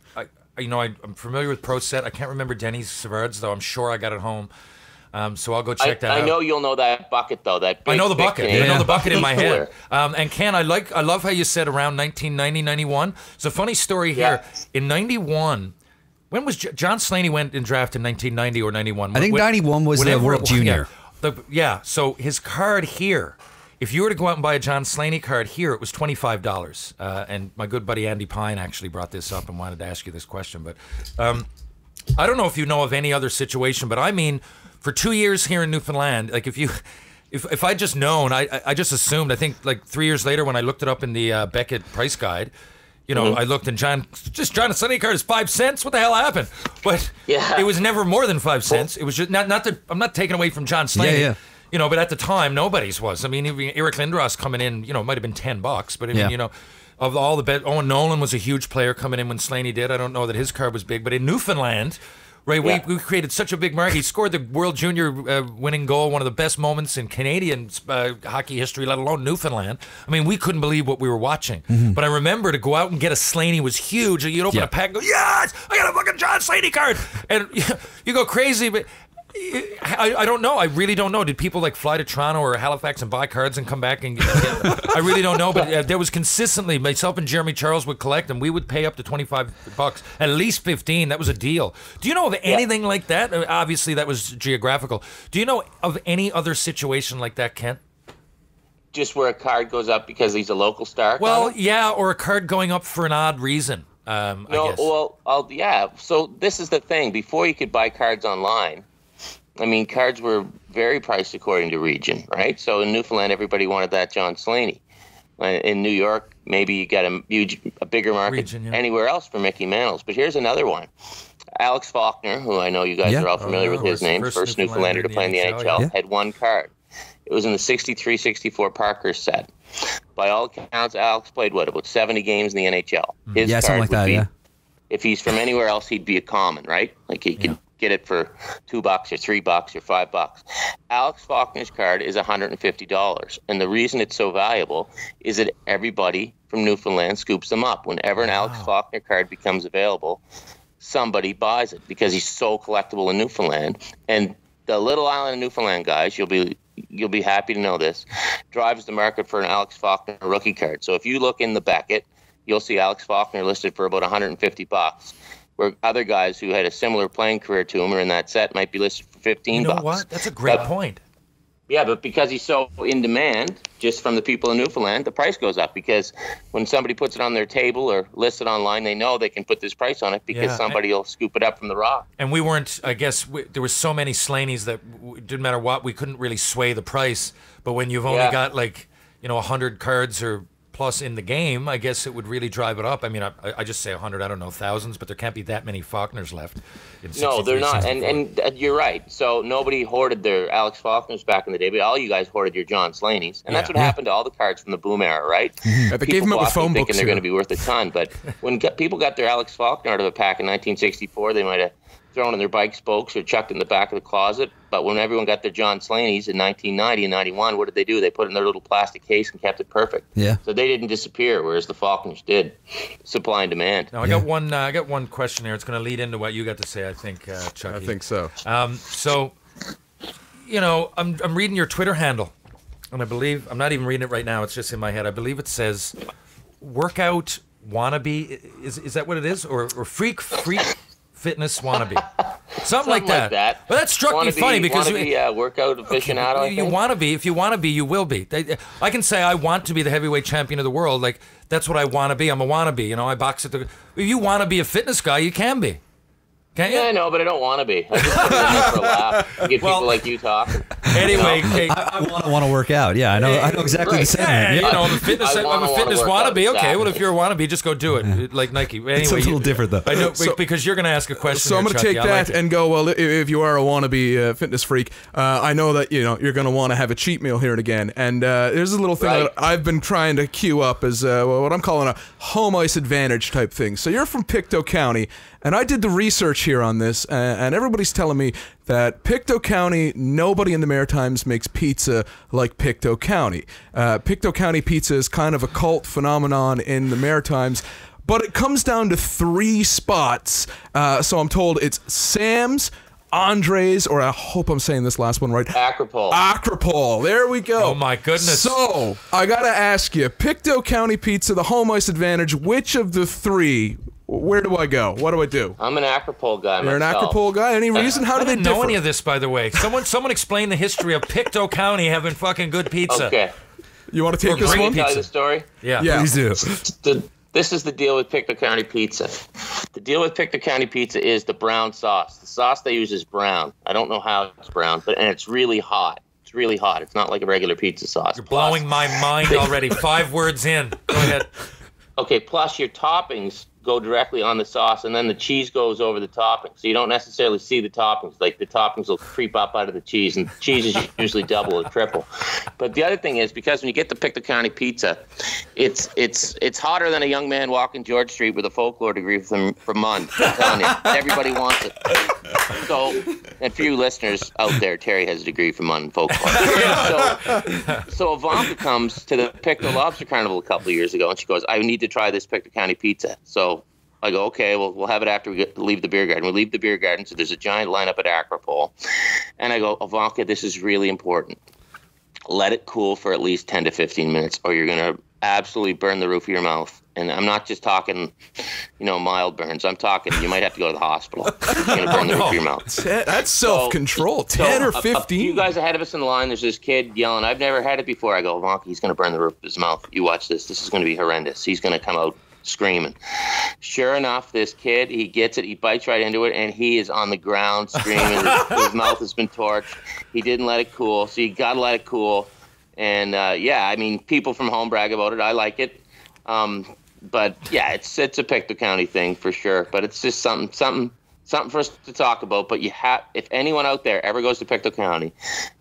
familiar with Pro Set. I can't remember Denny Savard's though. I'm sure I got it home. So I'll go check that out. I know you'll know that bucket though. I know the bucket. I know the bucket in my head. And Ken, I love how you said around 1990, 91. It's a funny story here. In 91, when was John Slaney went in draft in 1990 or 91? I think 91 was the World Junior. So his card here, if you were to go out and buy a John Slaney card here, it was $25. And my good buddy Andy Pine actually brought this up and wanted to ask you this question, but. I don't know if you know of any other situation, but I mean, for 2 years here in Newfoundland, like if I just known, I just assumed. I think like 3 years later when I looked it up in the Beckett price guide, I looked and John Slaney card is 5 cents. What the hell happened? But it was never more than 5 cents. It was just not that I'm not taking away from John Slaney. Yeah. But at the time nobody's was. I mean, Eric Lindros coming in, it might have been $10, but I mean, of all the bet, Owen Nolan was a huge player coming in when Slaney did. I don't know that his card was big, but in Newfoundland. Right, we created such a big market. He scored the World Junior winning goal, one of the best moments in Canadian hockey history, let alone Newfoundland. I mean, we couldn't believe what we were watching. But I remember to go out and get a Slaney was huge. You'd open a pack and go, yes, I got a fucking John Slaney card. And you go crazy, but I don't know. I really don't know. Did people like fly to Toronto or Halifax and buy cards and come back and get I really don't know. But there was consistently, myself and Jeremy Charles would collect them. We would pay up to $25, at least 15. That was a deal. Do you know of anything like that? Obviously, that was geographical. Do you know of any other situation like that, Ken? Just where a card goes up because he's a local star? Well, yeah, or a card going up for an odd reason. I guess. Well, so this is the thing. Before you could buy cards online, I mean, cards were very priced according to region, right? So in Newfoundland, everybody wanted that John Slaney. In New York, maybe you got a bigger market region, anywhere else for Mickey Mantles. But here's another one. Alex Faulkner, who I know you guys are all familiar with his name, first Newfoundlander to play in the NHL, had one card. It was in the 63-64 Parkhurst set. By all accounts, Alex played, about 70 games in the NHL. His card something like that, be, if he's from anywhere else, he'd be a common, right? Like he could get it for $2 or $3 or $5. Alex Faulkner's card is $150, and the reason it's so valuable is that everybody from Newfoundland scoops them up. Whenever an Alex Faulkner card becomes available, somebody buys it because he's so collectible in Newfoundland. And the little island of Newfoundland, guys, you'll be happy to know this, drives the market for an Alex Faulkner rookie card. So if you look in the Beckett, you'll see Alex Faulkner listed for about $150. Where other guys who had a similar playing career to him or in that set might be listed for $15. You know what? That's a great point. Yeah, but because he's so in demand, just from the people in Newfoundland, the price goes up because when somebody puts it on their table or lists it online, they know they can put this price on it because somebody will scoop it up from the rock. And we weren't, I guess, there were so many Slaneys that didn't matter what, we couldn't really sway the price. But when you've only got 100 cards or plus in the game, I guess it would really drive it up. I mean, I just say 100, I don't know, thousands, but there can't be that many Faulkners left. No, they're not. And you're right. So nobody hoarded their Alex Faulkners back in the day, but all you guys hoarded your John Slaneys. And that's what happened to all the cards from the boom era, right? They gave them up with phone books. Thinking they're going to be worth a ton. But when people got their Alex Faulkner out of a pack in 1964, they might have thrown in their bike spokes or chucked in the back of the closet. But when everyone got their John Slaneys in 1990 and 91, what did they do? They put it in their little plastic case and kept it perfect. Yeah. So they didn't disappear, whereas the Faulkners did. Supply and demand. Now I got one question here. It's going to lead into what you got to say, I think, Chucky. I think so. So, I'm reading your Twitter handle, and I believe I'm not even reading it right now. It's just in my head. I believe it says "workout wannabe." Is that what it is, or freak? Fitness wannabe, something like that. But that struck me funny because workout aficionado. You want to be. If you want to be, you will be. I can say I want to be the heavyweight champion of the world. Like that's what I want to be. I'm a wannabe. I box at the. If you want to be a fitness guy, you can be. Can't you? Yeah, I know, but I don't want to be. I just put it in there for a laugh. Get people like you talking. Anyway, I want to work out. Yeah, I know exactly the same. Yeah, I'm a fitness wannabe. Okay, well, if you're a wannabe, just go do it, like Nike. Anyway, it's a little different though. I know because you're going to ask a question. So I'm going to take that and go. Well, if you are a wannabe fitness freak, I know that you're going to want to have a cheat meal here and again. And there's a little thing that I've been trying to queue up as what I'm calling a home ice advantage type thing. So you're from Pictou County. And I did the research here on this, and everybody's telling me that Pictou County, nobody in the Maritimes makes pizza like Pictou County. Pictou County Pizza is kind of a cult phenomenon in the Maritimes, but it comes down to 3 spots. So I'm told it's Sam's, Andre's, or I hope I'm saying this last one right. Acropole. Acropole. There we go. Oh my goodness. So I gotta ask you, Pictou County Pizza, the home ice advantage, which of the 3? Where do I go? What do I do? I'm an Acropole guy You're myself. an Acropole guy? Any reason? How do they differ? I didn't know any of this, by the way. Someone explain the history of Pictou County having fucking good pizza. Okay. You want to take this one? Tell you the story? Yeah. Please do. This is the deal with Pictou County Pizza. The deal with Pictou County Pizza is the brown sauce. The sauce they use is brown. I don't know how it's brown, and it's really hot. It's really hot. It's not like a regular pizza sauce. You're blowing my mind already. 5 words in. Go ahead. Okay, plus your toppings go directly on the sauce, and then the cheese goes over the toppings. So you don't necessarily see the toppings. Like, the toppings will creep up out of the cheese, and the cheese is usually double or triple. But the other thing is, because when you get the Pictou County Pizza, it's hotter than a young man walking George Street with a folklore degree from Munn. I'm telling you, everybody wants it. So, and for you listeners out there, Terry has a degree from Munn folklore. So Ivanka comes to the Pictou Lobster Carnival a couple of years ago, and she goes, I need to try this Pictou County Pizza. So I go, okay, well, we'll have it after we leave the beer garden. We leave the beer garden, so there's a giant lineup at Acropole. And I go, Ivanka, this is really important. Let it cool for at least 10 to 15 minutes, or you're going to absolutely burn the roof of your mouth. And I'm not just talking, mild burns. I'm talking, you might have to go to the hospital. You're going to burn the roof of your mouth. That's self-control. 10 or 15. A few guys ahead of us in the line, there's this kid yelling, I've never had it before. I go, Ivanka, he's going to burn the roof of his mouth. You watch this. This is going to be horrendous. He's going to come out screaming. Sure enough, this kid, he gets it, he bites right into it, and he is on the ground screaming. His mouth has been torched. He didn't let it cool, so you got to let it cool. And people from home brag about it. I like it. But yeah, it's a Pictou County thing for sure. But it's just something for us to talk about. But if anyone out there ever goes to Pictou County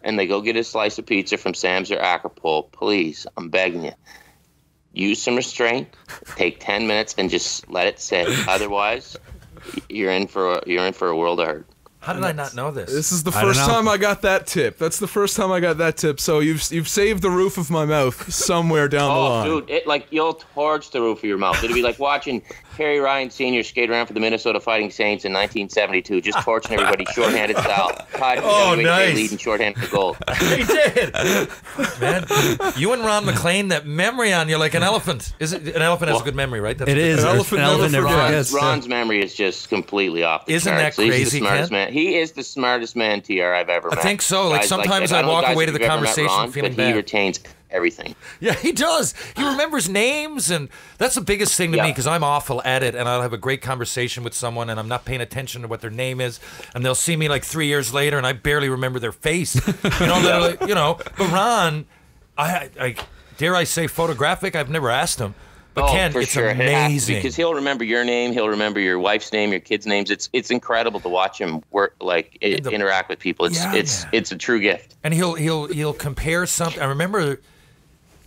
and they go get a slice of pizza from Sam's or Acropole, please, I'm begging you, use some restraint, take 10 minutes, and just let it sit. Otherwise, you're in for a world of hurt. How did I not know this? This is the first time I got that tip. That's the first time I got that tip. So you've saved the roof of my mouth somewhere down the line. Oh, dude, you'll torch the roof of your mouth. It'll be like watching Terry Ryan Sr. skate around for the Minnesota Fighting Saints in 1972, just torching everybody shorthanded style. Nice. Leading shorthanded goal. He did. Man, you and Ron McLean, that memory on you like an elephant. An elephant has a good memory, right? That's it is. An elephant never forgets. Ron's memory is just completely off the Isn't charts. that crazy, He's the smartest Ken? man. He is the smartest man, TR, I've ever met. I think so. Like, Guys, sometimes I walk away to the conversation Ron, feeling but bad. he retains everything. Yeah, he does. He remembers names, and that's the biggest thing to me, because I'm awful at it, and I'll have a great conversation with someone, and I'm not paying attention to what their name is, and they'll see me like 3 years later, and I barely remember their face. Literally, But Ron, I dare I say photographic? I've never asked him. But Ken, for it's sure. amazing. Because he'll remember your name, he'll remember your wife's name, your kids' names. It's incredible to watch him work, interact with people. It's a true gift. And he'll compare something. I remember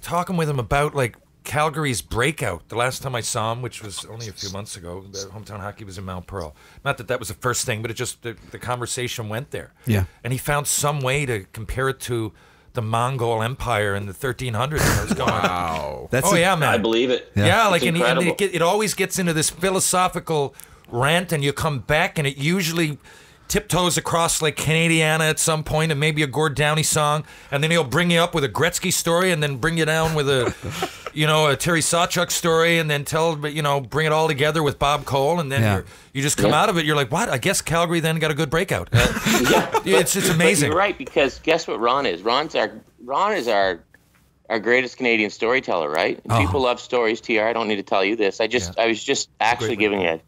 talking with him about like Calgary's breakout the last time I saw him, which was only a few months ago. The hometown hockey was in Mount Pearl. Not that was the first thing, but it just the conversation went there. Yeah. And he found some way to compare it to the Mongol Empire in the 1300s. I was going, Wow. yeah, man. I believe it. Yeah, It's incredible. it always gets into this philosophical rant, and you come back, and it usually tiptoes across like Canadiana at some point, and maybe a Gord Downey song, and then he'll bring you up with a Gretzky story, and then bring you down with a Terry Sawchuk story, and then bring it all together with Bob Cole, and then you just come out of it. You're like, what? I guess Calgary then got a good breakout. It's amazing. But you're right, because guess what Ron is? Ron is our greatest Canadian storyteller, right? And people love stories. TR, I don't need to tell you this. I was just actually giving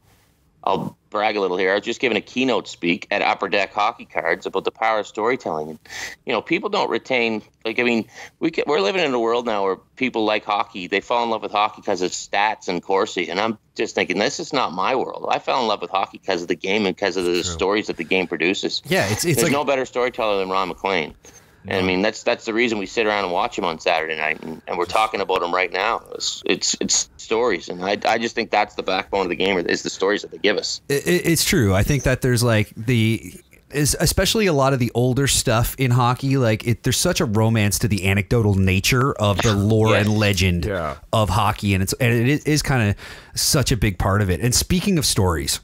I'll brag a little here. I was just giving a keynote speak at Upper Deck Hockey Cards about the power of storytelling. And, people don't retain, we're living in a world now where people like hockey. They fall in love with hockey because of stats and Corsi. And I'm just thinking, this is not my world. I fell in love with hockey because of the game and because of the stories that the game produces. Yeah, There's no better storyteller than Ron McLean. And I mean, that's the reason we sit around and watch him on Saturday night, and we're talking about him right now. It's stories, and I just think that's the backbone of the game is the stories that they give us. It's true. I think that there's especially a lot of the older stuff in hockey. There's such a romance to the anecdotal nature of the lore and legend of hockey, and it is kind of such a big part of it. And speaking of stories,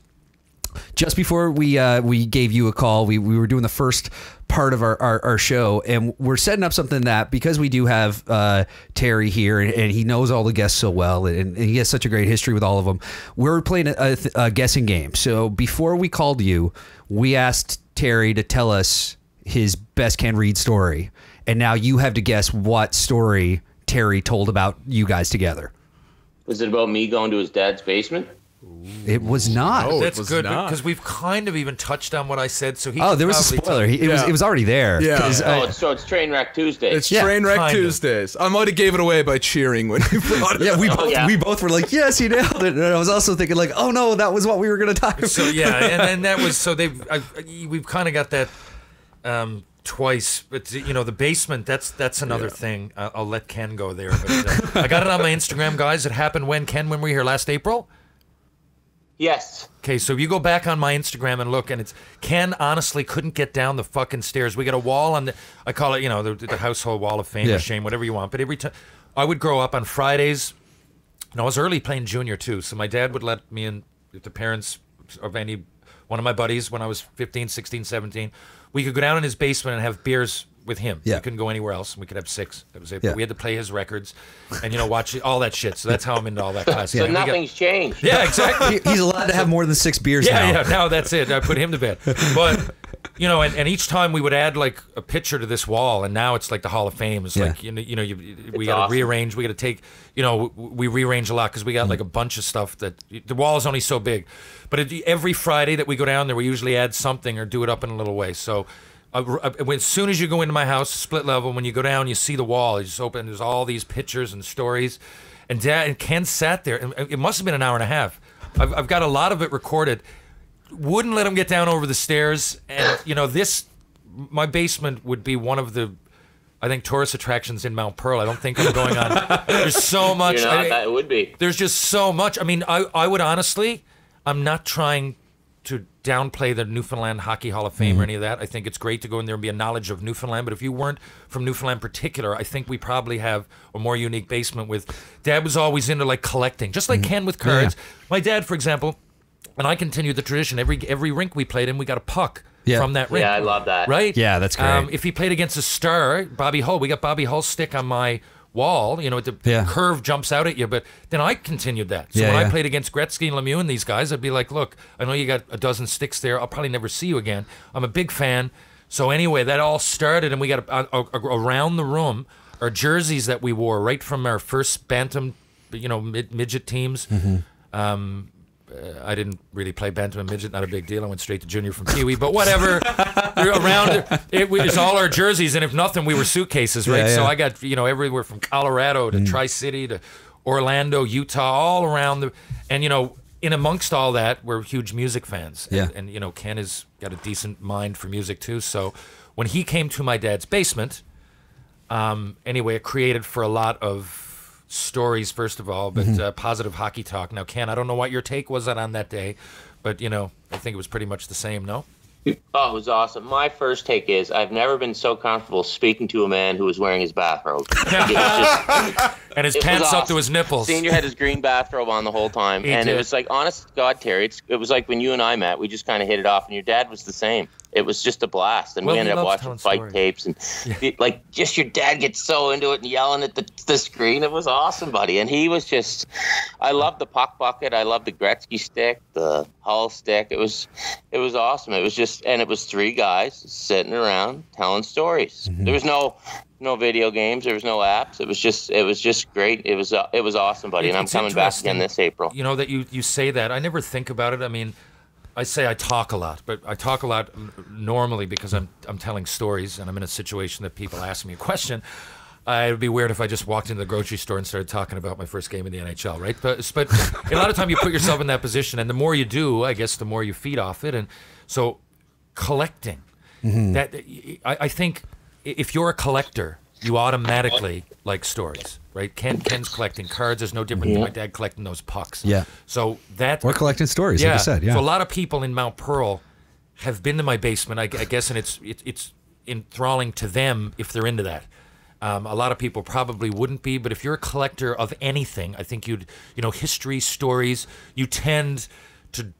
just before we gave you a call, we were doing the first part of our show, and we're setting up something that, because we do have Terry here, and he knows all the guests so well, and he has such a great history with all of them, we're playing a guessing game. So before we called you, we asked Terry to tell us his best Ken Reid story, and now you have to guess what story Terry told about you guys together. Was it about me going to his dad's basement? It was not. No. That's was good not. because we've kind of even touched on what I said. So he. Oh, there was a spoiler. It was already there. Yeah. 'Cause, So it's Trainwreck Tuesday. It's Trainwreck kind of. Tuesdays. I might have gave it away by cheering when you brought it yeah, up. we both were like, yes, he nailed it. And I was also thinking like, oh no, that was what we were going to talk about. So yeah, and that was so we've kind of got that twice, but the basement. That's another thing. I'll let Ken go there. But I got it on my Instagram, guys. It happened when we were here last April. Yes. Okay, so if you go back on my Instagram and look, and it's Ken honestly couldn't get down the fucking stairs. We got a wall on I call it, the household wall of fame or shame, whatever you want. But every time I would grow up on Fridays, and I was early playing junior too, so my dad would let me in with the parents of one of my buddies when I was 15, 16, 17. We could go down in his basement and have beers with him. Yeah. We couldn't go anywhere else. We could have 6. That was it. Yeah. But we had to play his records and, watch all that shit. So that's how I'm into all that classic. So nothing's changed. Yeah, exactly. He's allowed to have more than 6 beers now. Yeah, now that's it. I put him to bed. But, and each time we would add like a picture to this wall, and now it's like the Hall of Fame. It's like, we got to awesome. rearrange. We got to take, we rearrange a lot because we got like a bunch of stuff that the wall is only so big. But every Friday that we go down there, we usually add something or do it up in a little way. So as soon as you go into my house, split level, when you go down, you see the wall. You just open, there's all these pictures and stories. And Dad and Ken sat there, and it must have been an hour and a half. I've got a lot of it recorded. Wouldn't let him get down over the stairs. And, my basement would be one of the, I think, tourist attractions in Mount Pearl. I don't think I'm going on. There's so much. It would be. There's just so much. I mean, I would honestly, I'm not trying to downplay the Newfoundland Hockey Hall of Fame or any of that. I think it's great to go in there and be a knowledge of Newfoundland. But if you weren't from Newfoundland in particular, I think we probably have a more unique basement with. Dad was always into like collecting, just like Ken with cards. My dad, for example, and I continued the tradition. Every rink we played in, we got a puck from that rink. Yeah, I love that. Right? Yeah, that's great. If he played against a star, Bobby Hull, we got Bobby Hull's stick on my wall, the curve jumps out at you, but then I continued that. So when I played against Gretzky and Lemieux and these guys, I'd be like, look, I know you got a dozen sticks there. I'll probably never see you again. I'm a big fan. So anyway, that all started, and we got around the room our jerseys that we wore right from our first bantam, midget teams. I didn't really play bantam and midget, not a big deal. I went straight to junior from Pee Wee, but whatever. Around it was all our jerseys, and if nothing, we were suitcases, right? So I got everywhere from Colorado to Tri-City to Orlando, Utah, all around and in amongst all that, we're huge music fans. And Ken has got a decent mind for music too. So when he came to my dad's basement, anyway, it created for a lot of stories, first of all, but positive hockey talk. Now, Ken, I don't know what your take was on that day, but, I think it was pretty much the same, no? Oh, it was awesome. My first take is I've never been so comfortable speaking to a man who was wearing his bathrobe. And his pants up to his nipples. Senior had his green bathrobe on the whole time. It was like, honest to God, Terry, it was like when you and I met, we just kind of hit it off, and your dad was the same. It was just a blast, and we ended up watching fight tapes, and just your dad gets so into it and yelling at the screen. It was awesome, buddy. And he was just, I loved the puck bucket. I loved the Gretzky stick, the Hull stick. It was awesome. It was just, and it was 3 guys sitting around telling stories. There was no video games. There was no apps. It was just great. It was awesome, buddy. And I'm coming back again this April. That you say that. I never think about it. I mean, I say I talk a lot, but I talk a lot normally because I'm telling stories, and I'm in a situation that people ask me a question. It would be weird if I just walked into the grocery store and started talking about my first game in the NHL, right? But a lot of time you put yourself in that position, and the more you do, I guess, the more you feed off it. And so collecting, that I think if you're a collector, you automatically like stories, right? Ken's collecting cards. There's no different than my dad collecting those pucks. Yeah. So we're collecting stories, like I said. Yeah. So a lot of people in Mount Pearl have been to my basement, I guess, and it's enthralling to them if they're into that. A lot of people probably wouldn't be, but if you're a collector of anything, I think history, stories, you tend to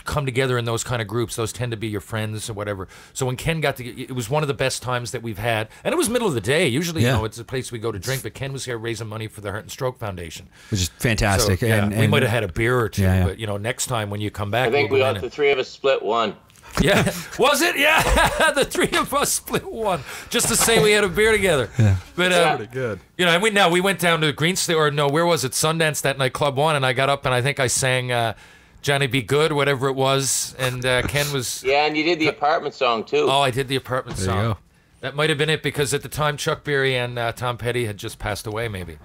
come together in those kind of groups. Those tend to be your friends or whatever. So when Ken got to, it was one of the best times that we've had, and it was middle of the day. Usually, it's a place we go to drink, but Ken was here raising money for the Heart and Stroke Foundation, which is fantastic. So, and we might have had a beer or two, but next time when you come back, I think we got the 3 of us split one. Yeah, was it? Yeah, the three of us split one just to say we had a beer together. Yeah. But Pretty good. you know, we went down to Green State, or no, where was it? Sundance that night, Club One, and I got up and I think I sang Johnny Be Good, whatever it was, and Ken was. Yeah, and you did the apartment song too. Oh, I did the apartment There you song. go. That might have been it because at the time Chuck Berry and Tom Petty had just passed away. Maybe.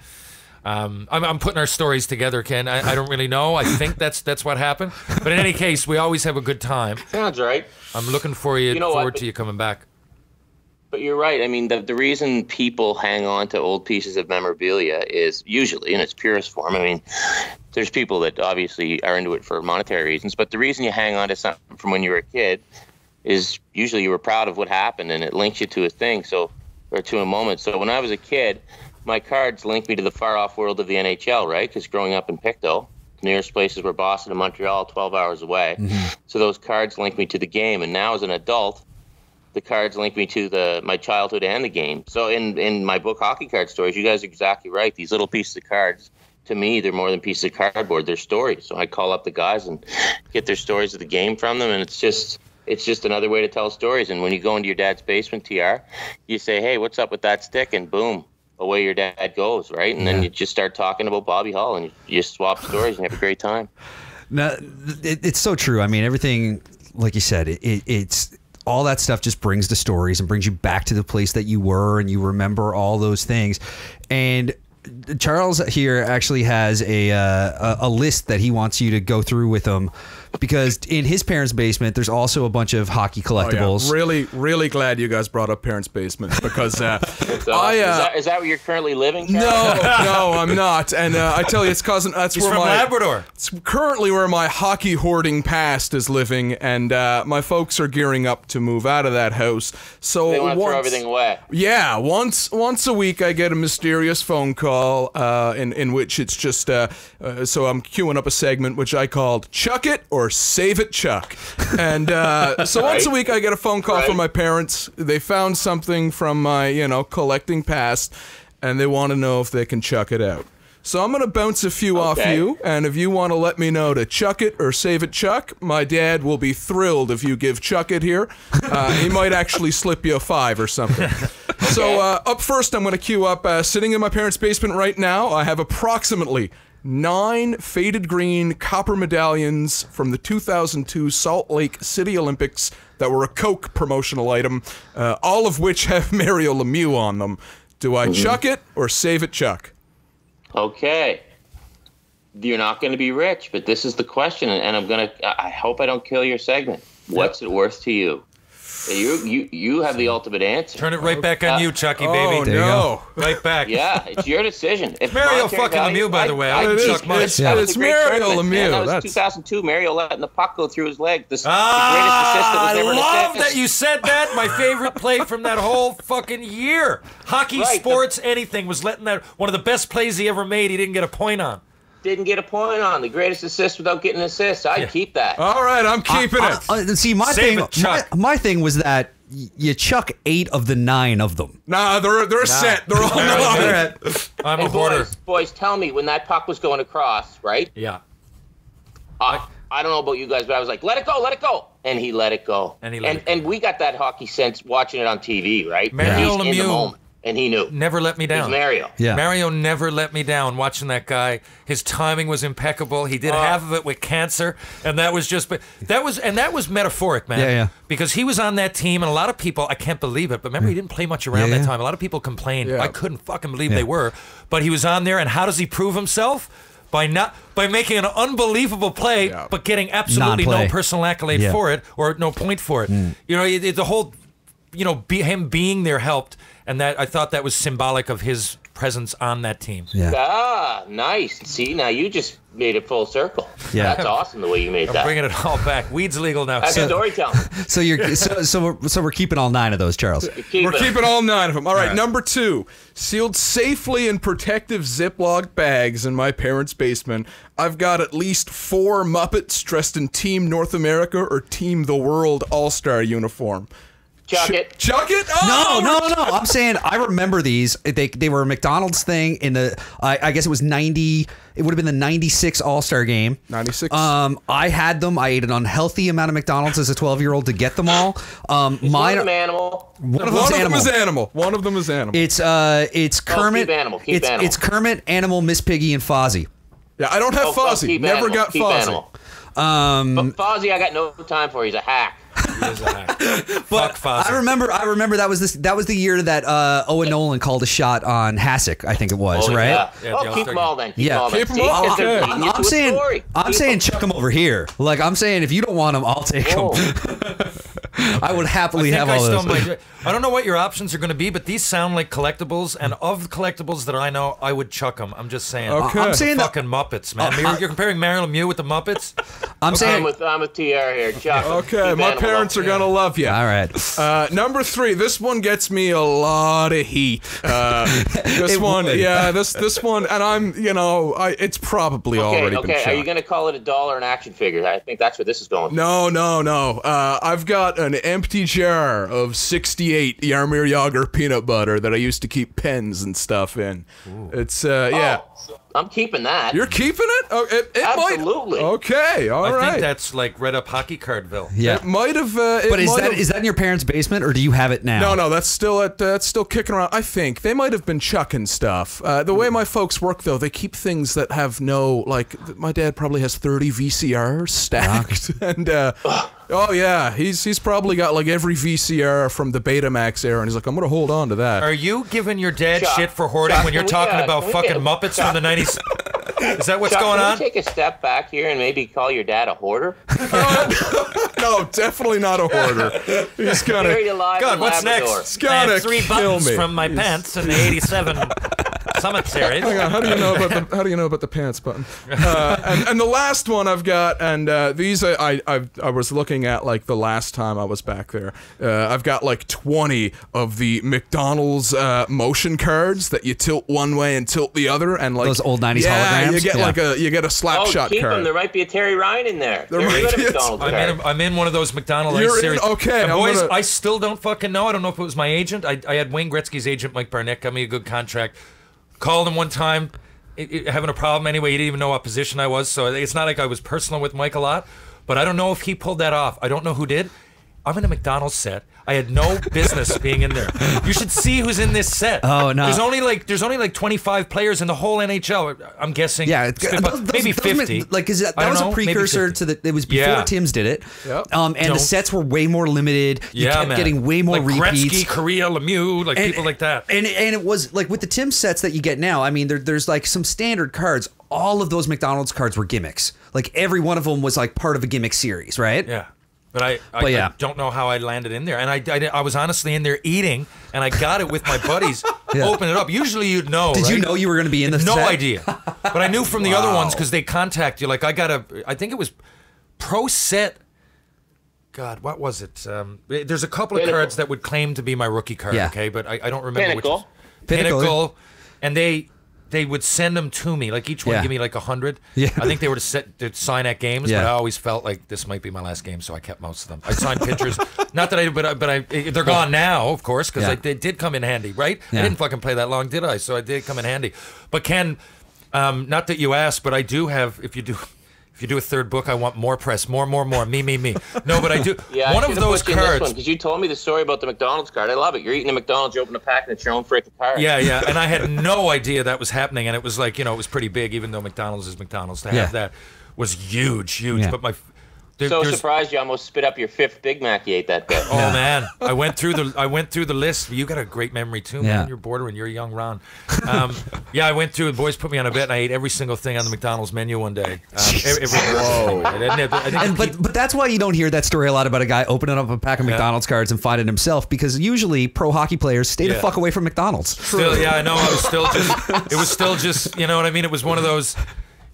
I'm putting our stories together, Ken. I don't really know. I think that's what happened. But in any case, we always have a good time. Sounds right. I'm looking forward to you coming back. But you're right. I mean, the reason people hang on to old pieces of memorabilia is usually in its purest form. I mean, there's people that obviously are into it for monetary reasons, but the reason you hang on to something from when you were a kid is usually you were proud of what happened and it links you to a thing, or to a moment. So when I was a kid, my cards linked me to the far-off world of the NHL, right? Because growing up in Pictou, the nearest places were Boston and Montreal, 12 hours away. Mm-hmm. So those cards linked me to the game. And now as an adult, the cards link me to my childhood and the game. So in my book, Hockey Card Stories, you guys are exactly right. These little pieces of cards, to me, they're more than pieces of cardboard. They're stories. So I call up the guys and get their stories of the game from them, and it's just another way to tell stories. And when you go into your dad's basement, TR, you say, hey, what's up with that stick? And boom, away your dad goes, right? And then you just start talking about Bobby Hull, and you just swap stories and have a great time. No, it's so true. I mean, everything, like you said, it's all that stuff just brings the stories and brings you back to the place that you were, and you remember all those things. And Charles here actually has a list that he wants you to go through with him, because in his parents' basement, there's also a bunch of hockey collectibles. Oh, yeah. Really glad you guys brought up parents' basement, because is that where you're currently living, Charles? No, I'm not. And I tell you, it's because that's He's where from Labrador. It's currently where my hockey hoarding past is living, and my folks are gearing up to move out of that house. So they want to throw everything away. Yeah, once a week I get a mysterious phone call in which it's just so I'm queuing up a segment which I called "Chuck It or Save It, Chuck," and so once a week I get a phone call from my parents. They found something from my collecting past, and they want to know if they can chuck it out. So I'm going to bounce a few off you, and if you want to let me know to chuck it or save it, Chuck, my dad will be thrilled if you give Chuck it here. He might actually slip you a 5 or something. So up first, I'm going to queue up, sitting in my parents' basement right now, I have approximately 9 faded green copper medallions from the 2002 Salt Lake City Olympics that were a Coke promotional item, all of which have Mario Lemieux on them. Do I chuck it or save it, Chuck? Okay. You're not going to be rich, but this is the question, and I hope I don't kill your segment. What's it worth to you? You have the ultimate answer. Turn it right back on you, Chucky, baby. Oh, no. Right back. Yeah, it's your decision. If Mario fucking Lemieux, by the way. I would chuck mine. It's Mario Lemieux. That was 2002. Mario letting the puck go through his leg. The greatest assist that was ever an I love assist. that you said that. My favorite play from that whole fucking year. Hockey, sports, anything was letting that. One of the best plays he ever made. He didn't get a point on. Didn't get a point on the greatest assist without getting an assist. I'd keep that. All right, I'm keeping it. See, my Save thing, it, Chuck. my thing was that you chuck 8 of the 9 of them. Nah, they're set. They're all nine. I'm a hoarder. Boys, tell me when that puck was going across, right? Yeah. I don't know about you guys, but I was like, let it go. And he let it go. And we got that hockey sense watching it on TV, right? Mario He's in the Lemieux. moment. And he knew. Never let me down. It's Mario. Yeah. Mario never let me down watching that guy. His timing was impeccable. He did half of it with cancer, and that was metaphoric, man. Yeah. Because he was on that team, and a lot of people, I can't believe it, but remember he didn't play much around that time. A lot of people complained. Yeah. I couldn't fucking believe they were. But he was on there, and how does he prove himself? By making an unbelievable play, but getting absolutely no personal accolade for it, or no point for it. The whole, him being there helped. And that I thought that was symbolic of his presence on that team. Yeah. Ah, nice. See, now you just made it full circle. Yeah. That's awesome the way you made I'm that. bringing it all back. Weed's legal now. That's storytelling. So we're keeping all 9 of those, Charles. We're keeping all 9 of them. All right, number 2. Sealed safely in protective Ziploc bags in my parents' basement, I've got at least 4 Muppets dressed in Team North America or Team the World All-Star uniform. Chuck it. Chuck it? Oh, No. I'm saying I remember these. They were a McDonald's thing in the. I guess it was 90. It would have been the 96 All-Star game. 96. I had them. I ate an unhealthy amount of McDonald's as a 12-year-old to get them all. One of them animal. One of them is animal. One of them is animal. It's Kermit. Keep animal. It's Kermit, Animal, Miss Piggy, and Fozzie. Yeah, I don't have Fozzie. Never got Fozzie. But Fozzie, I got no time for. He's a hack. He is a hack. But Fuck Fozzie. I remember that was the year that Owen Nolan called a shot on Hasek, I think it was, right? Yeah, keep them all then. Keep them all. Okay. I'm saying chuck them over here. Like, I'm saying if you don't want them, I'll take them. I would happily have all those. I don't know what your options are going to be, but these sound like collectibles, and of the collectibles that I know, I would chuck them. I'm just saying. Okay. I'm saying fucking Muppets, man. You're comparing Marilyn Mew with the Muppets? I'm saying I'm with TR here. Chuck. Okay, my parents are gonna love you. All right. Number 3. This one gets me a lot of heat. This one, and I'm, it's probably already been shot. Are you gonna call it a dollar an action figure? I think that's where this is going. No. I've got an empty jar of 68 Yarmir Yager peanut butter that I used to keep pens and stuff in. Ooh. It's yeah. I'm keeping that. You're keeping it? Oh, it Absolutely. Might. Okay, all right. I think that's like Red Up Hockey Cardville. Yeah. It might have. But is that in your parents' basement, or do you have it now? No, that's still kicking around. I think they might have been chucking stuff. The way my folks work, though, they keep things that have no, like, my dad probably has 30 VCRs stacked, and oh yeah, he's probably got like every VCR from the Betamax era, and he's like, I'm gonna hold on to that. Are you giving your dad shit for hoarding when you're talking about fucking Muppets from the 90s? Is that what's going on? Can we take a step back here and maybe call your dad a hoarder? No, definitely not a hoarder. He's gonna. God, what's next? He's gonna I have 3 buttons me. from my pants in the '87 Summit series. Hang on, how do you know about the pants button? And the last one I've got, and these I was looking at like the last time I was back there. I've got like 20 of the McDonald's motion cards that you tilt one way and tilt the other, and like those old 90s holograms. You get a slap shot keep card. Them. There might be a Terry Ryan in there. I'm in one of those McDonald's ice series. Okay, and boys, I still don't fucking know. I don't know if it was my agent. I had Wayne Gretzky's agent, Mike Barnett, got me a good contract. Called him one time, having a problem anyway. He didn't even know what position I was, so it's not like I was personal with Mike a lot. But I don't know if he pulled that off. I don't know who did. I'm in a McDonald's set. I had no business being in there. You should see who's in this set. Oh no! There's only like 25 players in the whole NHL. I'm guessing. Yeah, maybe 50. Like, that was a precursor to the. It was before Tim's did it. Yep. And the sets were way more limited. You kept getting way more like repeats. Gretzky, Correa, Lemieux, people like that. And it was like with the Tim sets that you get now. I mean, there's like some standard cards. All of those McDonald's cards were gimmicks. Like every one of them was like part of a gimmick series, right? Yeah. But I don't know how I landed in there. And I was honestly in there eating, and I got it with my buddies. Open it up. Usually you'd know, Did you know you were going to be in the set? No idea. But I knew from the other ones because they contact you. Like I think it was Pro Set. God, what was it? There's a couple of cards that would claim to be my rookie card, okay? But I don't remember which was. Pinnacle. And they would send them to me, like each one give me like 100. Yeah. I think they were to sign at games, but I always felt like this might be my last game, so I kept most of them. I signed pictures, not that they're gone now, of course, because they did come in handy, right? I didn't fucking play that long, did I? So I did come in handy. But Ken, not that you asked, but I do have. If you do a third book, I want more press, more, me. No, but I do. One of those cards. Because you told me the story about the McDonald's card. I love it. You're eating a McDonald's, you open a pack, and it's your own freaking card. Yeah. And I had no idea that was happening, and it was like, it was pretty big, even though McDonald's is McDonald's. To have that was huge. Yeah. But surprised you almost spit up your 5th Big Mac you ate that day. Oh man, I went through the list. You got a great memory too, man. You're bordering. You're a young Ron. I went through. The boys put me on a bet, and I ate every single thing on the McDonald's menu one day. But that's why you don't hear that story a lot about a guy opening up a pack of McDonald's cards and finding himself, because usually pro hockey players stay the fuck away from McDonald's. Still, I know. It was still just. You know what I mean? It was one of those.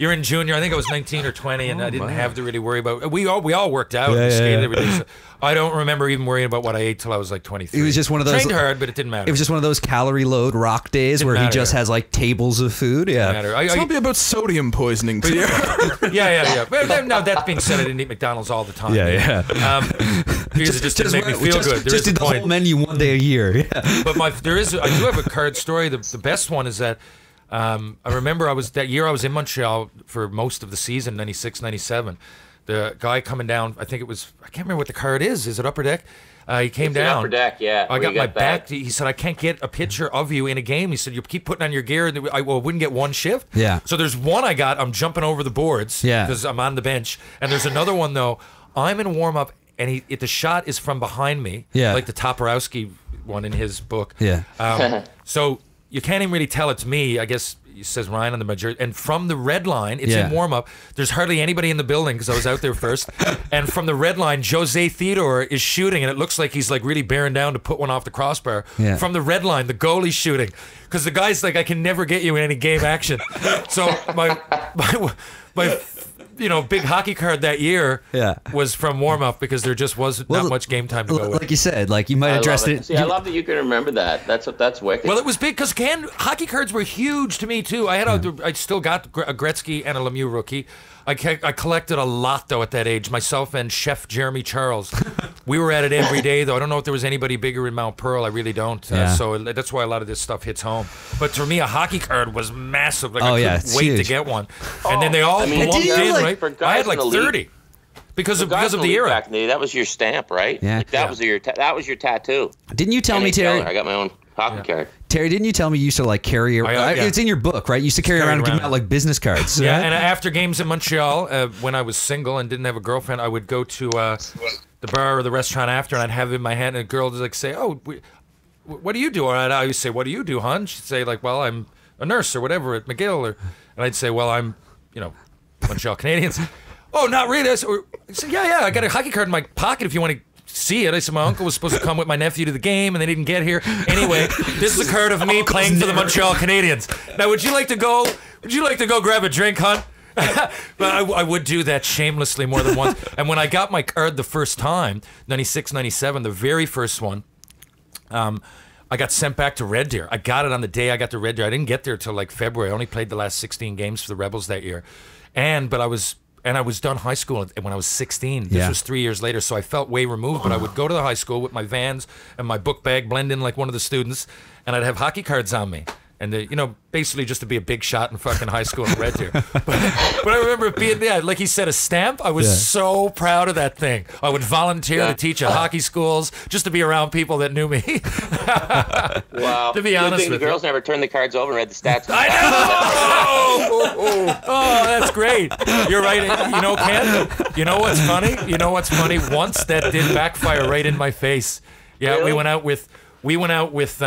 You're in junior. I think I was 19 or 20, and I didn't have to really worry about. We all worked out. We skated every day. So I don't remember even worrying about what I ate till I was like 23. It was just one of those. Trained hard, but it didn't matter. It was just one of those calorie load rock days where he just has like tables of food. Yeah. It's not about sodium poisoning too. Yeah. But now that being said, I didn't eat McDonald's all the time. Yeah. Because it just didn't make me feel good. Just did the whole menu one day a year. Yeah. But I do have a card story. The best one is that. I remember I was in Montreal for most of the season, 96, 97. The guy coming down, I think it was, I can't remember what the card is. Is it Upper Deck? He came down. Upper Deck, yeah. I got my back. He said, I can't get a picture of you in a game. He said, you keep putting on your gear, and I wouldn't get one shift. Yeah. So there's one I got. I'm jumping over the boards because I'm on the bench. And there's another one, though. I'm in warm-up, and the shot is from behind me, like the Toporowski one in his book. Yeah. So you can't even really tell it's me. I guess it says Ryan on the major. And from the red line, it's in warm-up. There's hardly anybody in the building because I was out there first. And from the red line, Jose Theodore is shooting, and it looks like he's like really bearing down to put one off the crossbar. Yeah. From the red line, the goalie's shooting because the guy's like, I can never get you in any game action. So my big hockey card that year was from warm-up because there just was not much game time to go with. Like you said, like you might have dressed it. See, I love that you can remember that. That's wicked. Well, it was big because hockey cards were huge to me too. I still got a Gretzky and a Lemieux rookie. I collected a lot though at that age. Myself and Chef Jeremy Charles, we were at it every day though. I don't know if there was anybody bigger in Mount Pearl. I really don't. So that's why a lot of this stuff hits home. But for me, a hockey card was massive. Like I couldn't wait to get one. And then they all lumped in, right? I had like 30 because of the era. Back in the day, that was your stamp, right? Yeah. Like that was your tattoo. Didn't you tell me, Terry? I got my own hockey card. Terry, didn't you tell me you used to like carry around? It's in your book, right? You used to carry around and give out like business cards. Yeah, and after games in Montreal, when I was single and didn't have a girlfriend, I would go to the bar or the restaurant after, and I'd have it in my hand, and a girl would like say, "Oh, what do you do?" Or I would say, "What do you do, hon?" She'd say like, "Well, I'm a nurse or whatever at McGill," and I'd say, "Well, I'm, Montreal Canadiens." "Oh, not really." I said, "Yeah, I got a hockey card in my pocket if you want to see it." I said, my uncle was supposed to come with my nephew to the game, and they didn't get here. Anyway, this is a card of me playing for the Montreal Canadiens. Now, would you like to go grab a drink, hon? But I would do that shamelessly more than once. And when I got my card the first time, 96, 97, the very first one, I got sent back to Red Deer. I got it on the day I got to Red Deer. I didn't get there till like February. I only played the last 16 games for the Rebels that year. But I was done high school when I was 16. This was 3 years later, so I felt way removed. But I would go to the high school with my Vans and my book bag, blend in like one of the students, and I'd have hockey cards on me. And, basically just to be a big shot in fucking high school in Red Deer. But I remember it being, like he said, a stamp. I was so proud of that thing. I would volunteer to teach at hockey schools just to be around people that knew me. Wow. To be honest with the girls never turned the cards over and read the stats. I know! Oh, that's great. You're right. Ken, you know what's funny? Once that did backfire right in my face. Yeah, really? we went out with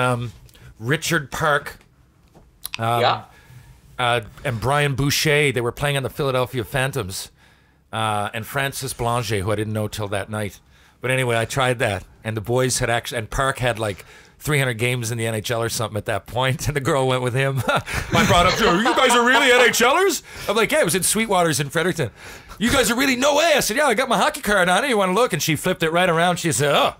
Richard Park, and Brian Boucher. They were playing on the Philadelphia Phantoms, and Francis Blanger, who I didn't know till that night. But anyway, I tried that, and the boys had and Park had like 300 games in the NHL or something at that point, and the girl went with him. I brought up, "You guys are really NHLers?" I'm like, "Yeah, it was in Sweetwaters in Fredericton." "You guys are really?" "No way." I said, "Yeah, I got my hockey card on it. You want to look?" And she flipped it right around. She said, "Oh,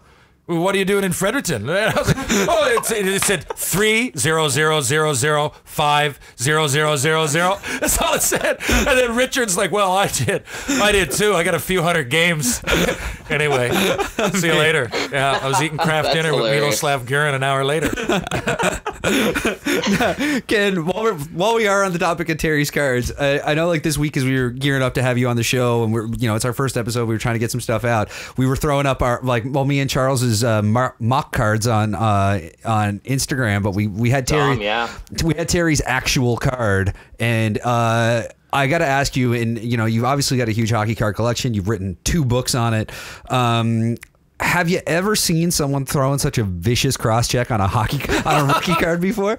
what are you doing in Fredericton?" And I was like, "Oh, it said 300050000." That's all it said. And then Richard's like, "Well, I did too. I got a few hundred games." Anyway, see you later. Yeah, I was eating craft dinner hilarious. with Miroslav Gurin an hour later. Ken, while we are on the topic of Terry's cards, I know like this week as we were gearing up to have you on the show, and it's our first episode. We were trying to get some stuff out. We were throwing up me and Charles's mock cards on Instagram, but we had Terry. We had Terry's actual card, and I got to ask you, and you've obviously got a huge hockey card collection. You've written 2 books on it. Have you ever seen someone throwing such a vicious cross check on a rookie card before?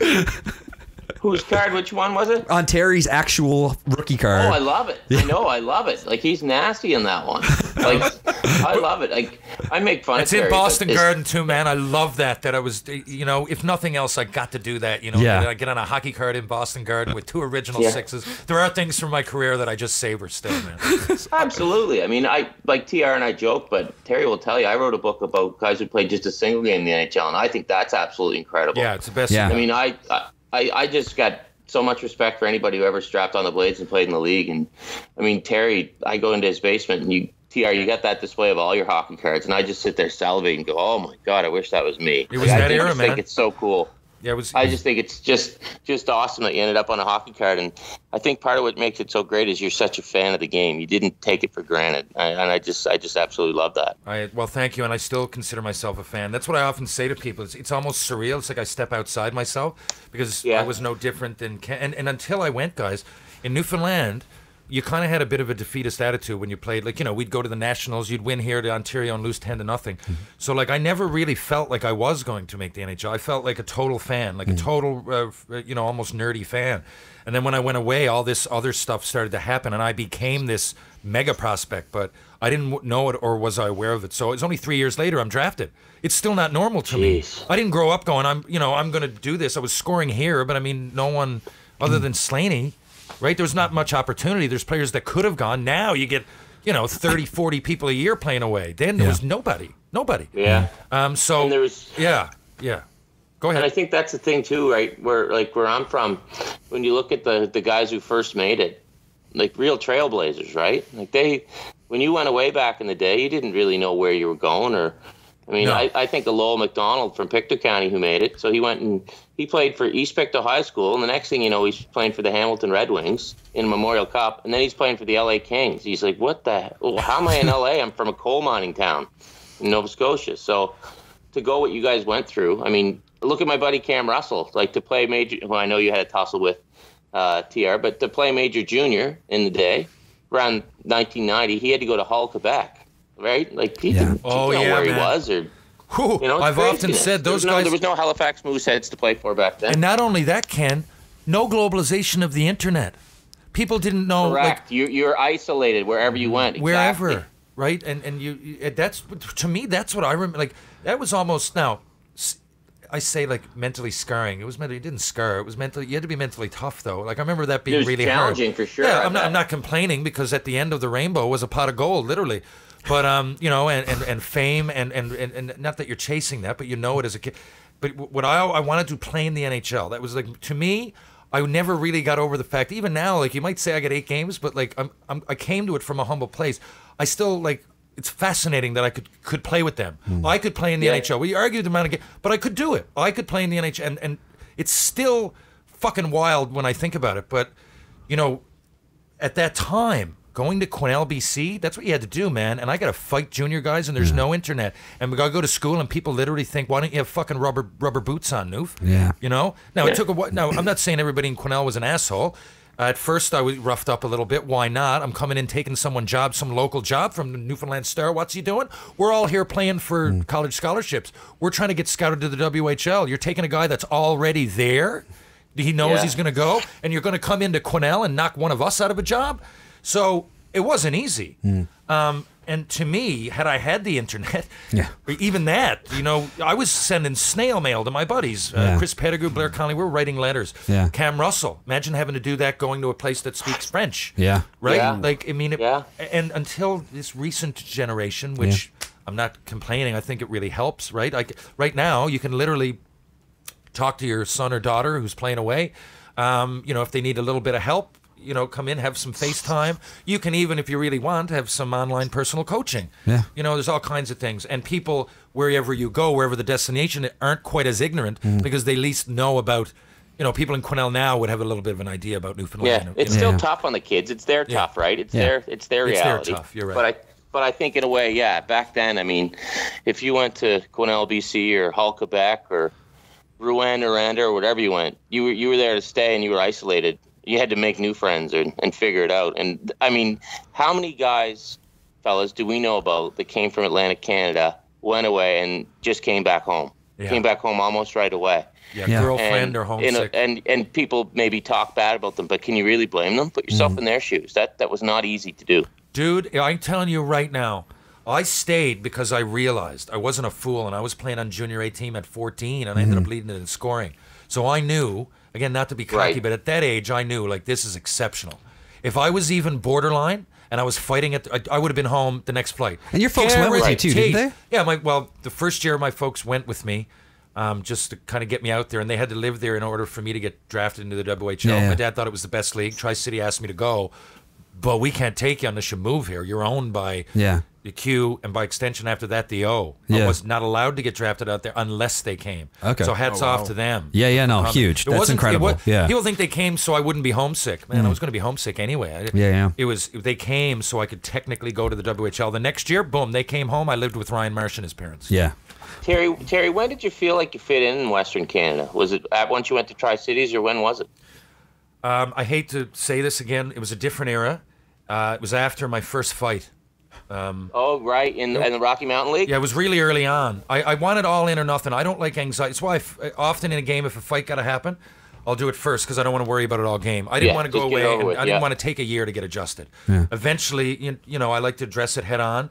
Whose card? Which one was it? On Terry's actual rookie card. Oh, I love it. I know, I love it. Like, he's nasty in that one. Like, I love it. I make fun It's of in Terry, Boston but Garden too, man. I love that I was, if nothing else, I got to do that. Yeah. I get on a hockey card in Boston Garden with 2 original Yeah. sixes. There are things from my career that I just savor still, man. Absolutely. I mean, I like TR and I joke, but Terry will tell you I wrote a book about guys who played just a single game in the NHL, and I think that's absolutely incredible. Yeah, it's the best. Yeah. I mean, I just got so much respect for anybody who ever strapped on the blades and played in the league. And I mean, Terry, I go into his basement and TR, you got that display of all your hockey cards, and I just sit there salivating and go, "Oh my God, I wish that was me." It was that era, I man. think it's so cool. Yeah, it was. I just think it's just awesome that you ended up on a hockey card, and I think part of what makes it so great is you're such a fan of the game. You didn't take it for granted, and I just absolutely love that. Well, thank you, and I still consider myself a fan. That's what I often say to people. It's almost surreal. It's like I step outside myself because Yeah. I was no different than Ken. And until I went, guys, in Newfoundland, you kind of had a bit of a defeatist attitude when you played. Like, we'd go to the Nationals, you'd win here to Ontario and lose 10-0. So, like, I never really felt like I was going to make the NHL. I felt like a total fan, like a total, almost nerdy fan. And then when I went away, all this other stuff started to happen, and I became this mega prospect, but I didn't know it, or was I aware of it. So it's only 3 years later I'm drafted. It's still not normal to me. I didn't grow up going, I'm going to do this. I was scoring here, but I mean, no one other than Slaney. Right? There was not much opportunity. There's players that could have gone. Now you get, 30, 40 people a year playing away. Then there was nobody. Yeah. So And there was, yeah. Go ahead. and I think that's the thing too, right? Where I'm from, when you look at the guys who first made it, like real trailblazers, right? Like when you went away back in the day, you didn't really know where you were going, or. I mean, No. I think of Lowell McDonald from Pictou County who made it. So he went and he played for East Pictou High School, and the next thing you know, he's playing for the Hamilton Red Wings in Memorial Cup, and then he's playing for the LA Kings. He's like, what the hell? How am I in LA? I'm from a coal mining town in Nova Scotia. So to go what you guys went through, I mean, look at my buddy Cam Russell, like to play major, well, I know you had a tussle with TR, but to play major junior in the day, around 1990, he had to go to Hull, Quebec. Right? Like, he didn't know where he was, or, I've often craziness. said those there guys. was no Halifax Mooseheads to play for back then. And not only that, Ken, no globalization of the internet. People didn't know. Correct. You're isolated wherever you went. Wherever, Exactly. right? And you that's, to me, that's what I remember. Like, that was almost, now, I say, like, mentally scarring. It didn't scar. It was mentally, you had to be mentally tough, though. Like, I remember that being It was really challenging hard. for sure. Yeah, I I'm not complaining, because at the end of the rainbow was a pot of gold, literally. But and fame and not that you're chasing that, but it as a kid. But what I wanted to play in the NHL. That was, like, to me, I never really got over the fact. Even now, like, you might say I got 8 games, but like I came to it from a humble place. I still, like, it's fascinating that I could play with them. I could play in the NHL. We argued the amount of games, but I could do it. I could play in the NHL, and it's still fucking wild when I think about it. But at that time, going to Quesnel, BC, that's what you had to do, man. And I got to fight junior guys, and there's no internet. And we got to go to school, and people literally think, why don't you have fucking rubber boots on, Noof? Yeah. Now, it took a while. Now, I'm not saying everybody in Quesnel was an asshole. At first, I was roughed up a little bit. Why not? I'm coming in, taking some local job from the Newfoundland Star. What's he doing? We're all here playing for college scholarships. We're trying to get scouted to the WHL. You're taking a guy that's already there. He knows he's going to go, and you're going to come into Quesnel and knock one of us out of a job? So it wasn't easy. And to me, had I had the internet, or even that, I was sending snail mail to my buddies. Chris Pettigrew, Blair Connolly, we were writing letters. Yeah. Cam Russell, imagine having to do that going to a place that speaks French. Yeah. Right? Yeah. Like, I mean, and until this recent generation, which I'm not complaining, I think it really helps, right? Like, right now, you can literally talk to your son or daughter who's playing away. If they need a little bit of help, come in, have some FaceTime. You can even, if you really want, have some online personal coaching. Yeah. There's all kinds of things. And people, wherever you go, wherever the destination, aren't quite as ignorant because they at least know about, people in Quesnel now would have a little bit of an idea about Newfoundland. Yeah, it's still tough on the kids. It's their tough, right? It's their reality. It's their tough, you're right. But I think in a way, back then, I mean, if you went to Quesnel, BC, or Hull, Quebec, or Rouen, Orlando, or whatever you went, you were there to stay, and you were isolated. You had to make new friends and figure it out. And, I mean, how many guys, fellas, do we know about that came from Atlantic Canada, went away, and just came back home? Yeah. Came back home almost right away. Girlfriend or homesick. And people maybe talk bad about them, but can you really blame them? Put yourself in their shoes. That was not easy to do. Dude, I'm telling you right now, I stayed because I realized I wasn't a fool, and I was playing on junior A team at 14, and I ended up leading it in scoring. So I knew, again, not to be cocky, but at that age, I knew, like, this is exceptional. If I was even borderline and I was fighting it, I would have been home the next flight. And your folks went with you too, didn't they? Yeah, the first year my folks went with me, just to kind of get me out there, and they had to live there in order for me to get drafted into the WHL. Yeah. My dad thought it was the best league. Tri-City asked me to go, but we can't take you unless you move here. You're owned by the Q, and by extension after that, the O. I was not allowed to get drafted out there unless they came. Okay. So hats off to them. Yeah, no, huge. That's incredible. People think they came so I wouldn't be homesick. Man, I was going to be homesick anyway. They came so I could technically go to the WHL. The next year, boom, they came home. I lived with Ryan Marchand and his parents. Yeah. Terry, when did you feel like you fit in Western Canada? Was it once you went to Tri-Cities, or when was it? I hate to say this again. It was a different era. It was after my first fight. In the Rocky Mountain League? Yeah, it was really early on. I wanted all in or nothing. I don't like anxiety. It's why often in a game, if a fight got to happen, I'll do it first because I don't want to worry about it all game. I didn't want to go away, and I didn't want to take a year to get adjusted. Yeah. Eventually, I like to address it head on.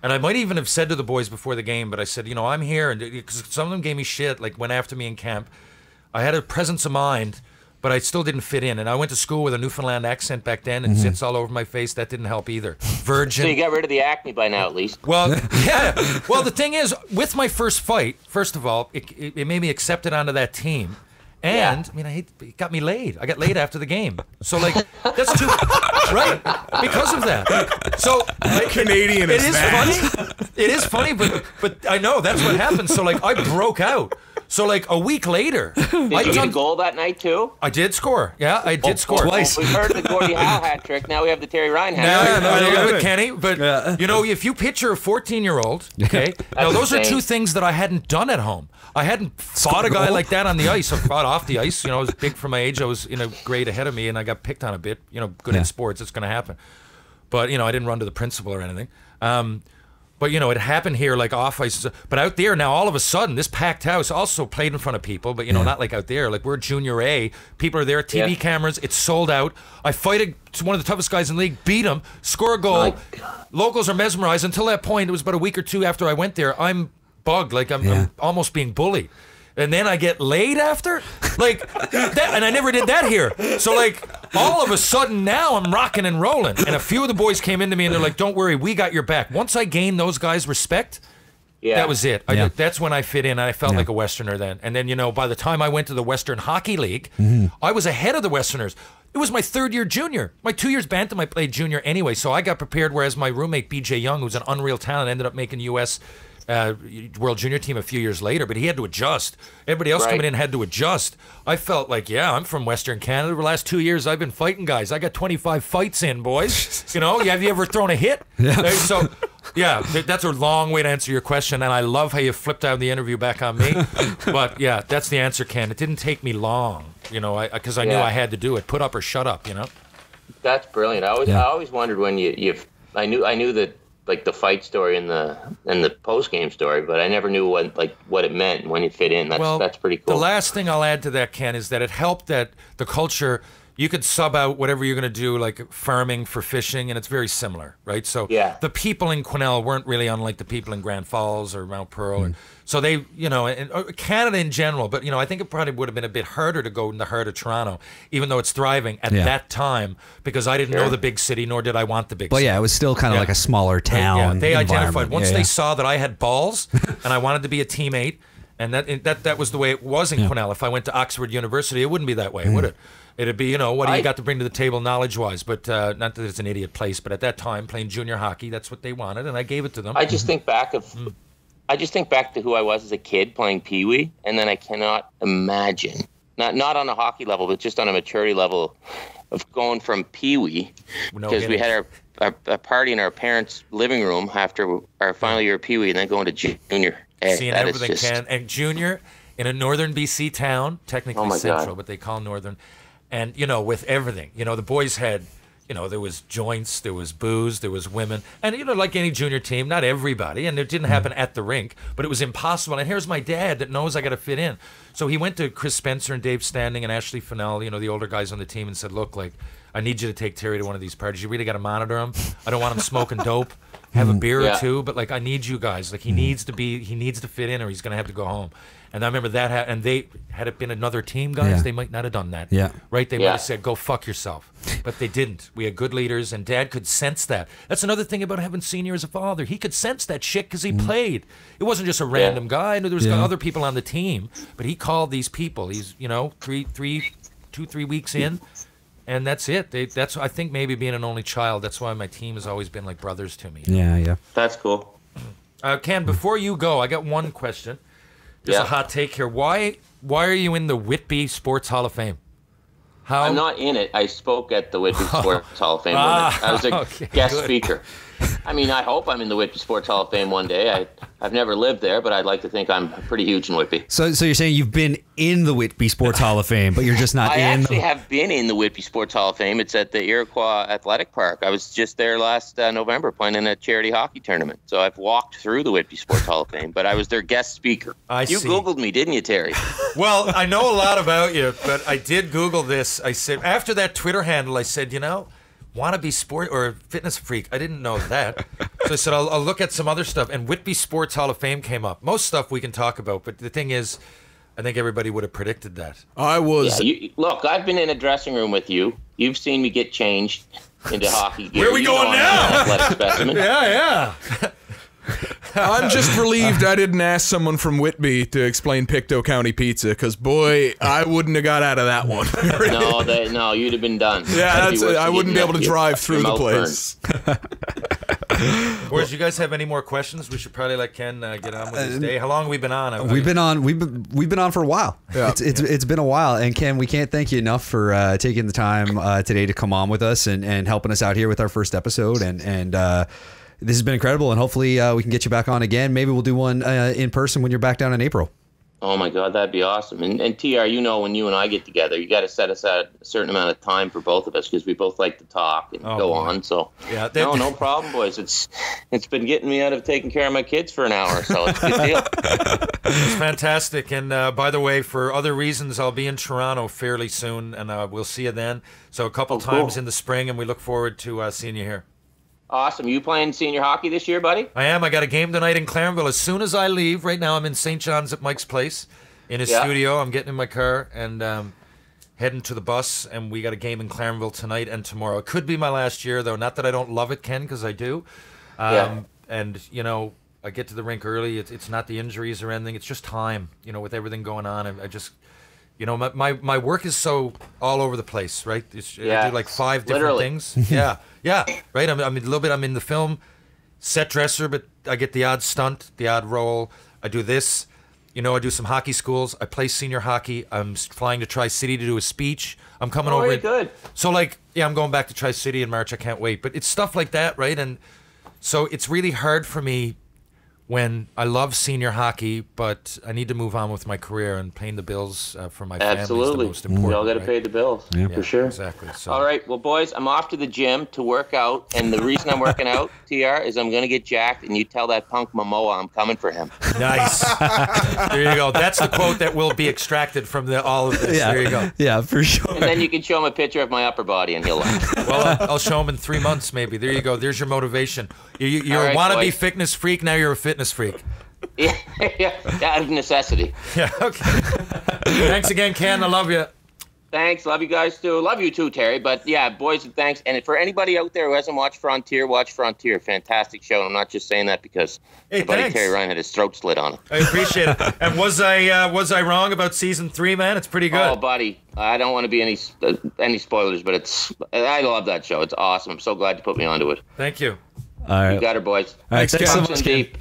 And I might even have said to the boys before the game, but I said, I'm here. And because some of them gave me shit, like went after me in camp. I had a presence of mind, but I still didn't fit in. And I went to school with a Newfoundland accent back then, and zits all over my face. That didn't help either. Virgin. So you got rid of the acne by now, at least. Well, yeah. Well, the thing is, with my first fight, first of all, it made me accepted onto that team. And, it got me laid. I got laid after the game. So, that's too... right? Because of that. So... Canadian is funny. It is funny, but I know, that's what happened. So, I broke out. So, a week later... Did you get a goal that night, too? I did score. Yeah, I did score. Twice. We've heard the Gordie Howe hat trick. Now we have the Terry Ryan hat trick. No, Kenny. But, if you picture a 14-year-old, okay? Now, those are two things that I hadn't done at home. I hadn't fought a guy like that on the ice. I fought off the ice. I was big for my age. I was in a grade ahead of me, and I got picked on a bit. Good in sports. It's going to happen. But, I didn't run to the principal or anything. But, it happened here, off ice. But out there now, all of a sudden, this packed house also played in front of people. But, not like out there. We're junior A. People are there, TV cameras. It's sold out. I fight one of the toughest guys in the league, beat him, score a goal. Locals are mesmerized. Until that point, it was about a week or two after I went there, I'm bugged. I'm almost being bullied. And then I get laid after? That, and I never did that here. So, all of a sudden now I'm rocking and rolling. And a few of the boys came into me and they're like, don't worry, we got your back. Once I gained those guys' respect, that was it. That's when I fit in, and I felt like a Westerner then. And then, by the time I went to the Western Hockey League, I was ahead of the Westerners. It was my third year junior. My 2 years Bantam, I played junior anyway, so I got prepared, whereas my roommate, BJ Young, who's an unreal talent, ended up making U.S. World Junior Team a few years later, but he had to adjust. Everybody else coming in had to adjust. I felt like, I'm from Western Canada. The last 2 years, I've been fighting guys. I got 25 fights in, boys. Have you ever thrown a hit? So, that's a long way to answer your question, and I love how you flipped out the interview back on me. But, that's the answer, Ken. It didn't take me long, because I knew I had to do it. Put up or shut up, That's brilliant. I always wondered when I knew that, the fight story and the post game story, but I never knew what it meant when you fit in. That's pretty cool. The last thing I'll add to that, Ken, is that it helped that the culture, you could sub out whatever you're going to do, like farming for fishing, and it's very similar, right? So the people in Quesnel weren't really unlike the people in Grand Falls or Mount Pearl. So they, and Canada in general, but, I think it probably would have been a bit harder to go in the heart of Toronto, even though it's thriving at that time, because I didn't know the big city, nor did I want the big city. But it was still kind of like a smaller town. They identified, once they saw that I had balls and I wanted to be a teammate, and that was the way it was in Quesnel. If I went to Oxford University, it wouldn't be that way, would it? It'd be, what do you got to bring to the table knowledge-wise? But not that it's an idiot place, but at that time, playing junior hockey, that's what they wanted, and I gave it to them. I just think back to who I was as a kid playing Pee Wee, and then I cannot imagine, not on a hockey level, but just on a maturity level, of going from Pee Wee, because we had a party in our parents' living room after our final year of Pee Wee, and then going to junior. Seeing everything, Ken. And junior in a northern BC town, technically central, but they call northern. And, with everything, the boys had, there was joints, there was booze, there was women. And, like any junior team, not everybody. And it didn't happen at the rink, but it was impossible. And here's my dad that knows I got to fit in. So he went to Chris Spencer and Dave Standing and Ashley Fennell, the older guys on the team, and said, look, I I need you to take Terry to one of these parties. You really got to monitor him. I don't want him smoking dope. Have a beer or two, but like I need you guys. Like he needs to fit in, or he's gonna have to go home. And I remember that, and they had it been another team, guys, they might not have done that. Yeah, right. They might have said, "Go fuck yourself," but they didn't. We had good leaders, and Dad could sense that. That's another thing about having Senior as a father. He could sense that shit because he played. It wasn't just a random guy. I knew there was other people on the team, but he called these people. He's 3 weeks in. And that's it. That's I think maybe being an only child. That's why my team has always been like brothers to me. Yeah. That's cool. Ken, before you go, I got one question. Just a hot take here. Why are you in the Whitby Sports Hall of Fame? How? I'm not in it. I spoke at the Whitby Sports Hall of Fame. I was a guest speaker. I mean, I hope I'm in the Whitby Sports Hall of Fame one day. I've never lived there, but I'd like to think I'm pretty huge in Whitby. So you're saying you've been in the Whitby Sports Hall of Fame, but you're just not I in. actually have been in the Whitby Sports Hall of Fame. It's at the Iroquois Athletic Park. I was just there last November playing in a charity hockey tournament. So I've walked through the Whitby Sports Hall of Fame, but I was their guest speaker. You Googled me, didn't you, Terry? Well, I know a lot about you, but I did Google this. I said, after that Twitter handle, I said, wannabe sport or fitness freak. I didn't know that. So I said, I'll look at some other stuff. And Whitby Sports Hall of Fame came up. Most stuff we can talk about, but the thing is, I think everybody would have predicted that. I was. Yeah, look, I've been in a dressing room with you. You've seen me get changed into hockey gear. Where are we going now? I'm an athletic specimen. Yeah. I'm just relieved I didn't ask someone from Whitby to explain Pictou County Pizza, because boy, I wouldn't have got out of that one. No, you'd have been done. Yeah, I wouldn't be able to drive through the place. Boys, you guys have any more questions? We should probably let Ken get on with his day. How long have we been on? We've been on for a while. Yeah. It's been a while, and Ken, we can't thank you enough for taking the time today to come on with us and helping us out here with our first episode. And this has been incredible, and hopefully we can get you back on again. Maybe we'll do one in person when you're back down in April. Oh my God, that'd be awesome. And TR, when you and I get together, you got to set aside a certain amount of time for both of us, because we both like to talk and go on. So yeah, no problem, boys. It's been getting me out of taking care of my kids for an hour, so it's a good deal. It's fantastic. And by the way, for other reasons, I'll be in Toronto fairly soon, and we'll see you then. So a couple times in the spring, and we look forward to seeing you here. Awesome. You playing senior hockey this year, buddy? I am. I got a game tonight in Clarenville. As soon as I leave, right now I'm in St. John's at Mike's place in his studio. I'm getting in my car and heading to the bus, and we got a game in Clarenville tonight and tomorrow. It could be my last year, though. Not that I don't love it, Ken, because I do. And, I get to the rink early. It's not the injuries or anything. It's just time, with everything going on. I just... my work is so all over the place, right? I do like 5 different things. Yeah, right. I'm a little bit. I'm in the film set dresser, but I get the odd stunt, the odd role. I do this. I do some hockey schools. I play senior hockey. I'm flying to Tri-City to do a speech. I'm coming over. Very good. So I'm going back to Tri-City in March. I can't wait. But it's stuff like that, right? And so it's really hard for me when I love senior hockey, but I need to move on with my career, and paying the bills for my family is the most important. We all got to pay the bills, for sure. Exactly. So. All right, well, boys, I'm off to the gym to work out, and the reason I'm working out, TR, is I'm going to get jacked, and you tell that punk Momoa I'm coming for him. Nice. There you go. That's the quote that will be extracted from all of this. Yeah. There you go. Yeah, for sure. And then you can show him a picture of my upper body, and he'll laugh. Well, I'll show him in 3 months, maybe. There you go. There's your motivation. You're All right, a wannabe boys. Fitness freak. Now you're a fitness freak. Yeah, out of necessity. Yeah, okay. Thanks again, Ken. I love you. Thanks. Love you guys, too. Love you, too, Terry. But, yeah, boys, thanks. And for anybody out there who hasn't watched Frontier, watch Frontier. Fantastic show. And I'm not just saying that because my buddy thanks. Terry Ryan had his throat slit on him. I appreciate it. And was I wrong about season 3, man? It's pretty good. Oh, buddy, I don't want to be any spoilers, but I love that show. It's awesome. I'm so glad you put me onto it. Thank you. All right. You got her, boys. All right, thanks so much, Ken. Deep.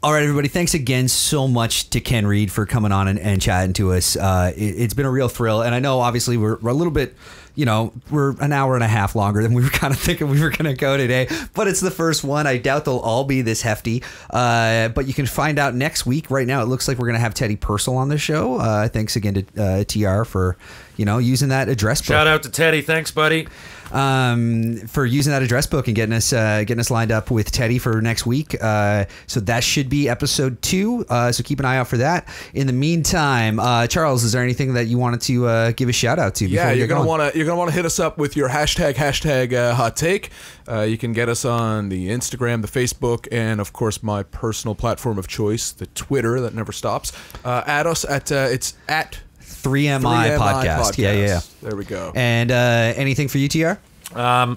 All right, everybody. Thanks again so much to Ken Reid for coming on and chatting to us. It's been a real thrill. And I know, obviously, we're a little bit, we're an hour and a half longer than we were kind of thinking we were going to go today. But it's the first one. I doubt they'll all be this hefty. But you can find out next week. Right now, it looks like we're going to have Teddy Purcell on the show. Thanks again to TR for, using that address book. Shout out to Teddy. Thanks, buddy. For using that address book and getting us lined up with Teddy for next week. So that should be episode 2. So keep an eye out for that. In the meantime, Charles, is there anything that you wanted to give a shout out to? Yeah, you're gonna want you're gonna want to hit us up with your hashtag hot take. You can get us on the Instagram, the Facebook, and of course my personal platform of choice, the Twitter that never stops. Add us at it's at 3MI podcast. Yeah. There we go. And anything for you, TR? No,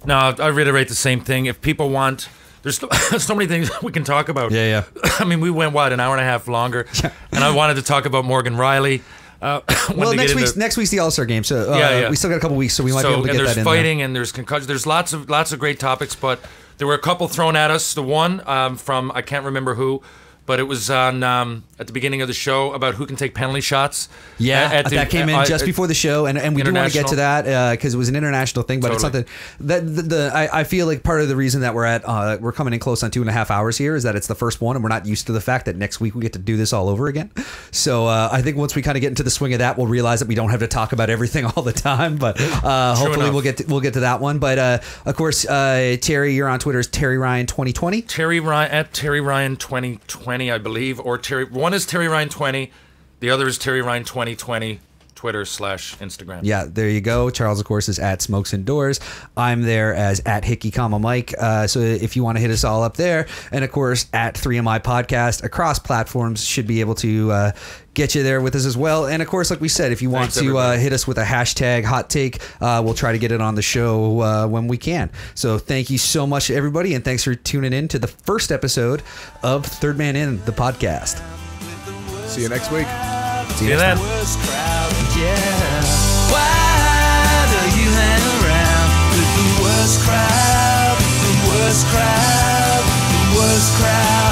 I reiterate the same thing. If people want, there's so many things we can talk about. Yeah. I mean, we went an hour and a half longer, and I wanted to talk about Morgan Riley. Well, next week's the All-Star game, so we still got a couple weeks, so we might be able to get that in. There's fighting and there's concussion. There's lots of great topics, but there were a couple thrown at us. The one from I can't remember who, but it was on at the beginning of the show about who can take penalty shots. Yeah, that came in just before the show, and we do want to get to that because it was an international thing, but Totally. it's something that I feel like part of the reason that we're coming in close on 2.5 hours here is that it's the first one, and we're not used to the fact that next week we get to do this all over again. So I think once we kind of get into the swing of that, we'll realize that we don't have to talk about everything all the time, but hopefully we'll get to that one. But of course, Terry, you're on Twitter as Terry Ryan 2020. Terry Ryan at Terry Ryan 2020, I believe, or Terry. One is Terry Ryan 20, the other is Terry Ryan 2020. Twitter/Instagram. Yeah, there you go. Charles, of course, is at Smokes Indoors. I'm there as at Hickey, Mike. So if you want to hit us all up there, and of course at 3MI Podcast across platforms should be able to get you there with us as well. And of course, like we said, if you want to hit us with a hashtag hot take, we'll try to get it on the show when we can. So thank you so much, everybody, and thanks for tuning in to the first episode of Third Man In, the podcast. See you next week. See you then. Why do you hang around with the worst crowd, the worst crowd, the worst crowd?